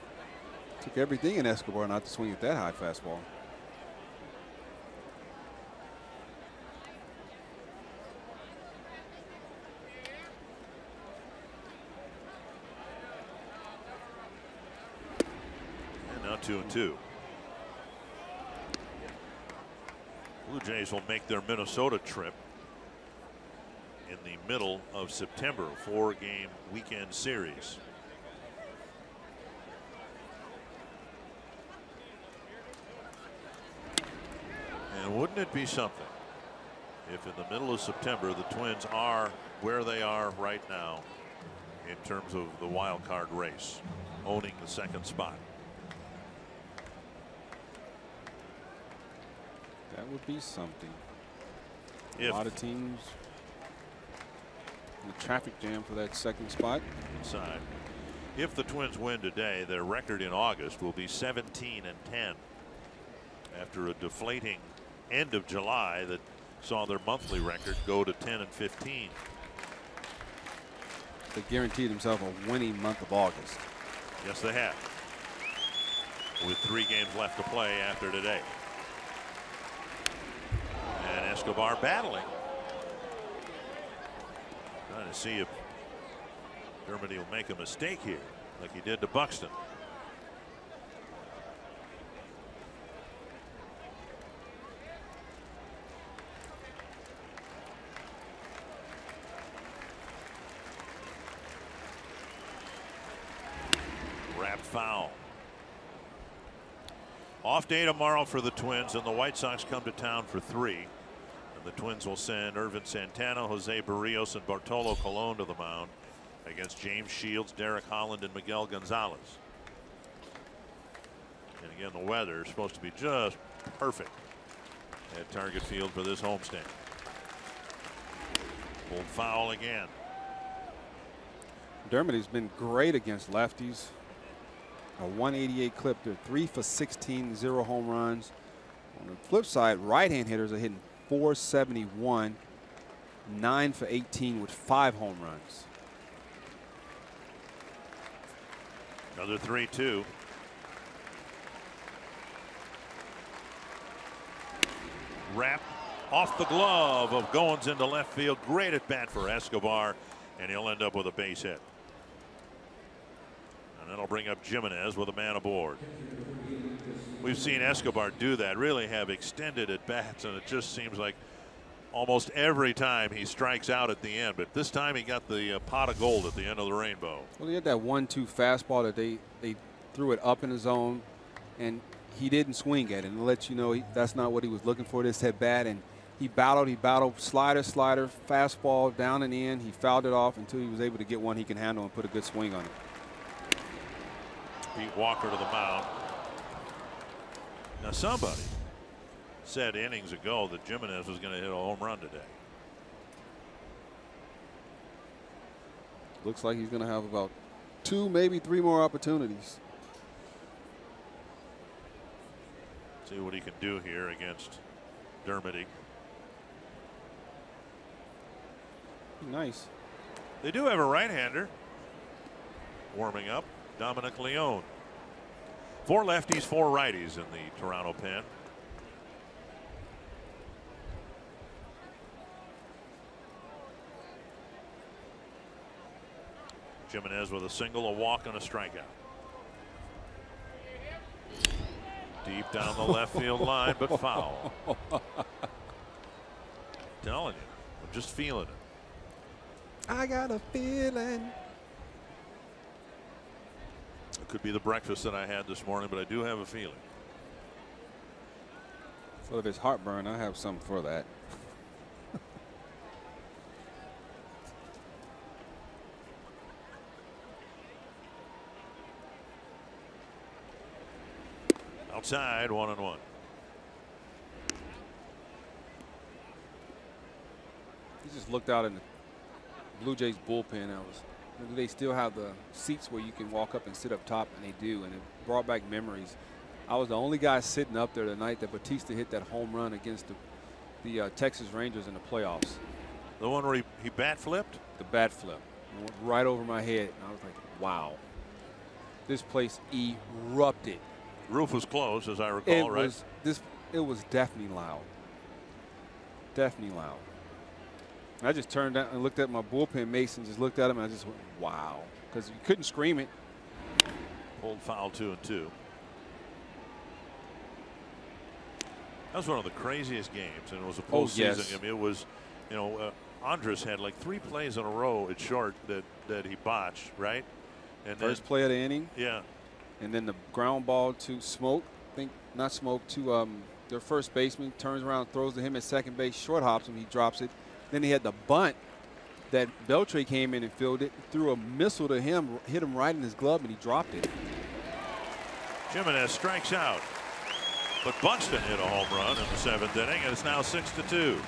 Took everything in Escobar not to swing at that high fastball. And now 2-2. Blue Jays will make their Minnesota trip in the middle of September, 4-game weekend series. And wouldn't it be something if in the middle of September the Twins are where they are right now in terms of the wild card race, owning the 2nd spot? That would be something. If a lot of teams in the traffic jam for that 2nd spot. inside. If the Twins win today, their record in August will be 17-10 after a deflating end of July that saw their monthly record go to 10-15. They guaranteed themselves a winning month of August. Yes, they have, with 3 games left to play after today. And Escobar battling, trying to see if Dermody will make a mistake here like he did to Buxton. Wrapped foul. Off day tomorrow for the Twins, and the White Sox come to town for 3. And the Twins will send Irvin Santana, Jose Barrios, and Bartolo Colon to the mound against James Shields, Derek Holland, and Miguel Gonzalez. And again, the weather is supposed to be just perfect at Target Field for this homestand. Pulled foul again. Dermody's been great against lefties. A 188 clip. They're 3 for 16, 0 home runs. On the flip side, right-hand hitters are hitting .471, 9 for 18 with 5 home runs. Another 3-2. Wrap off the glove of Goins into left field. Great at bat for Escobar, and he'll end up with a base hit. And that'll bring up Jimenez with a man aboard. We've seen Escobar do that, really have extended at bats, and it just seems like almost every time he strikes out at the end. But this time he got the pot of gold at the end of the rainbow. Well, he had that 1-2 fastball that they threw it up in the zone, and he didn't swing at it. And to let you know that's not what he was looking for this at bat. And he battled, slider, fastball down and in. He fouled it off until he was able to get one he can handle and put a good swing on it. Pete Walker to the mound. Now somebody said innings ago that Jimenez was going to hit a home run today. Looks like he's going to have about 2, maybe 3 more opportunities. See what he can do here against Dermody. Nice. They do have a right-hander warming up, Dominic Leone. 4 lefties, 4 righties in the Toronto pen. Jimenez with a single, a walk, and a strikeout. Deep down the left field line, but foul. Telling you, I'm just feeling it. I got a feeling. It could be the breakfast that I had this morning, but I do have a feeling. So if it's heartburn, I have something for that. Outside, 1-1. He just looked out in the Blue Jays bullpen. They still have the seats where you can walk up and sit up top, and they do, and it brought back memories. I was the only guy sitting up there the night that Batista hit that home run against the Texas Rangers in the playoffs. The one where he bat flipped? The bat flip. It went right over my head, and I was like, wow. This place erupted. Roof was closed, as I recall, right? It was definitely loud. Definitely loud. I just turned out and looked at my bullpen mates and just looked at him, and I just went, wow. Because you couldn't scream it. Pulled foul 2-2. That was one of the craziest games, and it was a postseason. Yes. I mean, it was, you know, Andres had like 3 plays in a row at short that he botched, right? And First play of the inning. Yeah. And then the ground ball to Smoke. I think not Smoke, to their first baseman. Turns around, throws to him at second base, short hops him, he drops it. Then he had the bunt that Beltre came in and fielded, threw a missile to him, hit him right in his glove, and he dropped it. Jimenez strikes out, but Buxton hit a home run in the 7th inning, and it's now 6-2.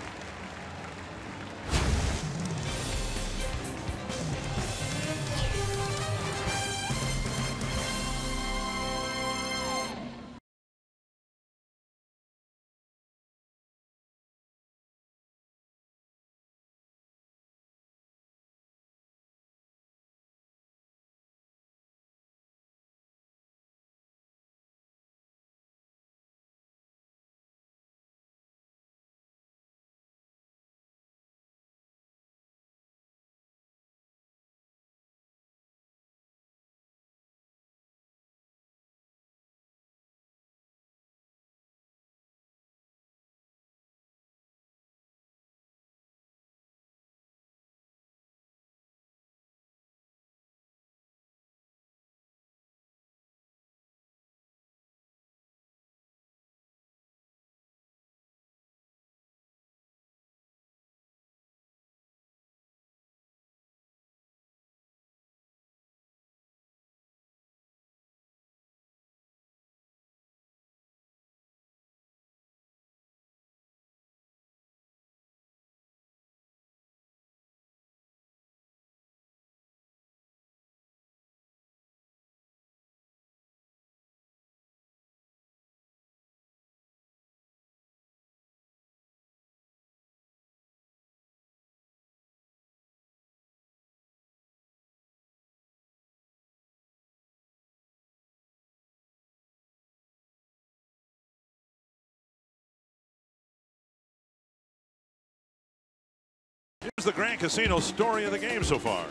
Here's the Grand Casino story of the game so far.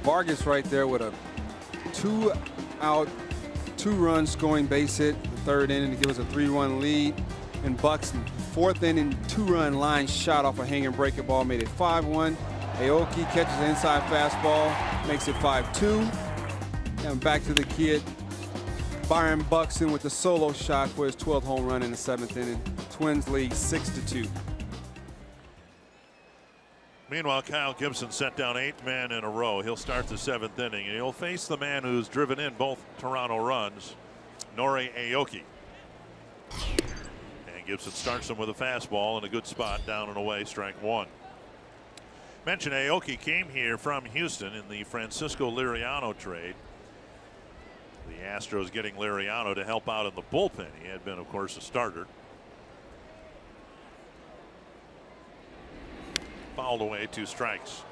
Vargas right there with a 2-out, 2-run scoring base hit in the 3rd inning to give us a 3-1 lead. And Buxton, 4th inning, 2-run line shot off a hanging breaking ball, made it 5-1. Aoki catches the inside fastball, makes it 5-2. And back to the kid, Byron Buxton with the solo shot for his 12th home run in the 7th inning. Twins lead 6-2. Meanwhile, Kyle Gibson set down 8 men in a row. He'll start the 7th inning, and he'll face the man who's driven in both Toronto runs, Nori Aoki. And Gibson starts him with a fastball in a good spot, down and away, strike 1. Mention Aoki came here from Houston in the Francisco Liriano trade. The Astros getting Liriano to help out in the bullpen. He had been, of course, a starter. Fouled away, 2 strikes.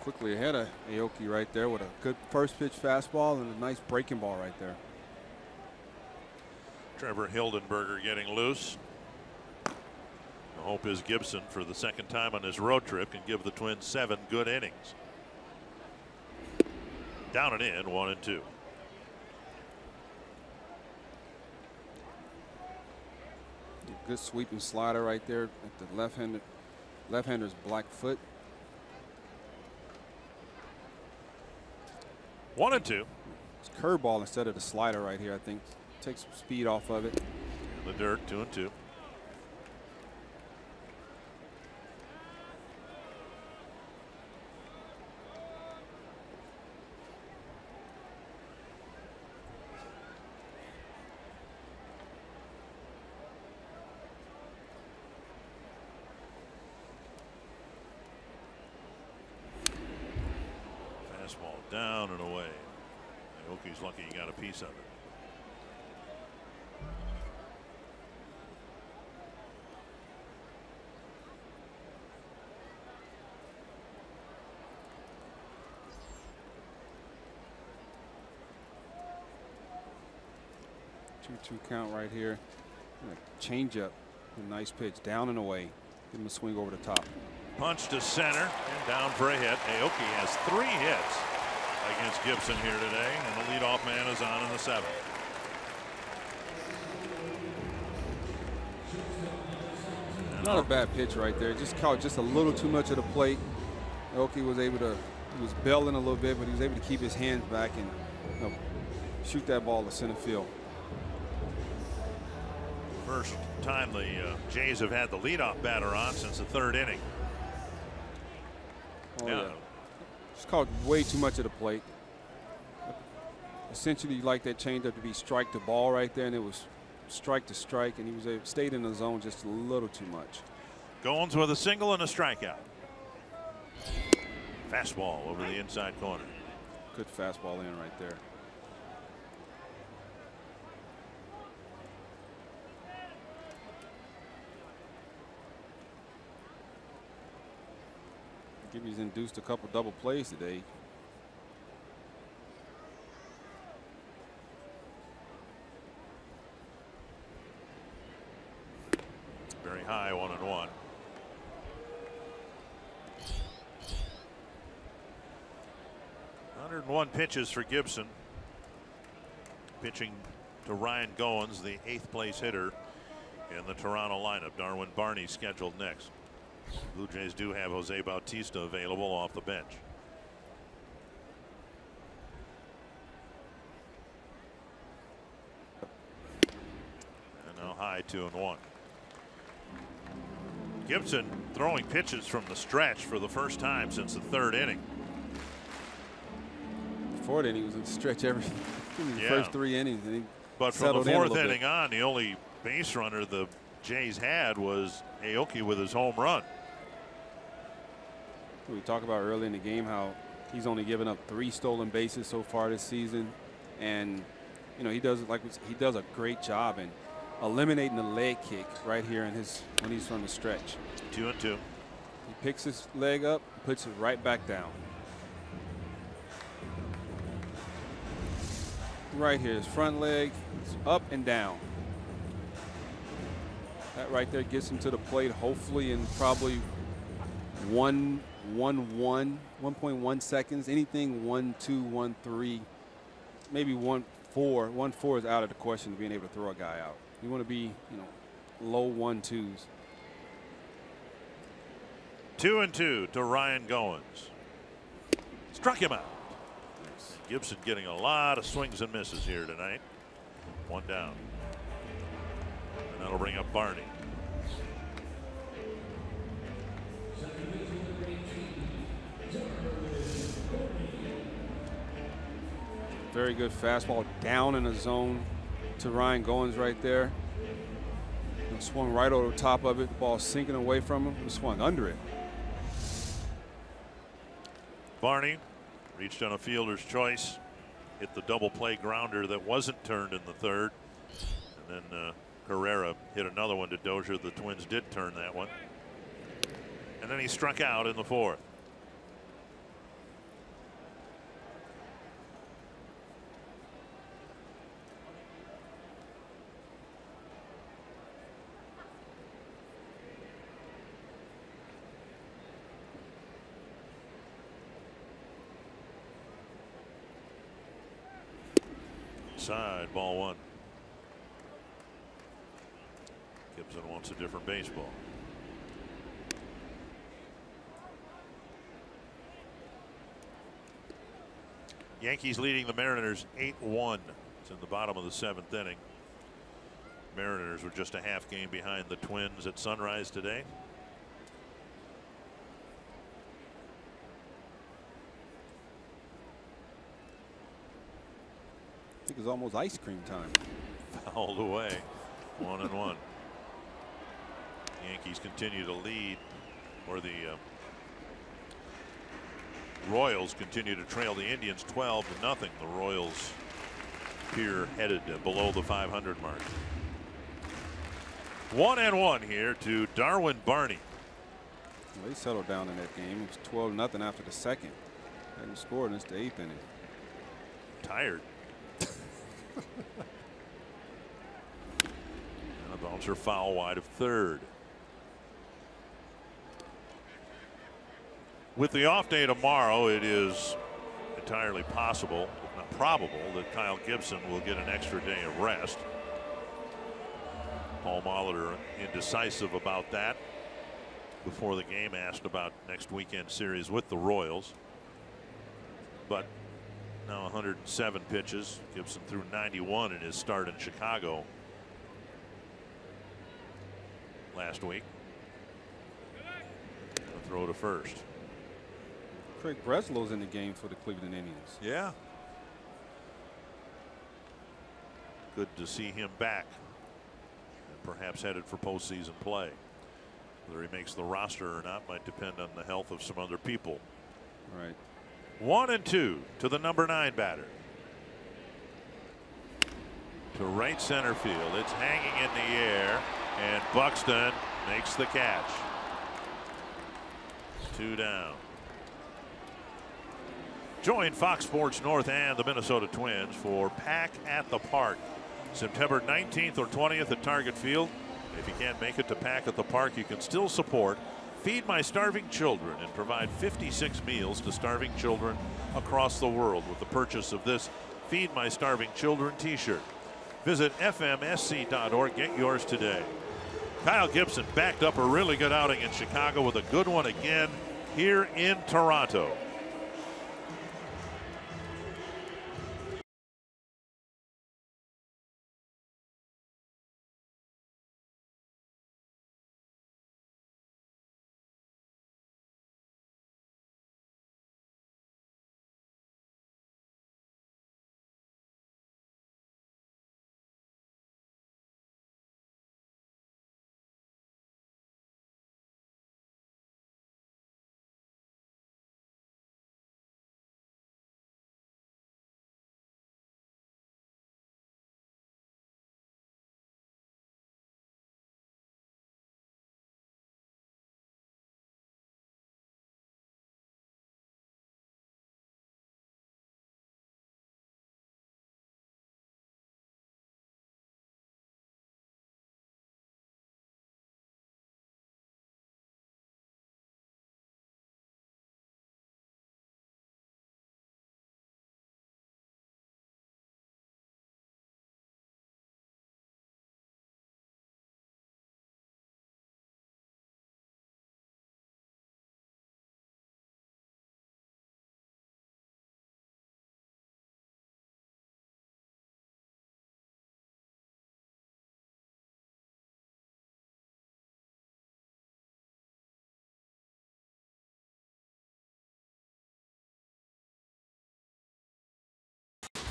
Quickly ahead of Aoki right there with a good first pitch fastball and a nice breaking ball right there. Trevor Hildenberger getting loose. The hope is Gibson, for the second time on his road trip, can give the Twins 7 good innings. Down and in, 1-2. Good sweeping slider right there at the left-hander's black foot. 1-2. It's curveball instead of the slider right here. I think takes some speed off of it. In the dirt, 2-2. Fastball down and away. Aoki's lucky he got a piece of it. Two count right here. Change up. A nice pitch down and away. Give him a swing over the top. Punch to center and down for a hit. Aoki has 3 hits against Gibson here today, and the leadoff man is on in the 7th. Not a bad pitch right there. Just caught just a little too much of the plate. Aoki was able to, he was belling a little bit, but he was able to keep his hands back and shoot that ball to center field. First time the Jays have had the leadoff batter on since the 3rd inning. Oh, yeah. Just caught way too much of the plate. Essentially, like that changeup to be strike to ball right there, and it was strike to strike, and he was stayed in the zone just a little too much. Goins with a single and a strikeout. Fastball over the inside corner. Good fastball in right there. Gibby's induced a couple double plays today. Very high, 1-1. 101 pitches for Gibson. Pitching to Ryan Goins, the 8th place hitter in the Toronto lineup. Darwin Barney scheduled next. Blue Jays do have Jose Bautista available off the bench. And now high, 2-1. Gibson throwing pitches from the stretch for the first time since the 3rd inning. The 4th inning was a stretch every first 3 innings. And he but from the 4th inning on, the only base runner the Jays had was Aoki with his home run. We talked about early in the game how he's only given up 3 stolen bases so far this season, and he does a great job in eliminating the leg kick right here when he's from the stretch. 2-2. He picks his leg up, puts it right back down. Right here, his front leg is up and down. That right there gets him to the plate, hopefully in probably 1.1 seconds. Anything 1, 2, 1, 3, maybe 1, 4. 1, 4 is out of the question of being able to throw a guy out. You want to be, low 1, 2s. 2-2 to Ryan Goins. Struck him out. Gibson getting a lot of swings and misses here tonight. 1 down. And that'll bring up Barney. Very good fastball down in the zone to Ryan Goins right there. Swung right over the top of it. The ball sinking away from him. He swung under it. Barney reached on a fielder's choice, hit the double play grounder that wasn't turned in the third, and then Carrera hit another one to Dozier. The Twins did turn that one, and then he struck out in the fourth. Side, ball one. Gibson wants a different baseball. Yankees leading the Mariners 8-1. It's in the bottom of the 7th inning. Mariners were just a half game behind the Twins at sunrise today. I think it's almost ice cream time. Fouled away. 1-1. Yankees continue to lead, or the Royals continue to trail the Indians 12-0. The Royals appear headed below the 500 mark. 1-1 here to Darwin Barney. Well, they settled down in that game. It was 12-0 after the second. Hadn't scored since the 8th inning. Tired. And a bouncer foul wide of third. With the off day tomorrow, it is entirely possible, if not probable, that Kyle Gibson will get an extra day of rest. Paul Molitor indecisive about that before the game, asked about next weekend series with the Royals. But now 107 pitches. Gibson threw 91 in his start in Chicago last week. A throw to first. Craig Breslow's in the game for the Cleveland Indians. Yeah. Good to see him back, and perhaps headed for postseason play. Whether he makes the roster or not might depend on the health of some other people. Right. 1-2 to the number 9 batter. To right center field. It's hanging in the air, and Buxton makes the catch. 2 down. Join Fox Sports North and the Minnesota Twins for Pack at the Park, September 19th or 20th at Target Field. If you can't make it to Pack at the Park, you can still support Feed My Starving Children and provide 56 meals to starving children across the world with the purchase of this Feed My Starving Children t-shirt. Visit fmsc.org. Get yours today. Kyle Gibson backed up a really good outing in Chicago with a good one again here in Toronto.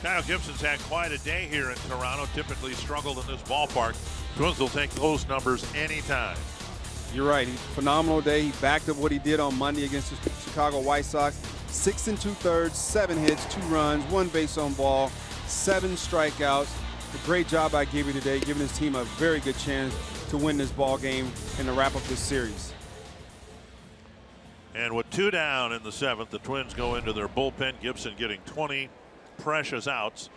Kyle Gibson's had quite a day here in Toronto. Typically struggled in this ballpark Twins will take those numbers anytime. You're right. Phenomenal day. He backed up what he did on Monday against the Chicago White Sox. 6 2/3, 7 hits, 2 runs, 1 base on ball, 7 strikeouts. A great job by Gibby today, giving his team a very good chance to win this ball game and to wrap up this series. And with 2 down in the 7th, the Twins go into their bullpen. Gibson getting 20 precious outs.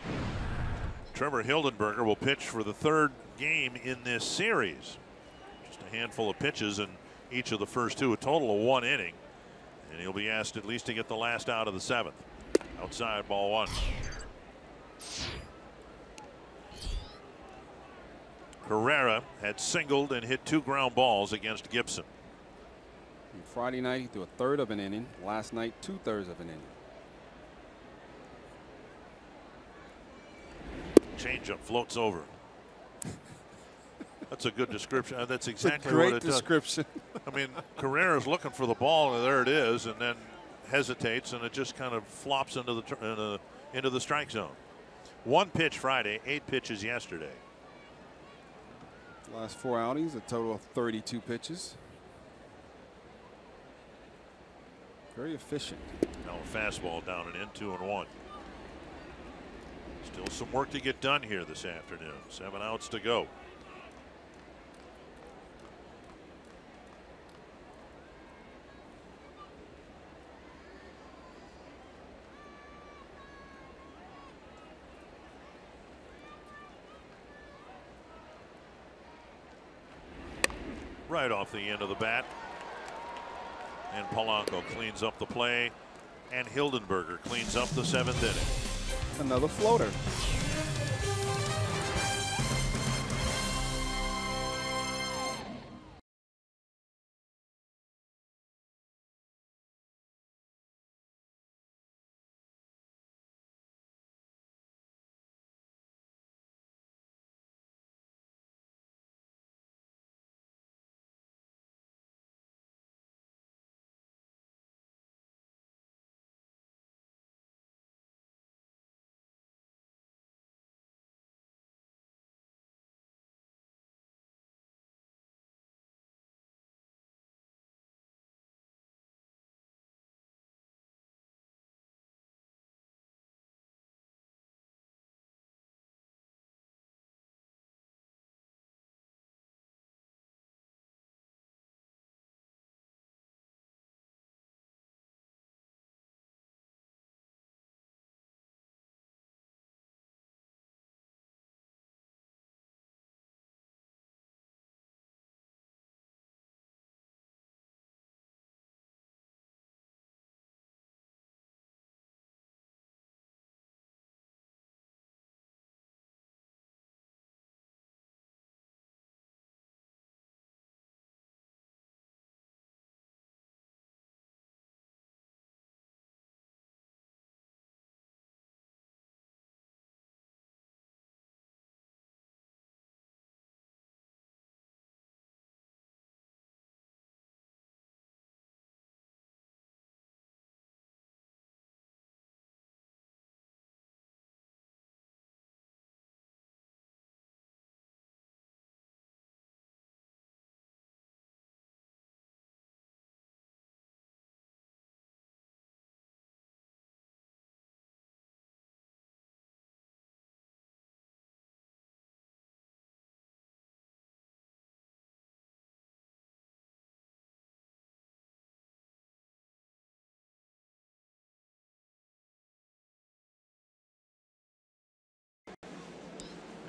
Trevor Hildenberger will pitch for the 3rd game in this series. Just a handful of pitches in each of the first 2, a total of 1 inning. And he'll be asked at least to get the last out of the 7th. Outside, ball 1. Herrera had singled and hit 2 ground balls against Gibson. And Friday night, he threw a 1/3 of an inning. Last night, 2/3 of an inning. Changeup floats over. That's a good description. That's exactly what it does. Great description. I mean, Carrera's looking for the ball, and there it is, and then hesitates, and it just kind of flops into the strike zone. 1 pitch Friday, 8 pitches yesterday. Last 4 outings, a total of 32 pitches. Very efficient. Now a fastball down and in, 2-1. Still some work to get done here this afternoon. 7 outs to go. Right off the end of the bat. And Polanco cleans up the play. And Hildenberger cleans up the 7th inning. Another floater.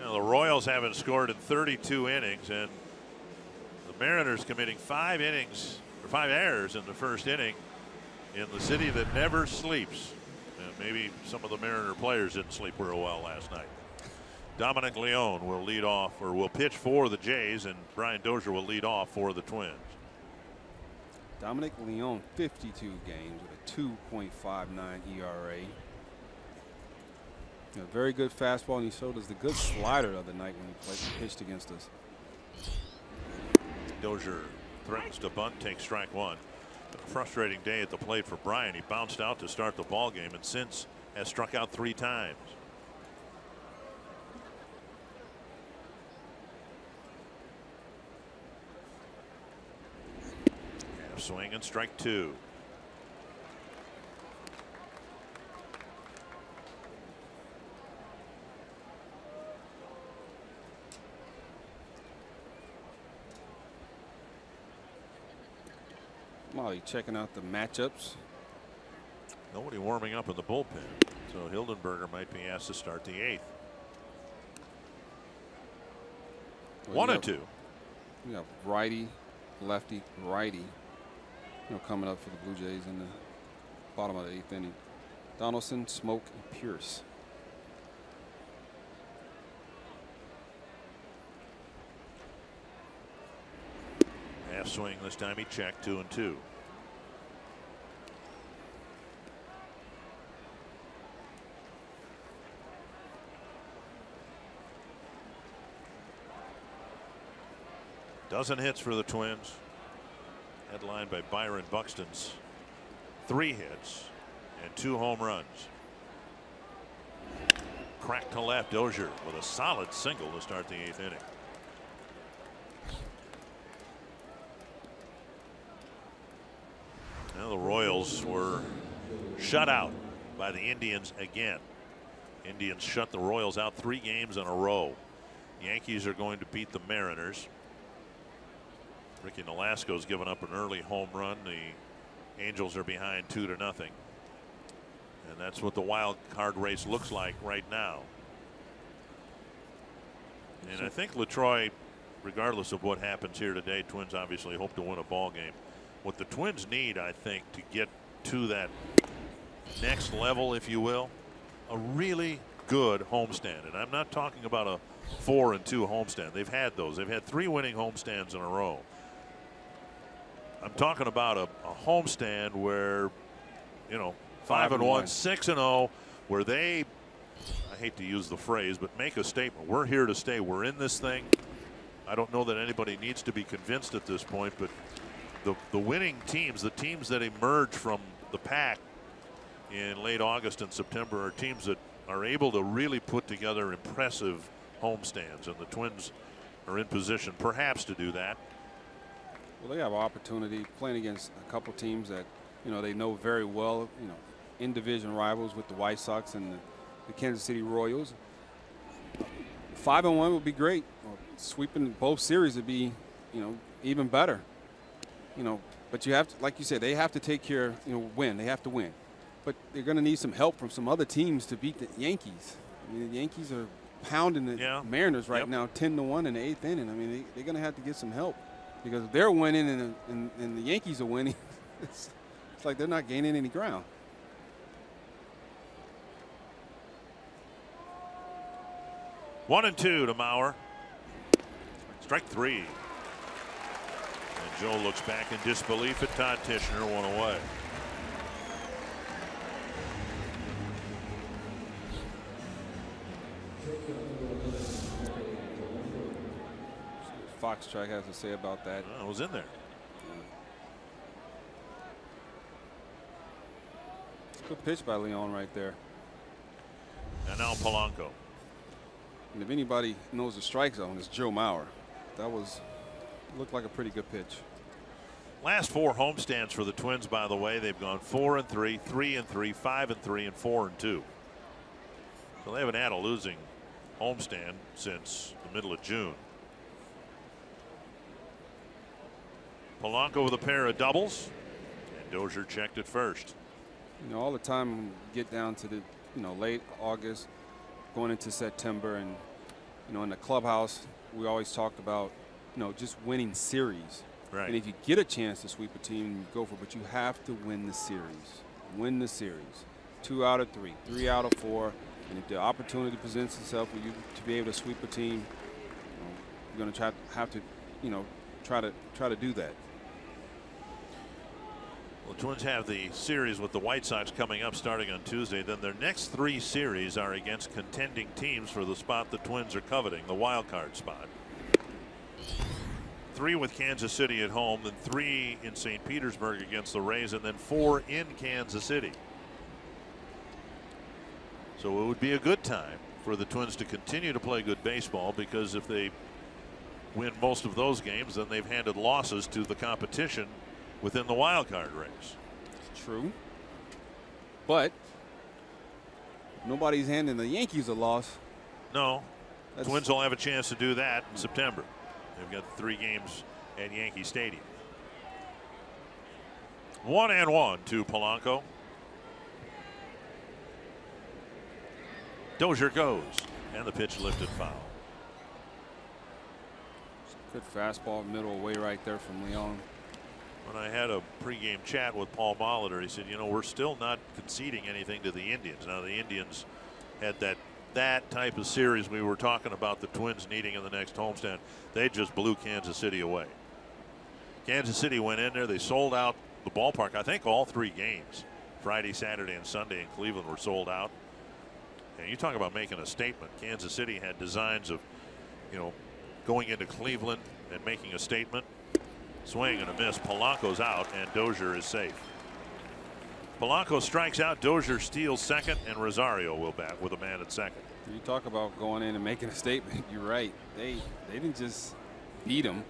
Now, the Royals haven't scored in 32 innings, and the Mariners committing 5 errors in the first inning in the city that never sleeps. And maybe some of the Mariner players didn't sleep real well last night. Dominic Leone will lead off, or will pitch for the Jays, and Brian Dozier will lead off for the Twins. Dominic Leone, 52 games with a 2.59 ERA. A very good fastball, and he showed us the good slider the other night when he pitched against us. Dozier threatens to bunt, takes strike 1. A frustrating day at the plate for Brian. He bounced out to start the ball game, and since has struck out 3 times. Half swing and strike 2. Molly checking out the matchups. Nobody warming up in the bullpen, so Hildenberger might be asked to start the 8th. Well, 1-2. We got righty, lefty, righty. Coming up for the Blue Jays in the bottom of the 8th inning. Donaldson, Smoke, and Pierce. Half swing this time. He checked 2-2. Dozen hits for the Twins. Headlined by Byron Buxton's 3 hits and 2 home runs. Crack to left. Dozier with a solid single to start the 8th inning. Now the Royals were shut out by the Indians again. Indians shut the Royals out 3 games in a row. Yankees are going to beat the Mariners. Ricky Nolasco's given up an early home run. The Angels are behind 2-0. And that's what the wild card race looks like right now. And I think LaTroy, regardless of what happens here today, Twins obviously hope to win a ball game. What the Twins need, I think, to get to that next level, if you will, a really good homestand. And I'm not talking about a 4-2 homestand. They've had those. They've had 3 winning homestands in a row. I'm talking about a homestand where, 5-1, 6-0, where they, I hate to use the phrase, but make a statement. We're here to stay. We're in this thing. I don't know that anybody needs to be convinced at this point, but the winning teams, the teams that emerge from the pack in late August and September, are teams that are able to really put together impressive homestands, and the Twins are in position perhaps to do that. Well, they have an opportunity playing against a couple teams that they know very well, in division rivals with the White Sox and the Kansas City Royals. 5-1 would be great. Sweeping both series would be even better. But you have to, like you said, they have to take care, win. They have to win. But they're going to need some help from some other teams to beat the Yankees. I mean, the Yankees are pounding the Mariners right now 10-1 in the 8th inning. I mean, they're going to have to get some help, because if they're winning and the Yankees are winning, it's like they're not gaining any ground. One and 2 to Mauer. Strike 3. And Joe looks back in disbelief at Todd Tishner, 1 away. Fox Track has to say about that. I was in there. It's a good pitch by Leon right there. And now Polanco. And if anybody knows the strike zone, it's Joe Mauer. That looked like a pretty good pitch. Last 4 homestands for the Twins, by the way, they've gone 4-3, 3-3, 5-3, and 4-2. So they haven't had a losing homestand since the middle of June. Polanco with a pair of doubles, and Dozier checked at first. All the time when you get down to the late August, going into September, and in the clubhouse we always talked about just winning series. Right. And if you get a chance to sweep a team, you go for it, but you have to win the series. Win the series. 2 out of 3, 3 out of 4, and if the opportunity presents itself for you to be able to sweep a team, you're going to have to try to do that. Well, the Twins have the series with the White Sox coming up starting on Tuesday. Then their next 3 series are against contending teams for the spot the Twins are coveting, the wild card spot. 3 with Kansas City at home, then 3 in St. Petersburg against the Rays, and then 4 in Kansas City. So it would be a good time for the Twins to continue to play good baseball, because if they win most of those games, then they've handed losses to the competition within the wild card race. It's true. But nobody's handing the Yankees a loss. No. Twins will have a chance to do that in September. They've got 3 games at Yankee Stadium. 1-1 to Polanco. Dozier goes, and the pitch lifted foul. Good fastball middle away right there from Leon. When I had a pregame chat with Paul Molitor, he said, you know, we're still not conceding anything to the Indians. Now the Indians had that type of series we were talking about the Twins needing in the next homestand. They just blew Kansas City away. Kansas City went in there, they sold out the ballpark. I think all 3 games, Friday, Saturday, and Sunday in Cleveland, were sold out. And you talk about making a statement. Kansas City had designs of, you know, going into Cleveland and making a statement. Swing and a miss. Polanco's out, and Dozier is safe. Polanco strikes out. Dozier steals second, and Rosario will bat with a man at second. You talk about going in and making a statement. You're right. They didn't just beat him.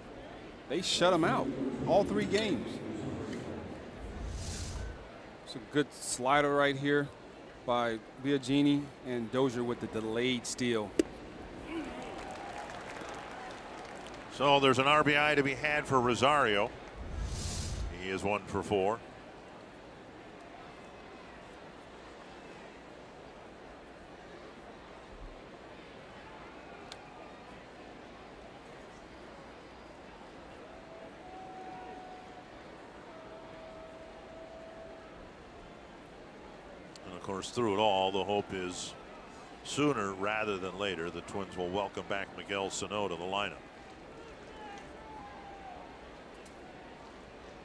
They shut him out all 3 games. It's a good slider right here by Biagini, and Dozier with the delayed steal. So there's an RBI to be had for Rosario. He is 1 for 4. And of course, through it all, the hope is sooner rather than later the Twins will welcome back Miguel Sano to the lineup.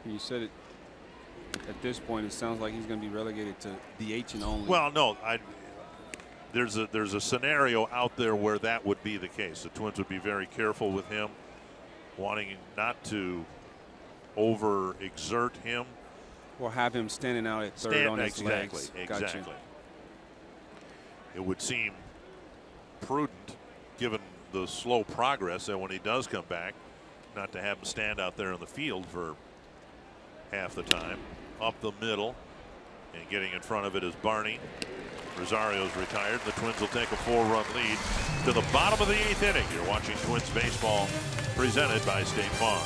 You said it. At this point, it sounds like he's going to be relegated to DH and only. Well, no, there's a scenario out there where that would be the case. The Twins would be very careful with him, wanting not to overexert him. Or have him standing out at third on his legs. Exactly. It would seem prudent, given the slow progress, that when he does come back, not to have him stand out there in the field for half the time. Up the middle, and getting in front of it is Barney. Rosario's retired. The Twins will take a 4-run lead to the bottom of the 8th inning. You're watching Twins baseball presented by State Farm.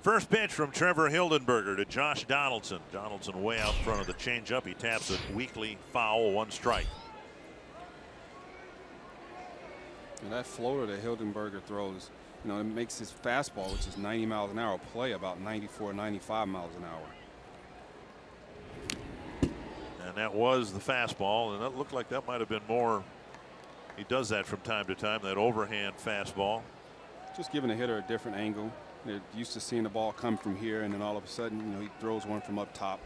First pitch from Trevor Hildenberger to Josh Donaldson. Donaldson way out front of the changeup. He taps it weakly foul, 1 strike. And that floater that Hildenberger throws, it makes his fastball, which is 90 miles an hour, play about 94, 95 miles an hour. And that was the fastball, and that looked like that might have been more. He does that from time to time, that overhand fastball. Just giving a hitter a different angle. They're used to seeing the ball come from here, and then all of a sudden, he throws one from up top.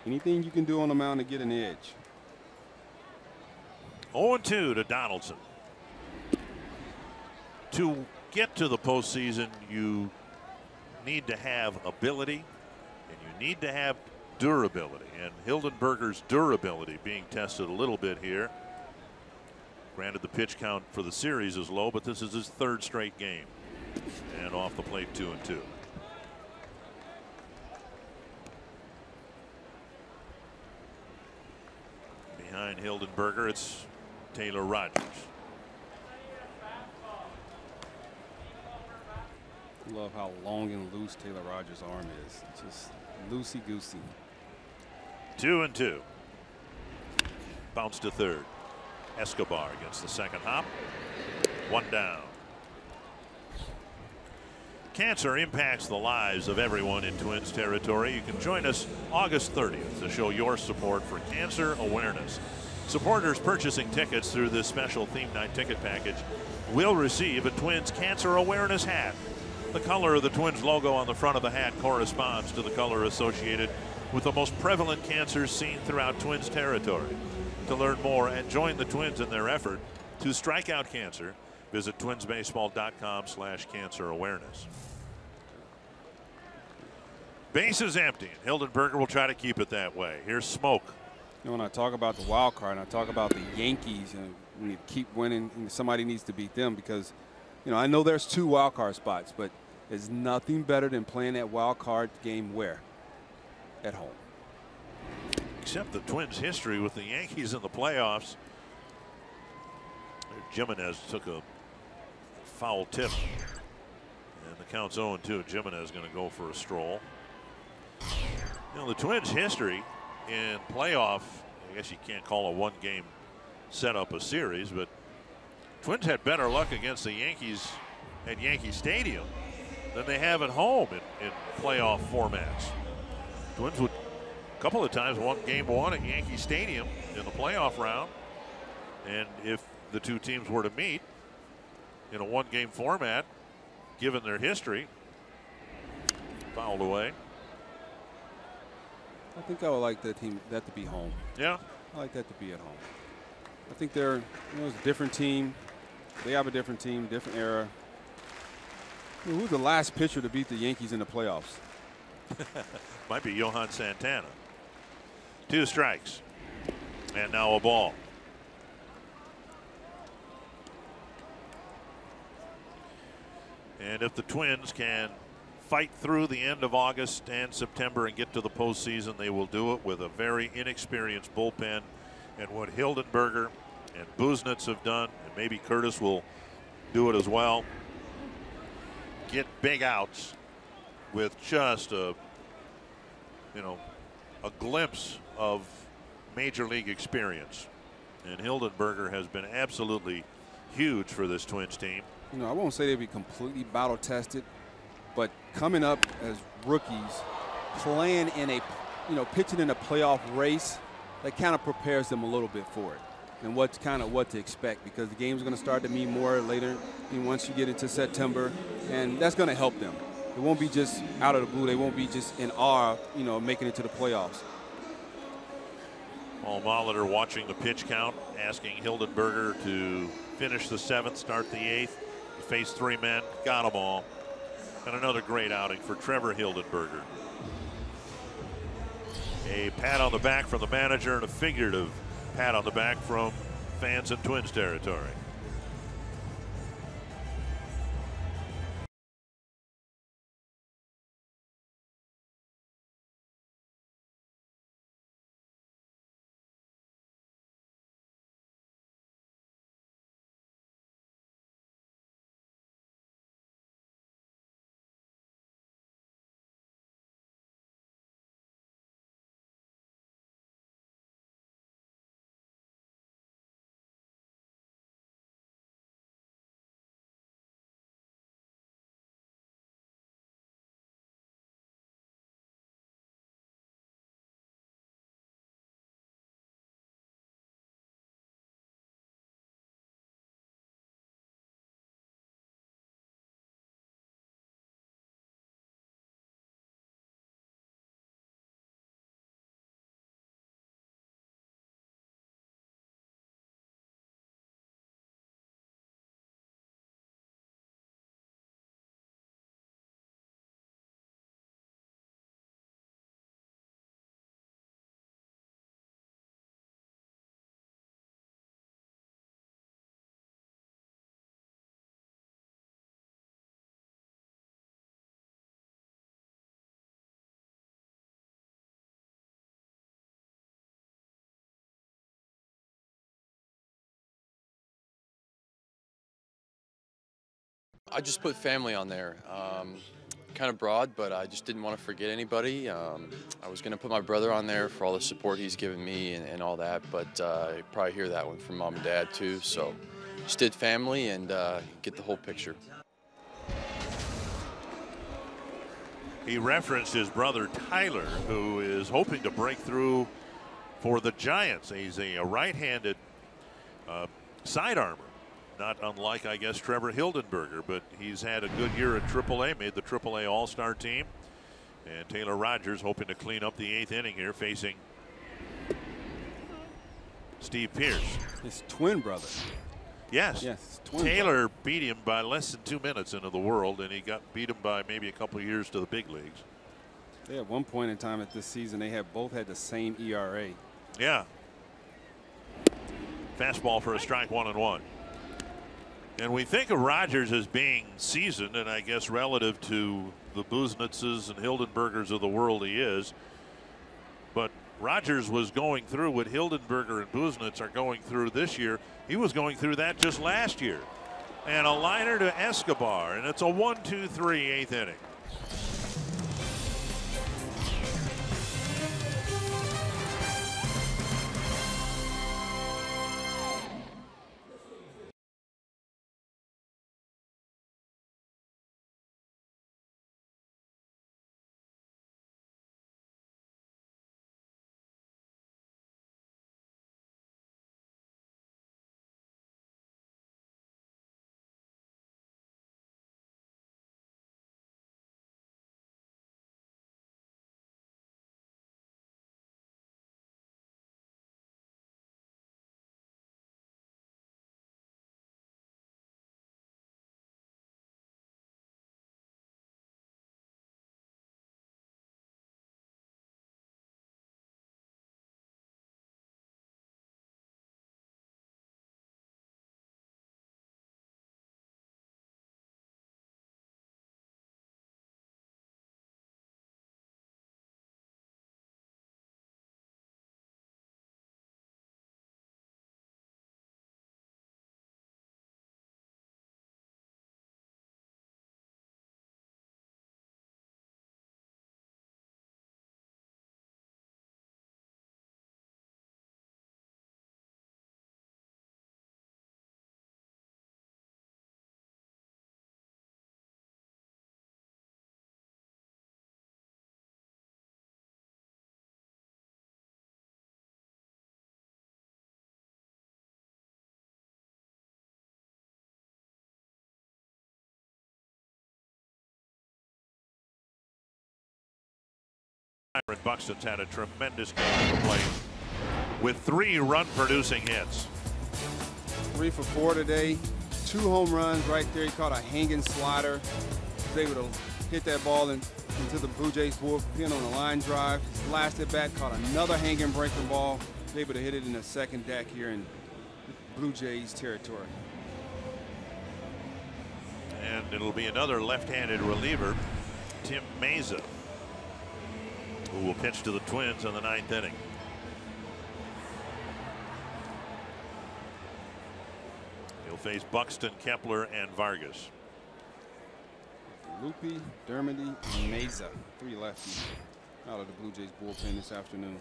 Anything you can do on the mound to get an edge. 0-2 to Donaldson. To get to the postseason, you need to have ability, and you need to have durability. And Hildenberger's durability being tested a little bit here. Granted, the pitch count for the series is low, but this is his 3rd straight game. And off the plate, 2-2. Behind Hildenberger, it's Taylor Rogers. I love how long and loose Taylor Rogers' arm is. Just loosey-goosey. 2-2. Bounce to third. Escobar against the second hop. 1 down. Cancer impacts the lives of everyone in Twins territory. You can join us August 30th to show your support for cancer awareness. Supporters purchasing tickets through this special theme night ticket package will receive a Twins cancer awareness hat. The color of the Twins logo on the front of the hat corresponds to the color associated with the most prevalent cancers seen throughout Twins territory. To learn more and join the Twins in their effort to strike out cancer, visit twinsbaseball.com/cancer awareness. Base is empty. Hildenberger will try to keep it that way. Here's Smoke. When I talk about the wild card and I talk about the Yankees and we need to keep winning, somebody needs to beat them because, I know there's 2 wild card spots, but there's nothing better than playing that wild card game where? At home. Except the Twins' history with the Yankees in the playoffs. Jimenez took a foul tip. And the count's 0-2. Jimenez going to go for a stroll. The Twins' history in playoff, I guess you can't call a 1-game setup a series, but Twins had better luck against the Yankees at Yankee Stadium than they have at home in playoff formats. Twins would a couple of times won game 1 at Yankee Stadium in the playoff round, and if the 2 teams were to meet in a 1-game format, given their history, fouled away. I think I would like that to be home. Yeah, I like that to be at home. I think they're it's a different team. They have a different team, different era. Who was the last pitcher to beat the Yankees in the playoffs? Might be Johan Santana. 2 strikes. And now a ball. And if the Twins can fight through the end of August and September and get to the postseason, they will do it with a very inexperienced bullpen. And what Hildenberger and Buznitz have done, and maybe Curtis will do it as well, get big outs with just a glimpse of major league experience. And Hildenberger has been absolutely huge for this Twins team. I won't say they'll be completely battle tested, but coming up as rookies, playing in a, pitching in a playoff race, that kind of prepares them a little bit for it and what to expect, because the game's going to start to mean more later once you get into September, and that's going to help them. It won't be just out of the blue. They won't be just in awe, making it to the playoffs. Paul Molitor watching the pitch count, asking Hildenberger to finish the 7th, start the 8th. He faced 3 men, got them all. And another great outing for Trevor Hildenberger. A pat on the back from the manager and a figurative pat on the back from fans in Twins territory. I just put family on there. Kind of broad, but I just didn't want to forget anybody. I was going to put my brother on there for all the support he's given me and all that, but you probably hear that one from mom and dad too. So just did family and get the whole picture. He referenced his brother Tyler, who is hoping to break through for the Giants. He's a right-handed side armor. Not unlike, I guess, Trevor Hildenberger, but he's had a good year at AAA, made the AAA All-Star team. And Taylor Rogers hoping to clean up the 8th inning here, facing Steve Pearce. His twin brother. Yes. Yes. Twin Taylor beat him by less than 2 minutes into the world, and he beat him by maybe a couple of years to the big leagues. Yeah, at one point in time at this season, they both had the same ERA. Yeah. Fastball for a strike, 1-1. And we think of Rogers as being seasoned, and I guess relative to the Busnitzes and Hildenbergers of the world he is. But Rogers was going through what Hildenberger and Busnitz are going through this year. He was going through that just last year. And a liner to Escobar, and it's a 1-2-3 8th inning. Buxton's had a tremendous game at the plate with 3 run-producing hits. 3 for 4 today. 2 home runs right there. He caught a hanging slider. He was able to hit that ball into the Blue Jays bullpen on a line drive. Blasted back, caught another hanging breaking ball. Able to hit it in the second deck here in Blue Jays territory. And it'll be another left-handed reliever, Tim Meza, who will pitch to the Twins in the 9th inning. He'll face Buxton, Kepler, and Vargas. Lupi, Dermody, and Meza, 3 lefties out of the Blue Jays bullpen this afternoon.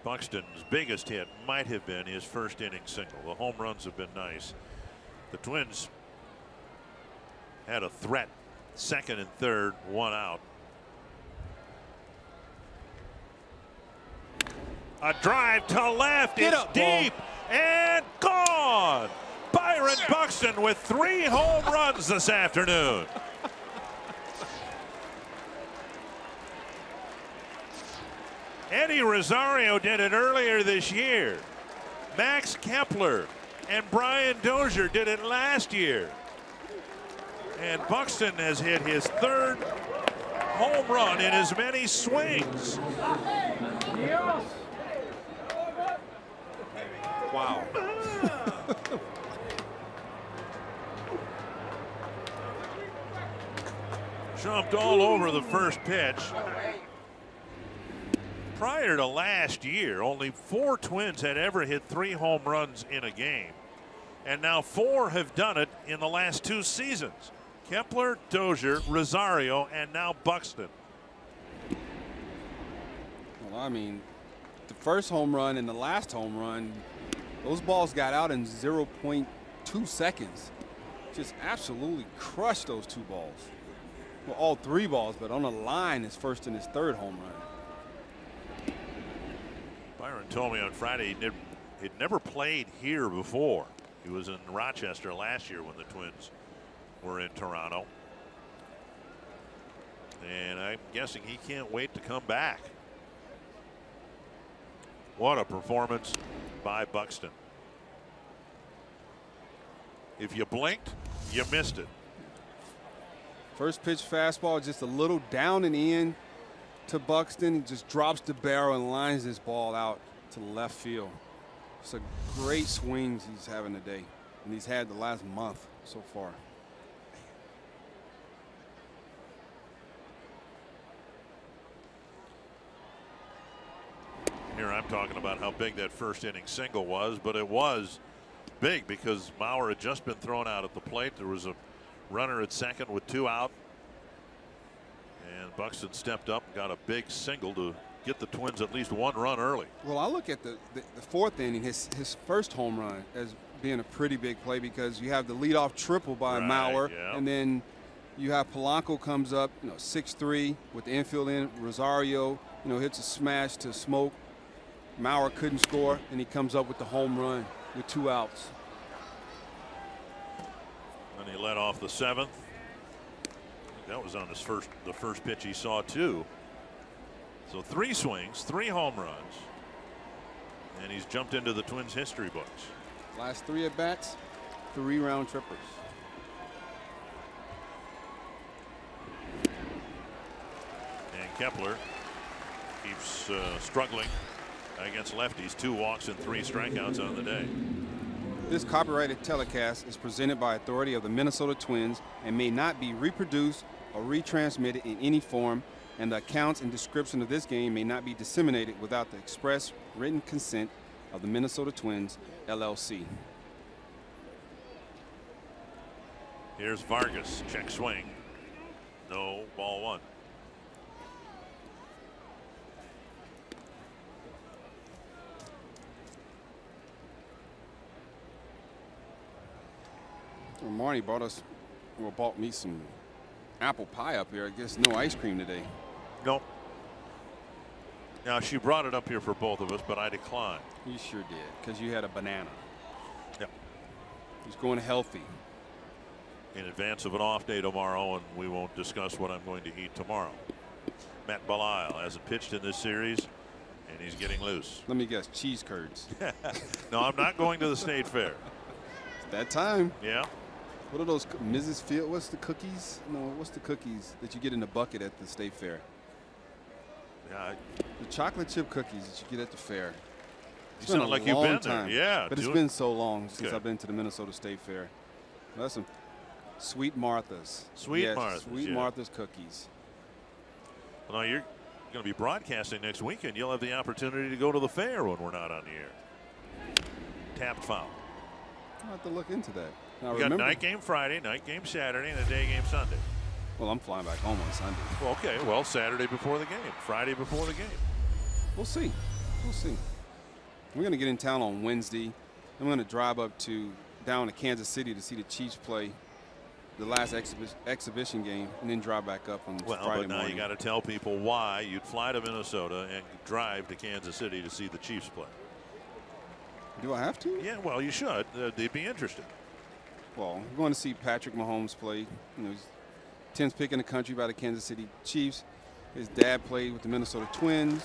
Buxton's biggest hit might have been his first inning single. The home runs have been nice. The Twins had a threat, 2nd and 3rd, 1 out. A drive to left, it's deep and gone. Byron Buxton with 3 home runs this afternoon. Eddie Rosario did it earlier this year. Max Kepler and Brian Dozier did it last year. And Buxton has hit his 3rd home run in as many swings. Wow. Jumped all over the first pitch. Prior to last year, only 4 Twins had ever hit 3 home runs in a game. And now 4 have done it in the last 2 seasons. Kepler, Dozier, Rosario, and now Buxton. Well, I mean, the first home run and the last home run, those balls got out in 0.2 seconds. Just absolutely crushed those 2 balls. Well, all 3 balls, but on the line his first and his 3rd home run. Byron told me on Friday he'd never played here before. He was in Rochester last year when the Twins were in Toronto. And I'm guessing he can't wait to come back. What a performance by Buxton. If you blinked, you missed it. First pitch fastball just a little down and in to Buxton. He just drops the barrel and lines this ball out to left field. It's a great swings he's having today, and he's had the last month so far. Here I'm talking about how big that first inning single was, but it was big because Mauer had just been thrown out at the plate. There was a runner at second with 2 out, and Buxton stepped up and got a big single to get the Twins at least 1 run early. Well, I look at the 4th inning, his first home run, as being a pretty big play because you have the leadoff triple by Mauer, yeah. And then you have Polanco comes up, 6-3 with the infield in. Rosario, hits a smash to Smoke. Mauer couldn't score, and he comes up with the home run with 2 outs. And he led off the 7th. That was on the first pitch he saw too. So 3 swings, 3 home runs, and he's jumped into the Twins history books. Last 3 at bats, 3 round trippers. And Kepler keeps struggling against lefties. 2 walks and 3 strikeouts on the day. This copyrighted telecast is presented by authority of the Minnesota Twins and may not be reproduced or retransmitted in any form, and the accounts and description of this game may not be disseminated without the express written consent of the Minnesota Twins, LLC. Here's Vargas, check swing. No, ball 1. Well, Marnie bought me some apple pie up here. I guess no ice cream today. Nope. Now she brought it up here for both of us, but I declined. You sure did, because you had a banana. Yep. He's going healthy. In advance of an off day tomorrow, and we won't discuss what I'm going to eat tomorrow. Matt Belisle hasn't pitched in this series, and he's getting loose. Let me guess, cheese curds. No, I'm not going to the State Fair. It's that time. Yeah. What are those, Mrs. Field? What's the cookies? No, what's the cookies that you get in the bucket at the State Fair? Yeah. The chocolate chip cookies that you get at the fair. You sound like you've been there. Yeah. But it's been so long since I've been to the Minnesota State Fair. Well, that's some Sweet Martha's. Sweet Martha's. Sweet Martha's cookies. Well, you're going to be broadcasting next weekend. You'll have the opportunity to go to the fair when we're not on the air. Tapped foul. I'll have to look into that. Now, we got night game Friday, night game Saturday, and a day game Sunday. Well, I'm flying back home on Sunday. Well, okay. Well, Saturday before the game, Friday before the game. We'll see. We'll see. We're going to get in town on Wednesday. I'm going to drive up down to Kansas City to see the Chiefs play the last exhibition game, and then drive back up on Friday morning. But now you got to tell people why you'd fly to Minnesota and drive to Kansas City to see the Chiefs play. Do I have to? Yeah, well, you should. They'd be interested. Well, we're going to see Patrick Mahomes play. He's 10th pick in the country by the Kansas City Chiefs. His dad played with the Minnesota Twins.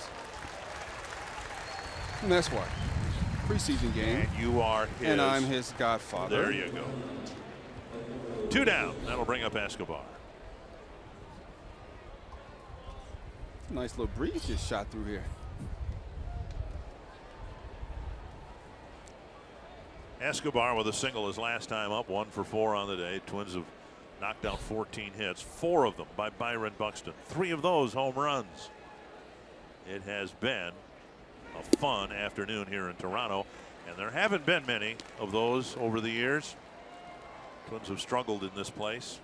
And that's why. Preseason game. And you are his. And I'm his godfather. There you go. 2 down. That'll bring up Escobar. Nice little breeze just shot through here. Escobar with a single his last time up, 1 for 4 on the day. Twins have knocked out 14 hits, 4 of them by Byron Buxton. 3 of those home runs. It has been a fun afternoon here in Toronto And there haven't been many of those over the years. Twins have struggled in this place,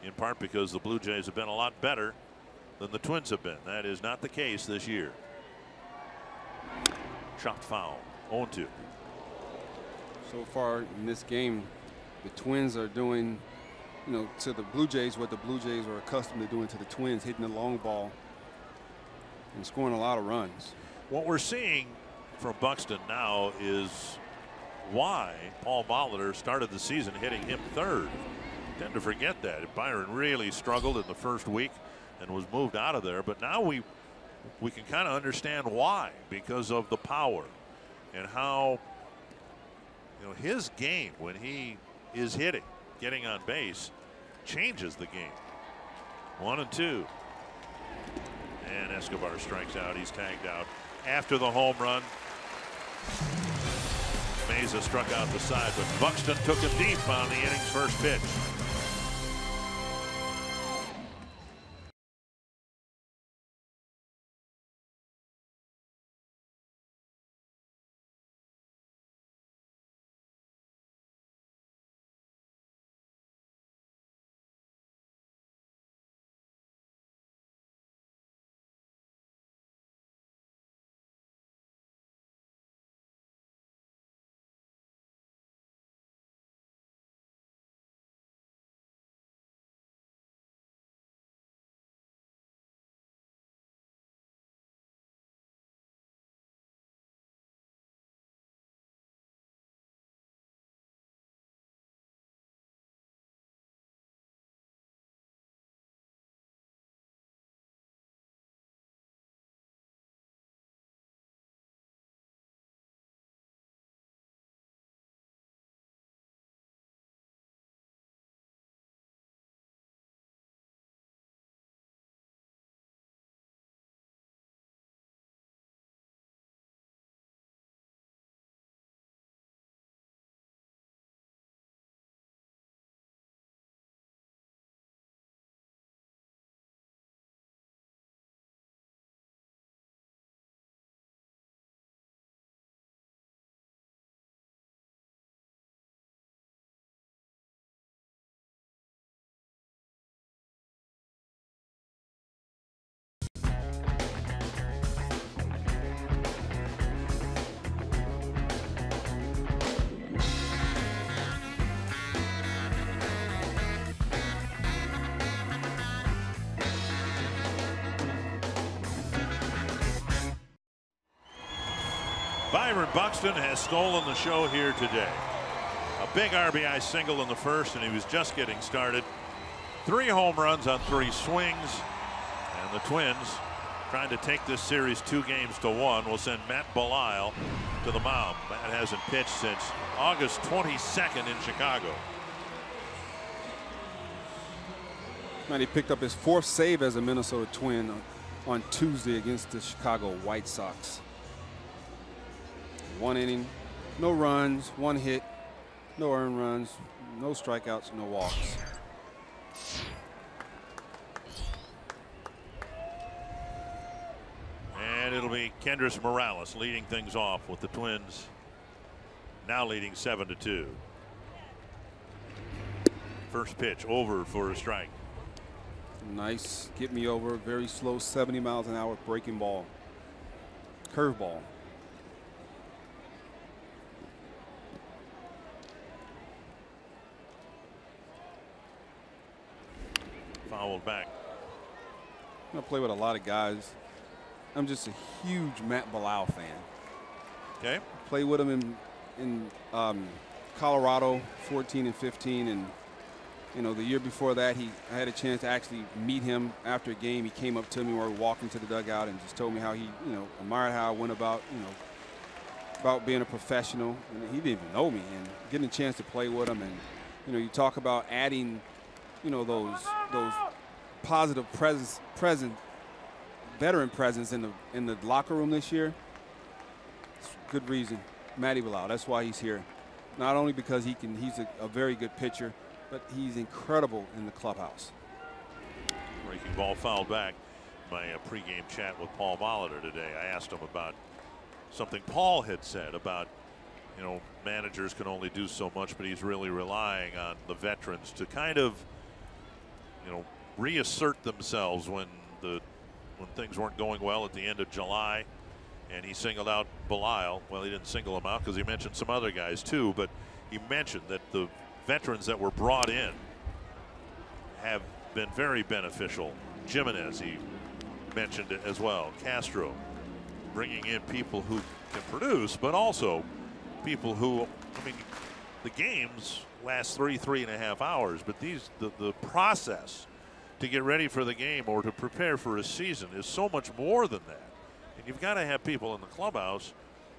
in part because the Blue Jays have been a lot better than the Twins have been. That is not the case this year. Shot foul. 0-2. So far in this game, the Twins are doing, to the Blue Jays what the Blue Jays are accustomed to doing to the Twins, hitting the long ball and scoring a lot of runs. What we're seeing from Buxton now is why Paul Molitor started the season hitting him third. Tend to forget that. Byron really struggled in the first week and was moved out of there, but now we can kind of understand why, because of the power and how his game when he is hitting, getting on base, changes the game. 1-2. And Escobar strikes out. He's tagged out after the home run. Meza struck out the side, but Buxton took him deep on the inning's first pitch. Byron Buxton has stolen the show here today. A big RBI single in the first, and he was just getting started. 3 home runs on 3 swings, and the Twins, trying to take this series 2-1, will send Matt Belisle to the mound. Matt hasn't pitched since August 22nd in Chicago. Man, he picked up his 4th save as a Minnesota Twin on Tuesday against the Chicago White Sox. 1 inning, no runs, 1 hit, no earned runs, no strikeouts, no walks. And it'll be Kendrys Morales leading things off with the Twins now leading 7-2. First pitch over for a strike. Nice, get me over, very slow, 70 miles an hour breaking ball. Curveball. Fouled back. I play with a lot of guys. I'm just a huge Matt Belisle fan. Okay. Played with him in Colorado, 14 and 15, and the year before that, I had a chance to actually meet him after a game. He came up to me while we were walking to the dugout and just told me how he, admired how I went about, about being a professional. And he didn't even know me, and getting a chance to play with him, and you talk about adding, those positive veteran presence in the locker room this year. It's good reason. Matty Belisle, that's why he's here. Not only because he's a very good pitcher, but he's incredible in the clubhouse. Breaking ball fouled back. My pregame chat with Paul Molitor today, I asked him about something Paul had said about you know, managers can only do so much, but he's really relying on the veterans to kind of, you know, reassert themselves when things weren't going well at the end of July. And he singled out Belisle. Well, he didn't single him out because he mentioned some other guys too, but he mentioned that the veterans that were brought in have been very beneficial. Jimenez, he mentioned it as well. Castro, bringing in people who can produce, but also people who, I mean, the games last 3.5 hours, but the process to get ready for the game or to prepare for a season is so much more than that. And you've got to have people in the clubhouse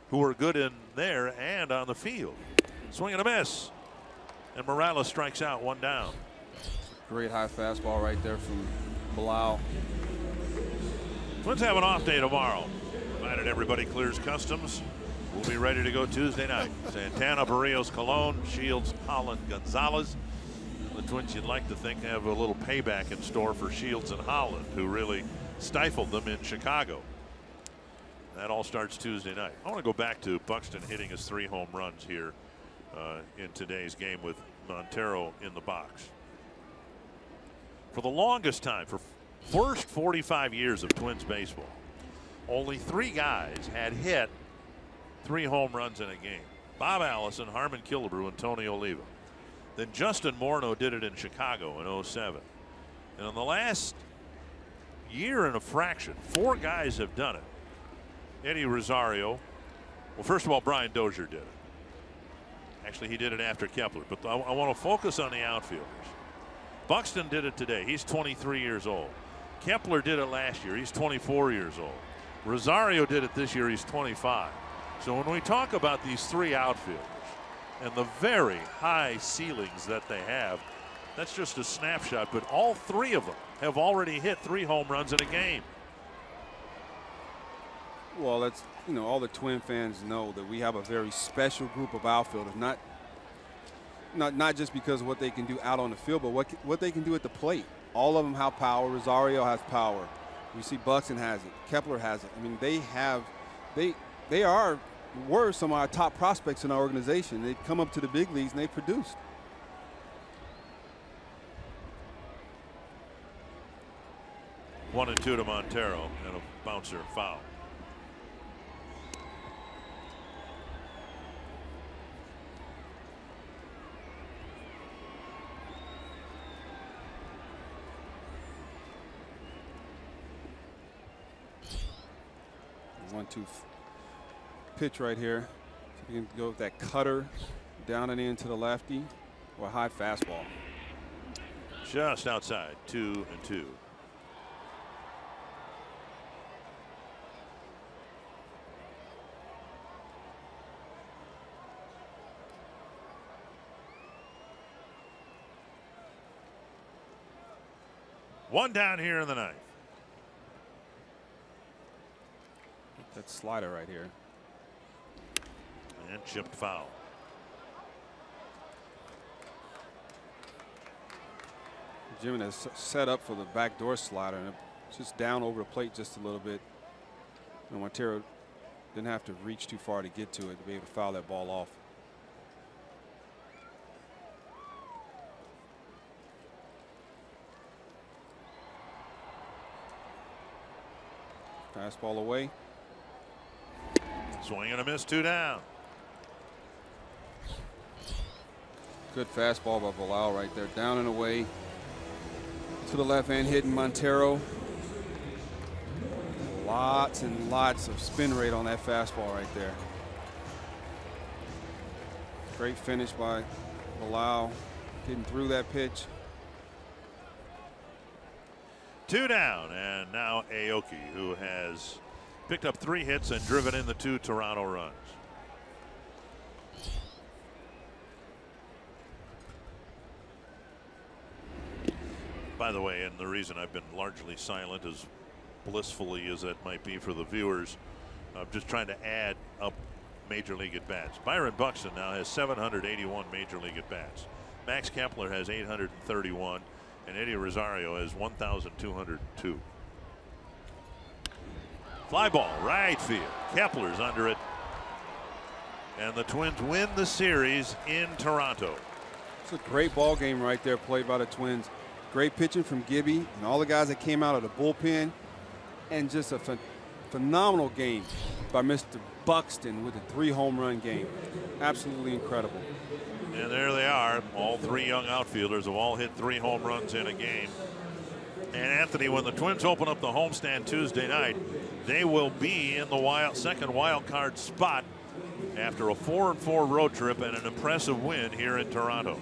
who are good in there and on the field. Swing and a miss. And Morales strikes out, 1 down. Great high fastball right there from Belisle. Twins have an off day tomorrow, provided everybody clears customs. We'll be ready to go Tuesday night. Santana, Barrios, Colon, Shields, Holland, Gonzalez. The Twins, you'd like to think, have a little payback in store for Shields and Holland, who really stifled them in Chicago. That all starts Tuesday night. I want to go back to Buxton hitting his 3 home runs here in today's game with Montero in the box. For the longest time, for first 45 years of Twins baseball, only 3 guys had hit 3 home runs in a game. Bob Allison, Harmon Killebrew, and Tony Oliva. Then Justin Morneau did it in Chicago in 07. And in the last year and a fraction, 4 guys have done it. Eddie Rosario. Well, first of all, Brian Dozier did it. Actually, he did it after Kepler. But I want to focus on the outfielders. Buxton did it today. He's 23 years old. Kepler did it last year. He's 24 years old. Rosario did it this year. He's 25. So when we talk about these 3 outfielders and the very high ceilings that they have, that's just a snapshot. But all 3 of them have already hit 3 home runs in a game. Well, that's, you know, all the Twin fans know that we have a very special group of outfielders, not just because of what they can do out on the field, but what they can do at the plate. All of them have power. Rosario has power. We see Buxton has it. Kepler has it. I mean, they were some of our top prospects in our organization. They come up to the big leagues and they produced. One and 2 to Montero and a bouncer foul. One-two pitch right here. So you can go with that cutter down and into the lefty or a high fastball. Just outside, 2 and 2. One down here in the 9th. That slider right here. And chipped foul. Jimenez set up for the backdoor slider, and it's just down over the plate just a little bit. And Montero didn't have to reach too far to get to it to be able to foul that ball off. Fastball away. Swing and a miss, 2 down. Good fastball by Belisle right there, down and away to the left hand, hitting Montero. Lots and lots of spin rate on that fastball right there. Great finish by Belisle, getting through that pitch. 2 down, and now Aoki, who has picked up 3 hits and driven in the 2 Toronto runs. By the way, and the reason I've been largely silent, as blissfully as that might be for the viewers, I'm just trying to add up major league at bats. Byron Buxton now has 781 major league at bats. Max Kepler has 831, and Eddie Rosario has 1,202. Fly ball, right field. Kepler's under it. And the Twins win the series in Toronto. It's a great ball game right there played by the Twins. Great pitching from Gibby and all the guys that came out of the bullpen. And just a phenomenal game by Mr. Buxton with a 3-home-run game. Absolutely incredible. And there they are. All 3 young outfielders have all hit 3 home runs in a game. And Anthony, when the Twins open up the homestand Tuesday night, they will be in the second wild card spot after a 4-4 road trip and an impressive win here in Toronto.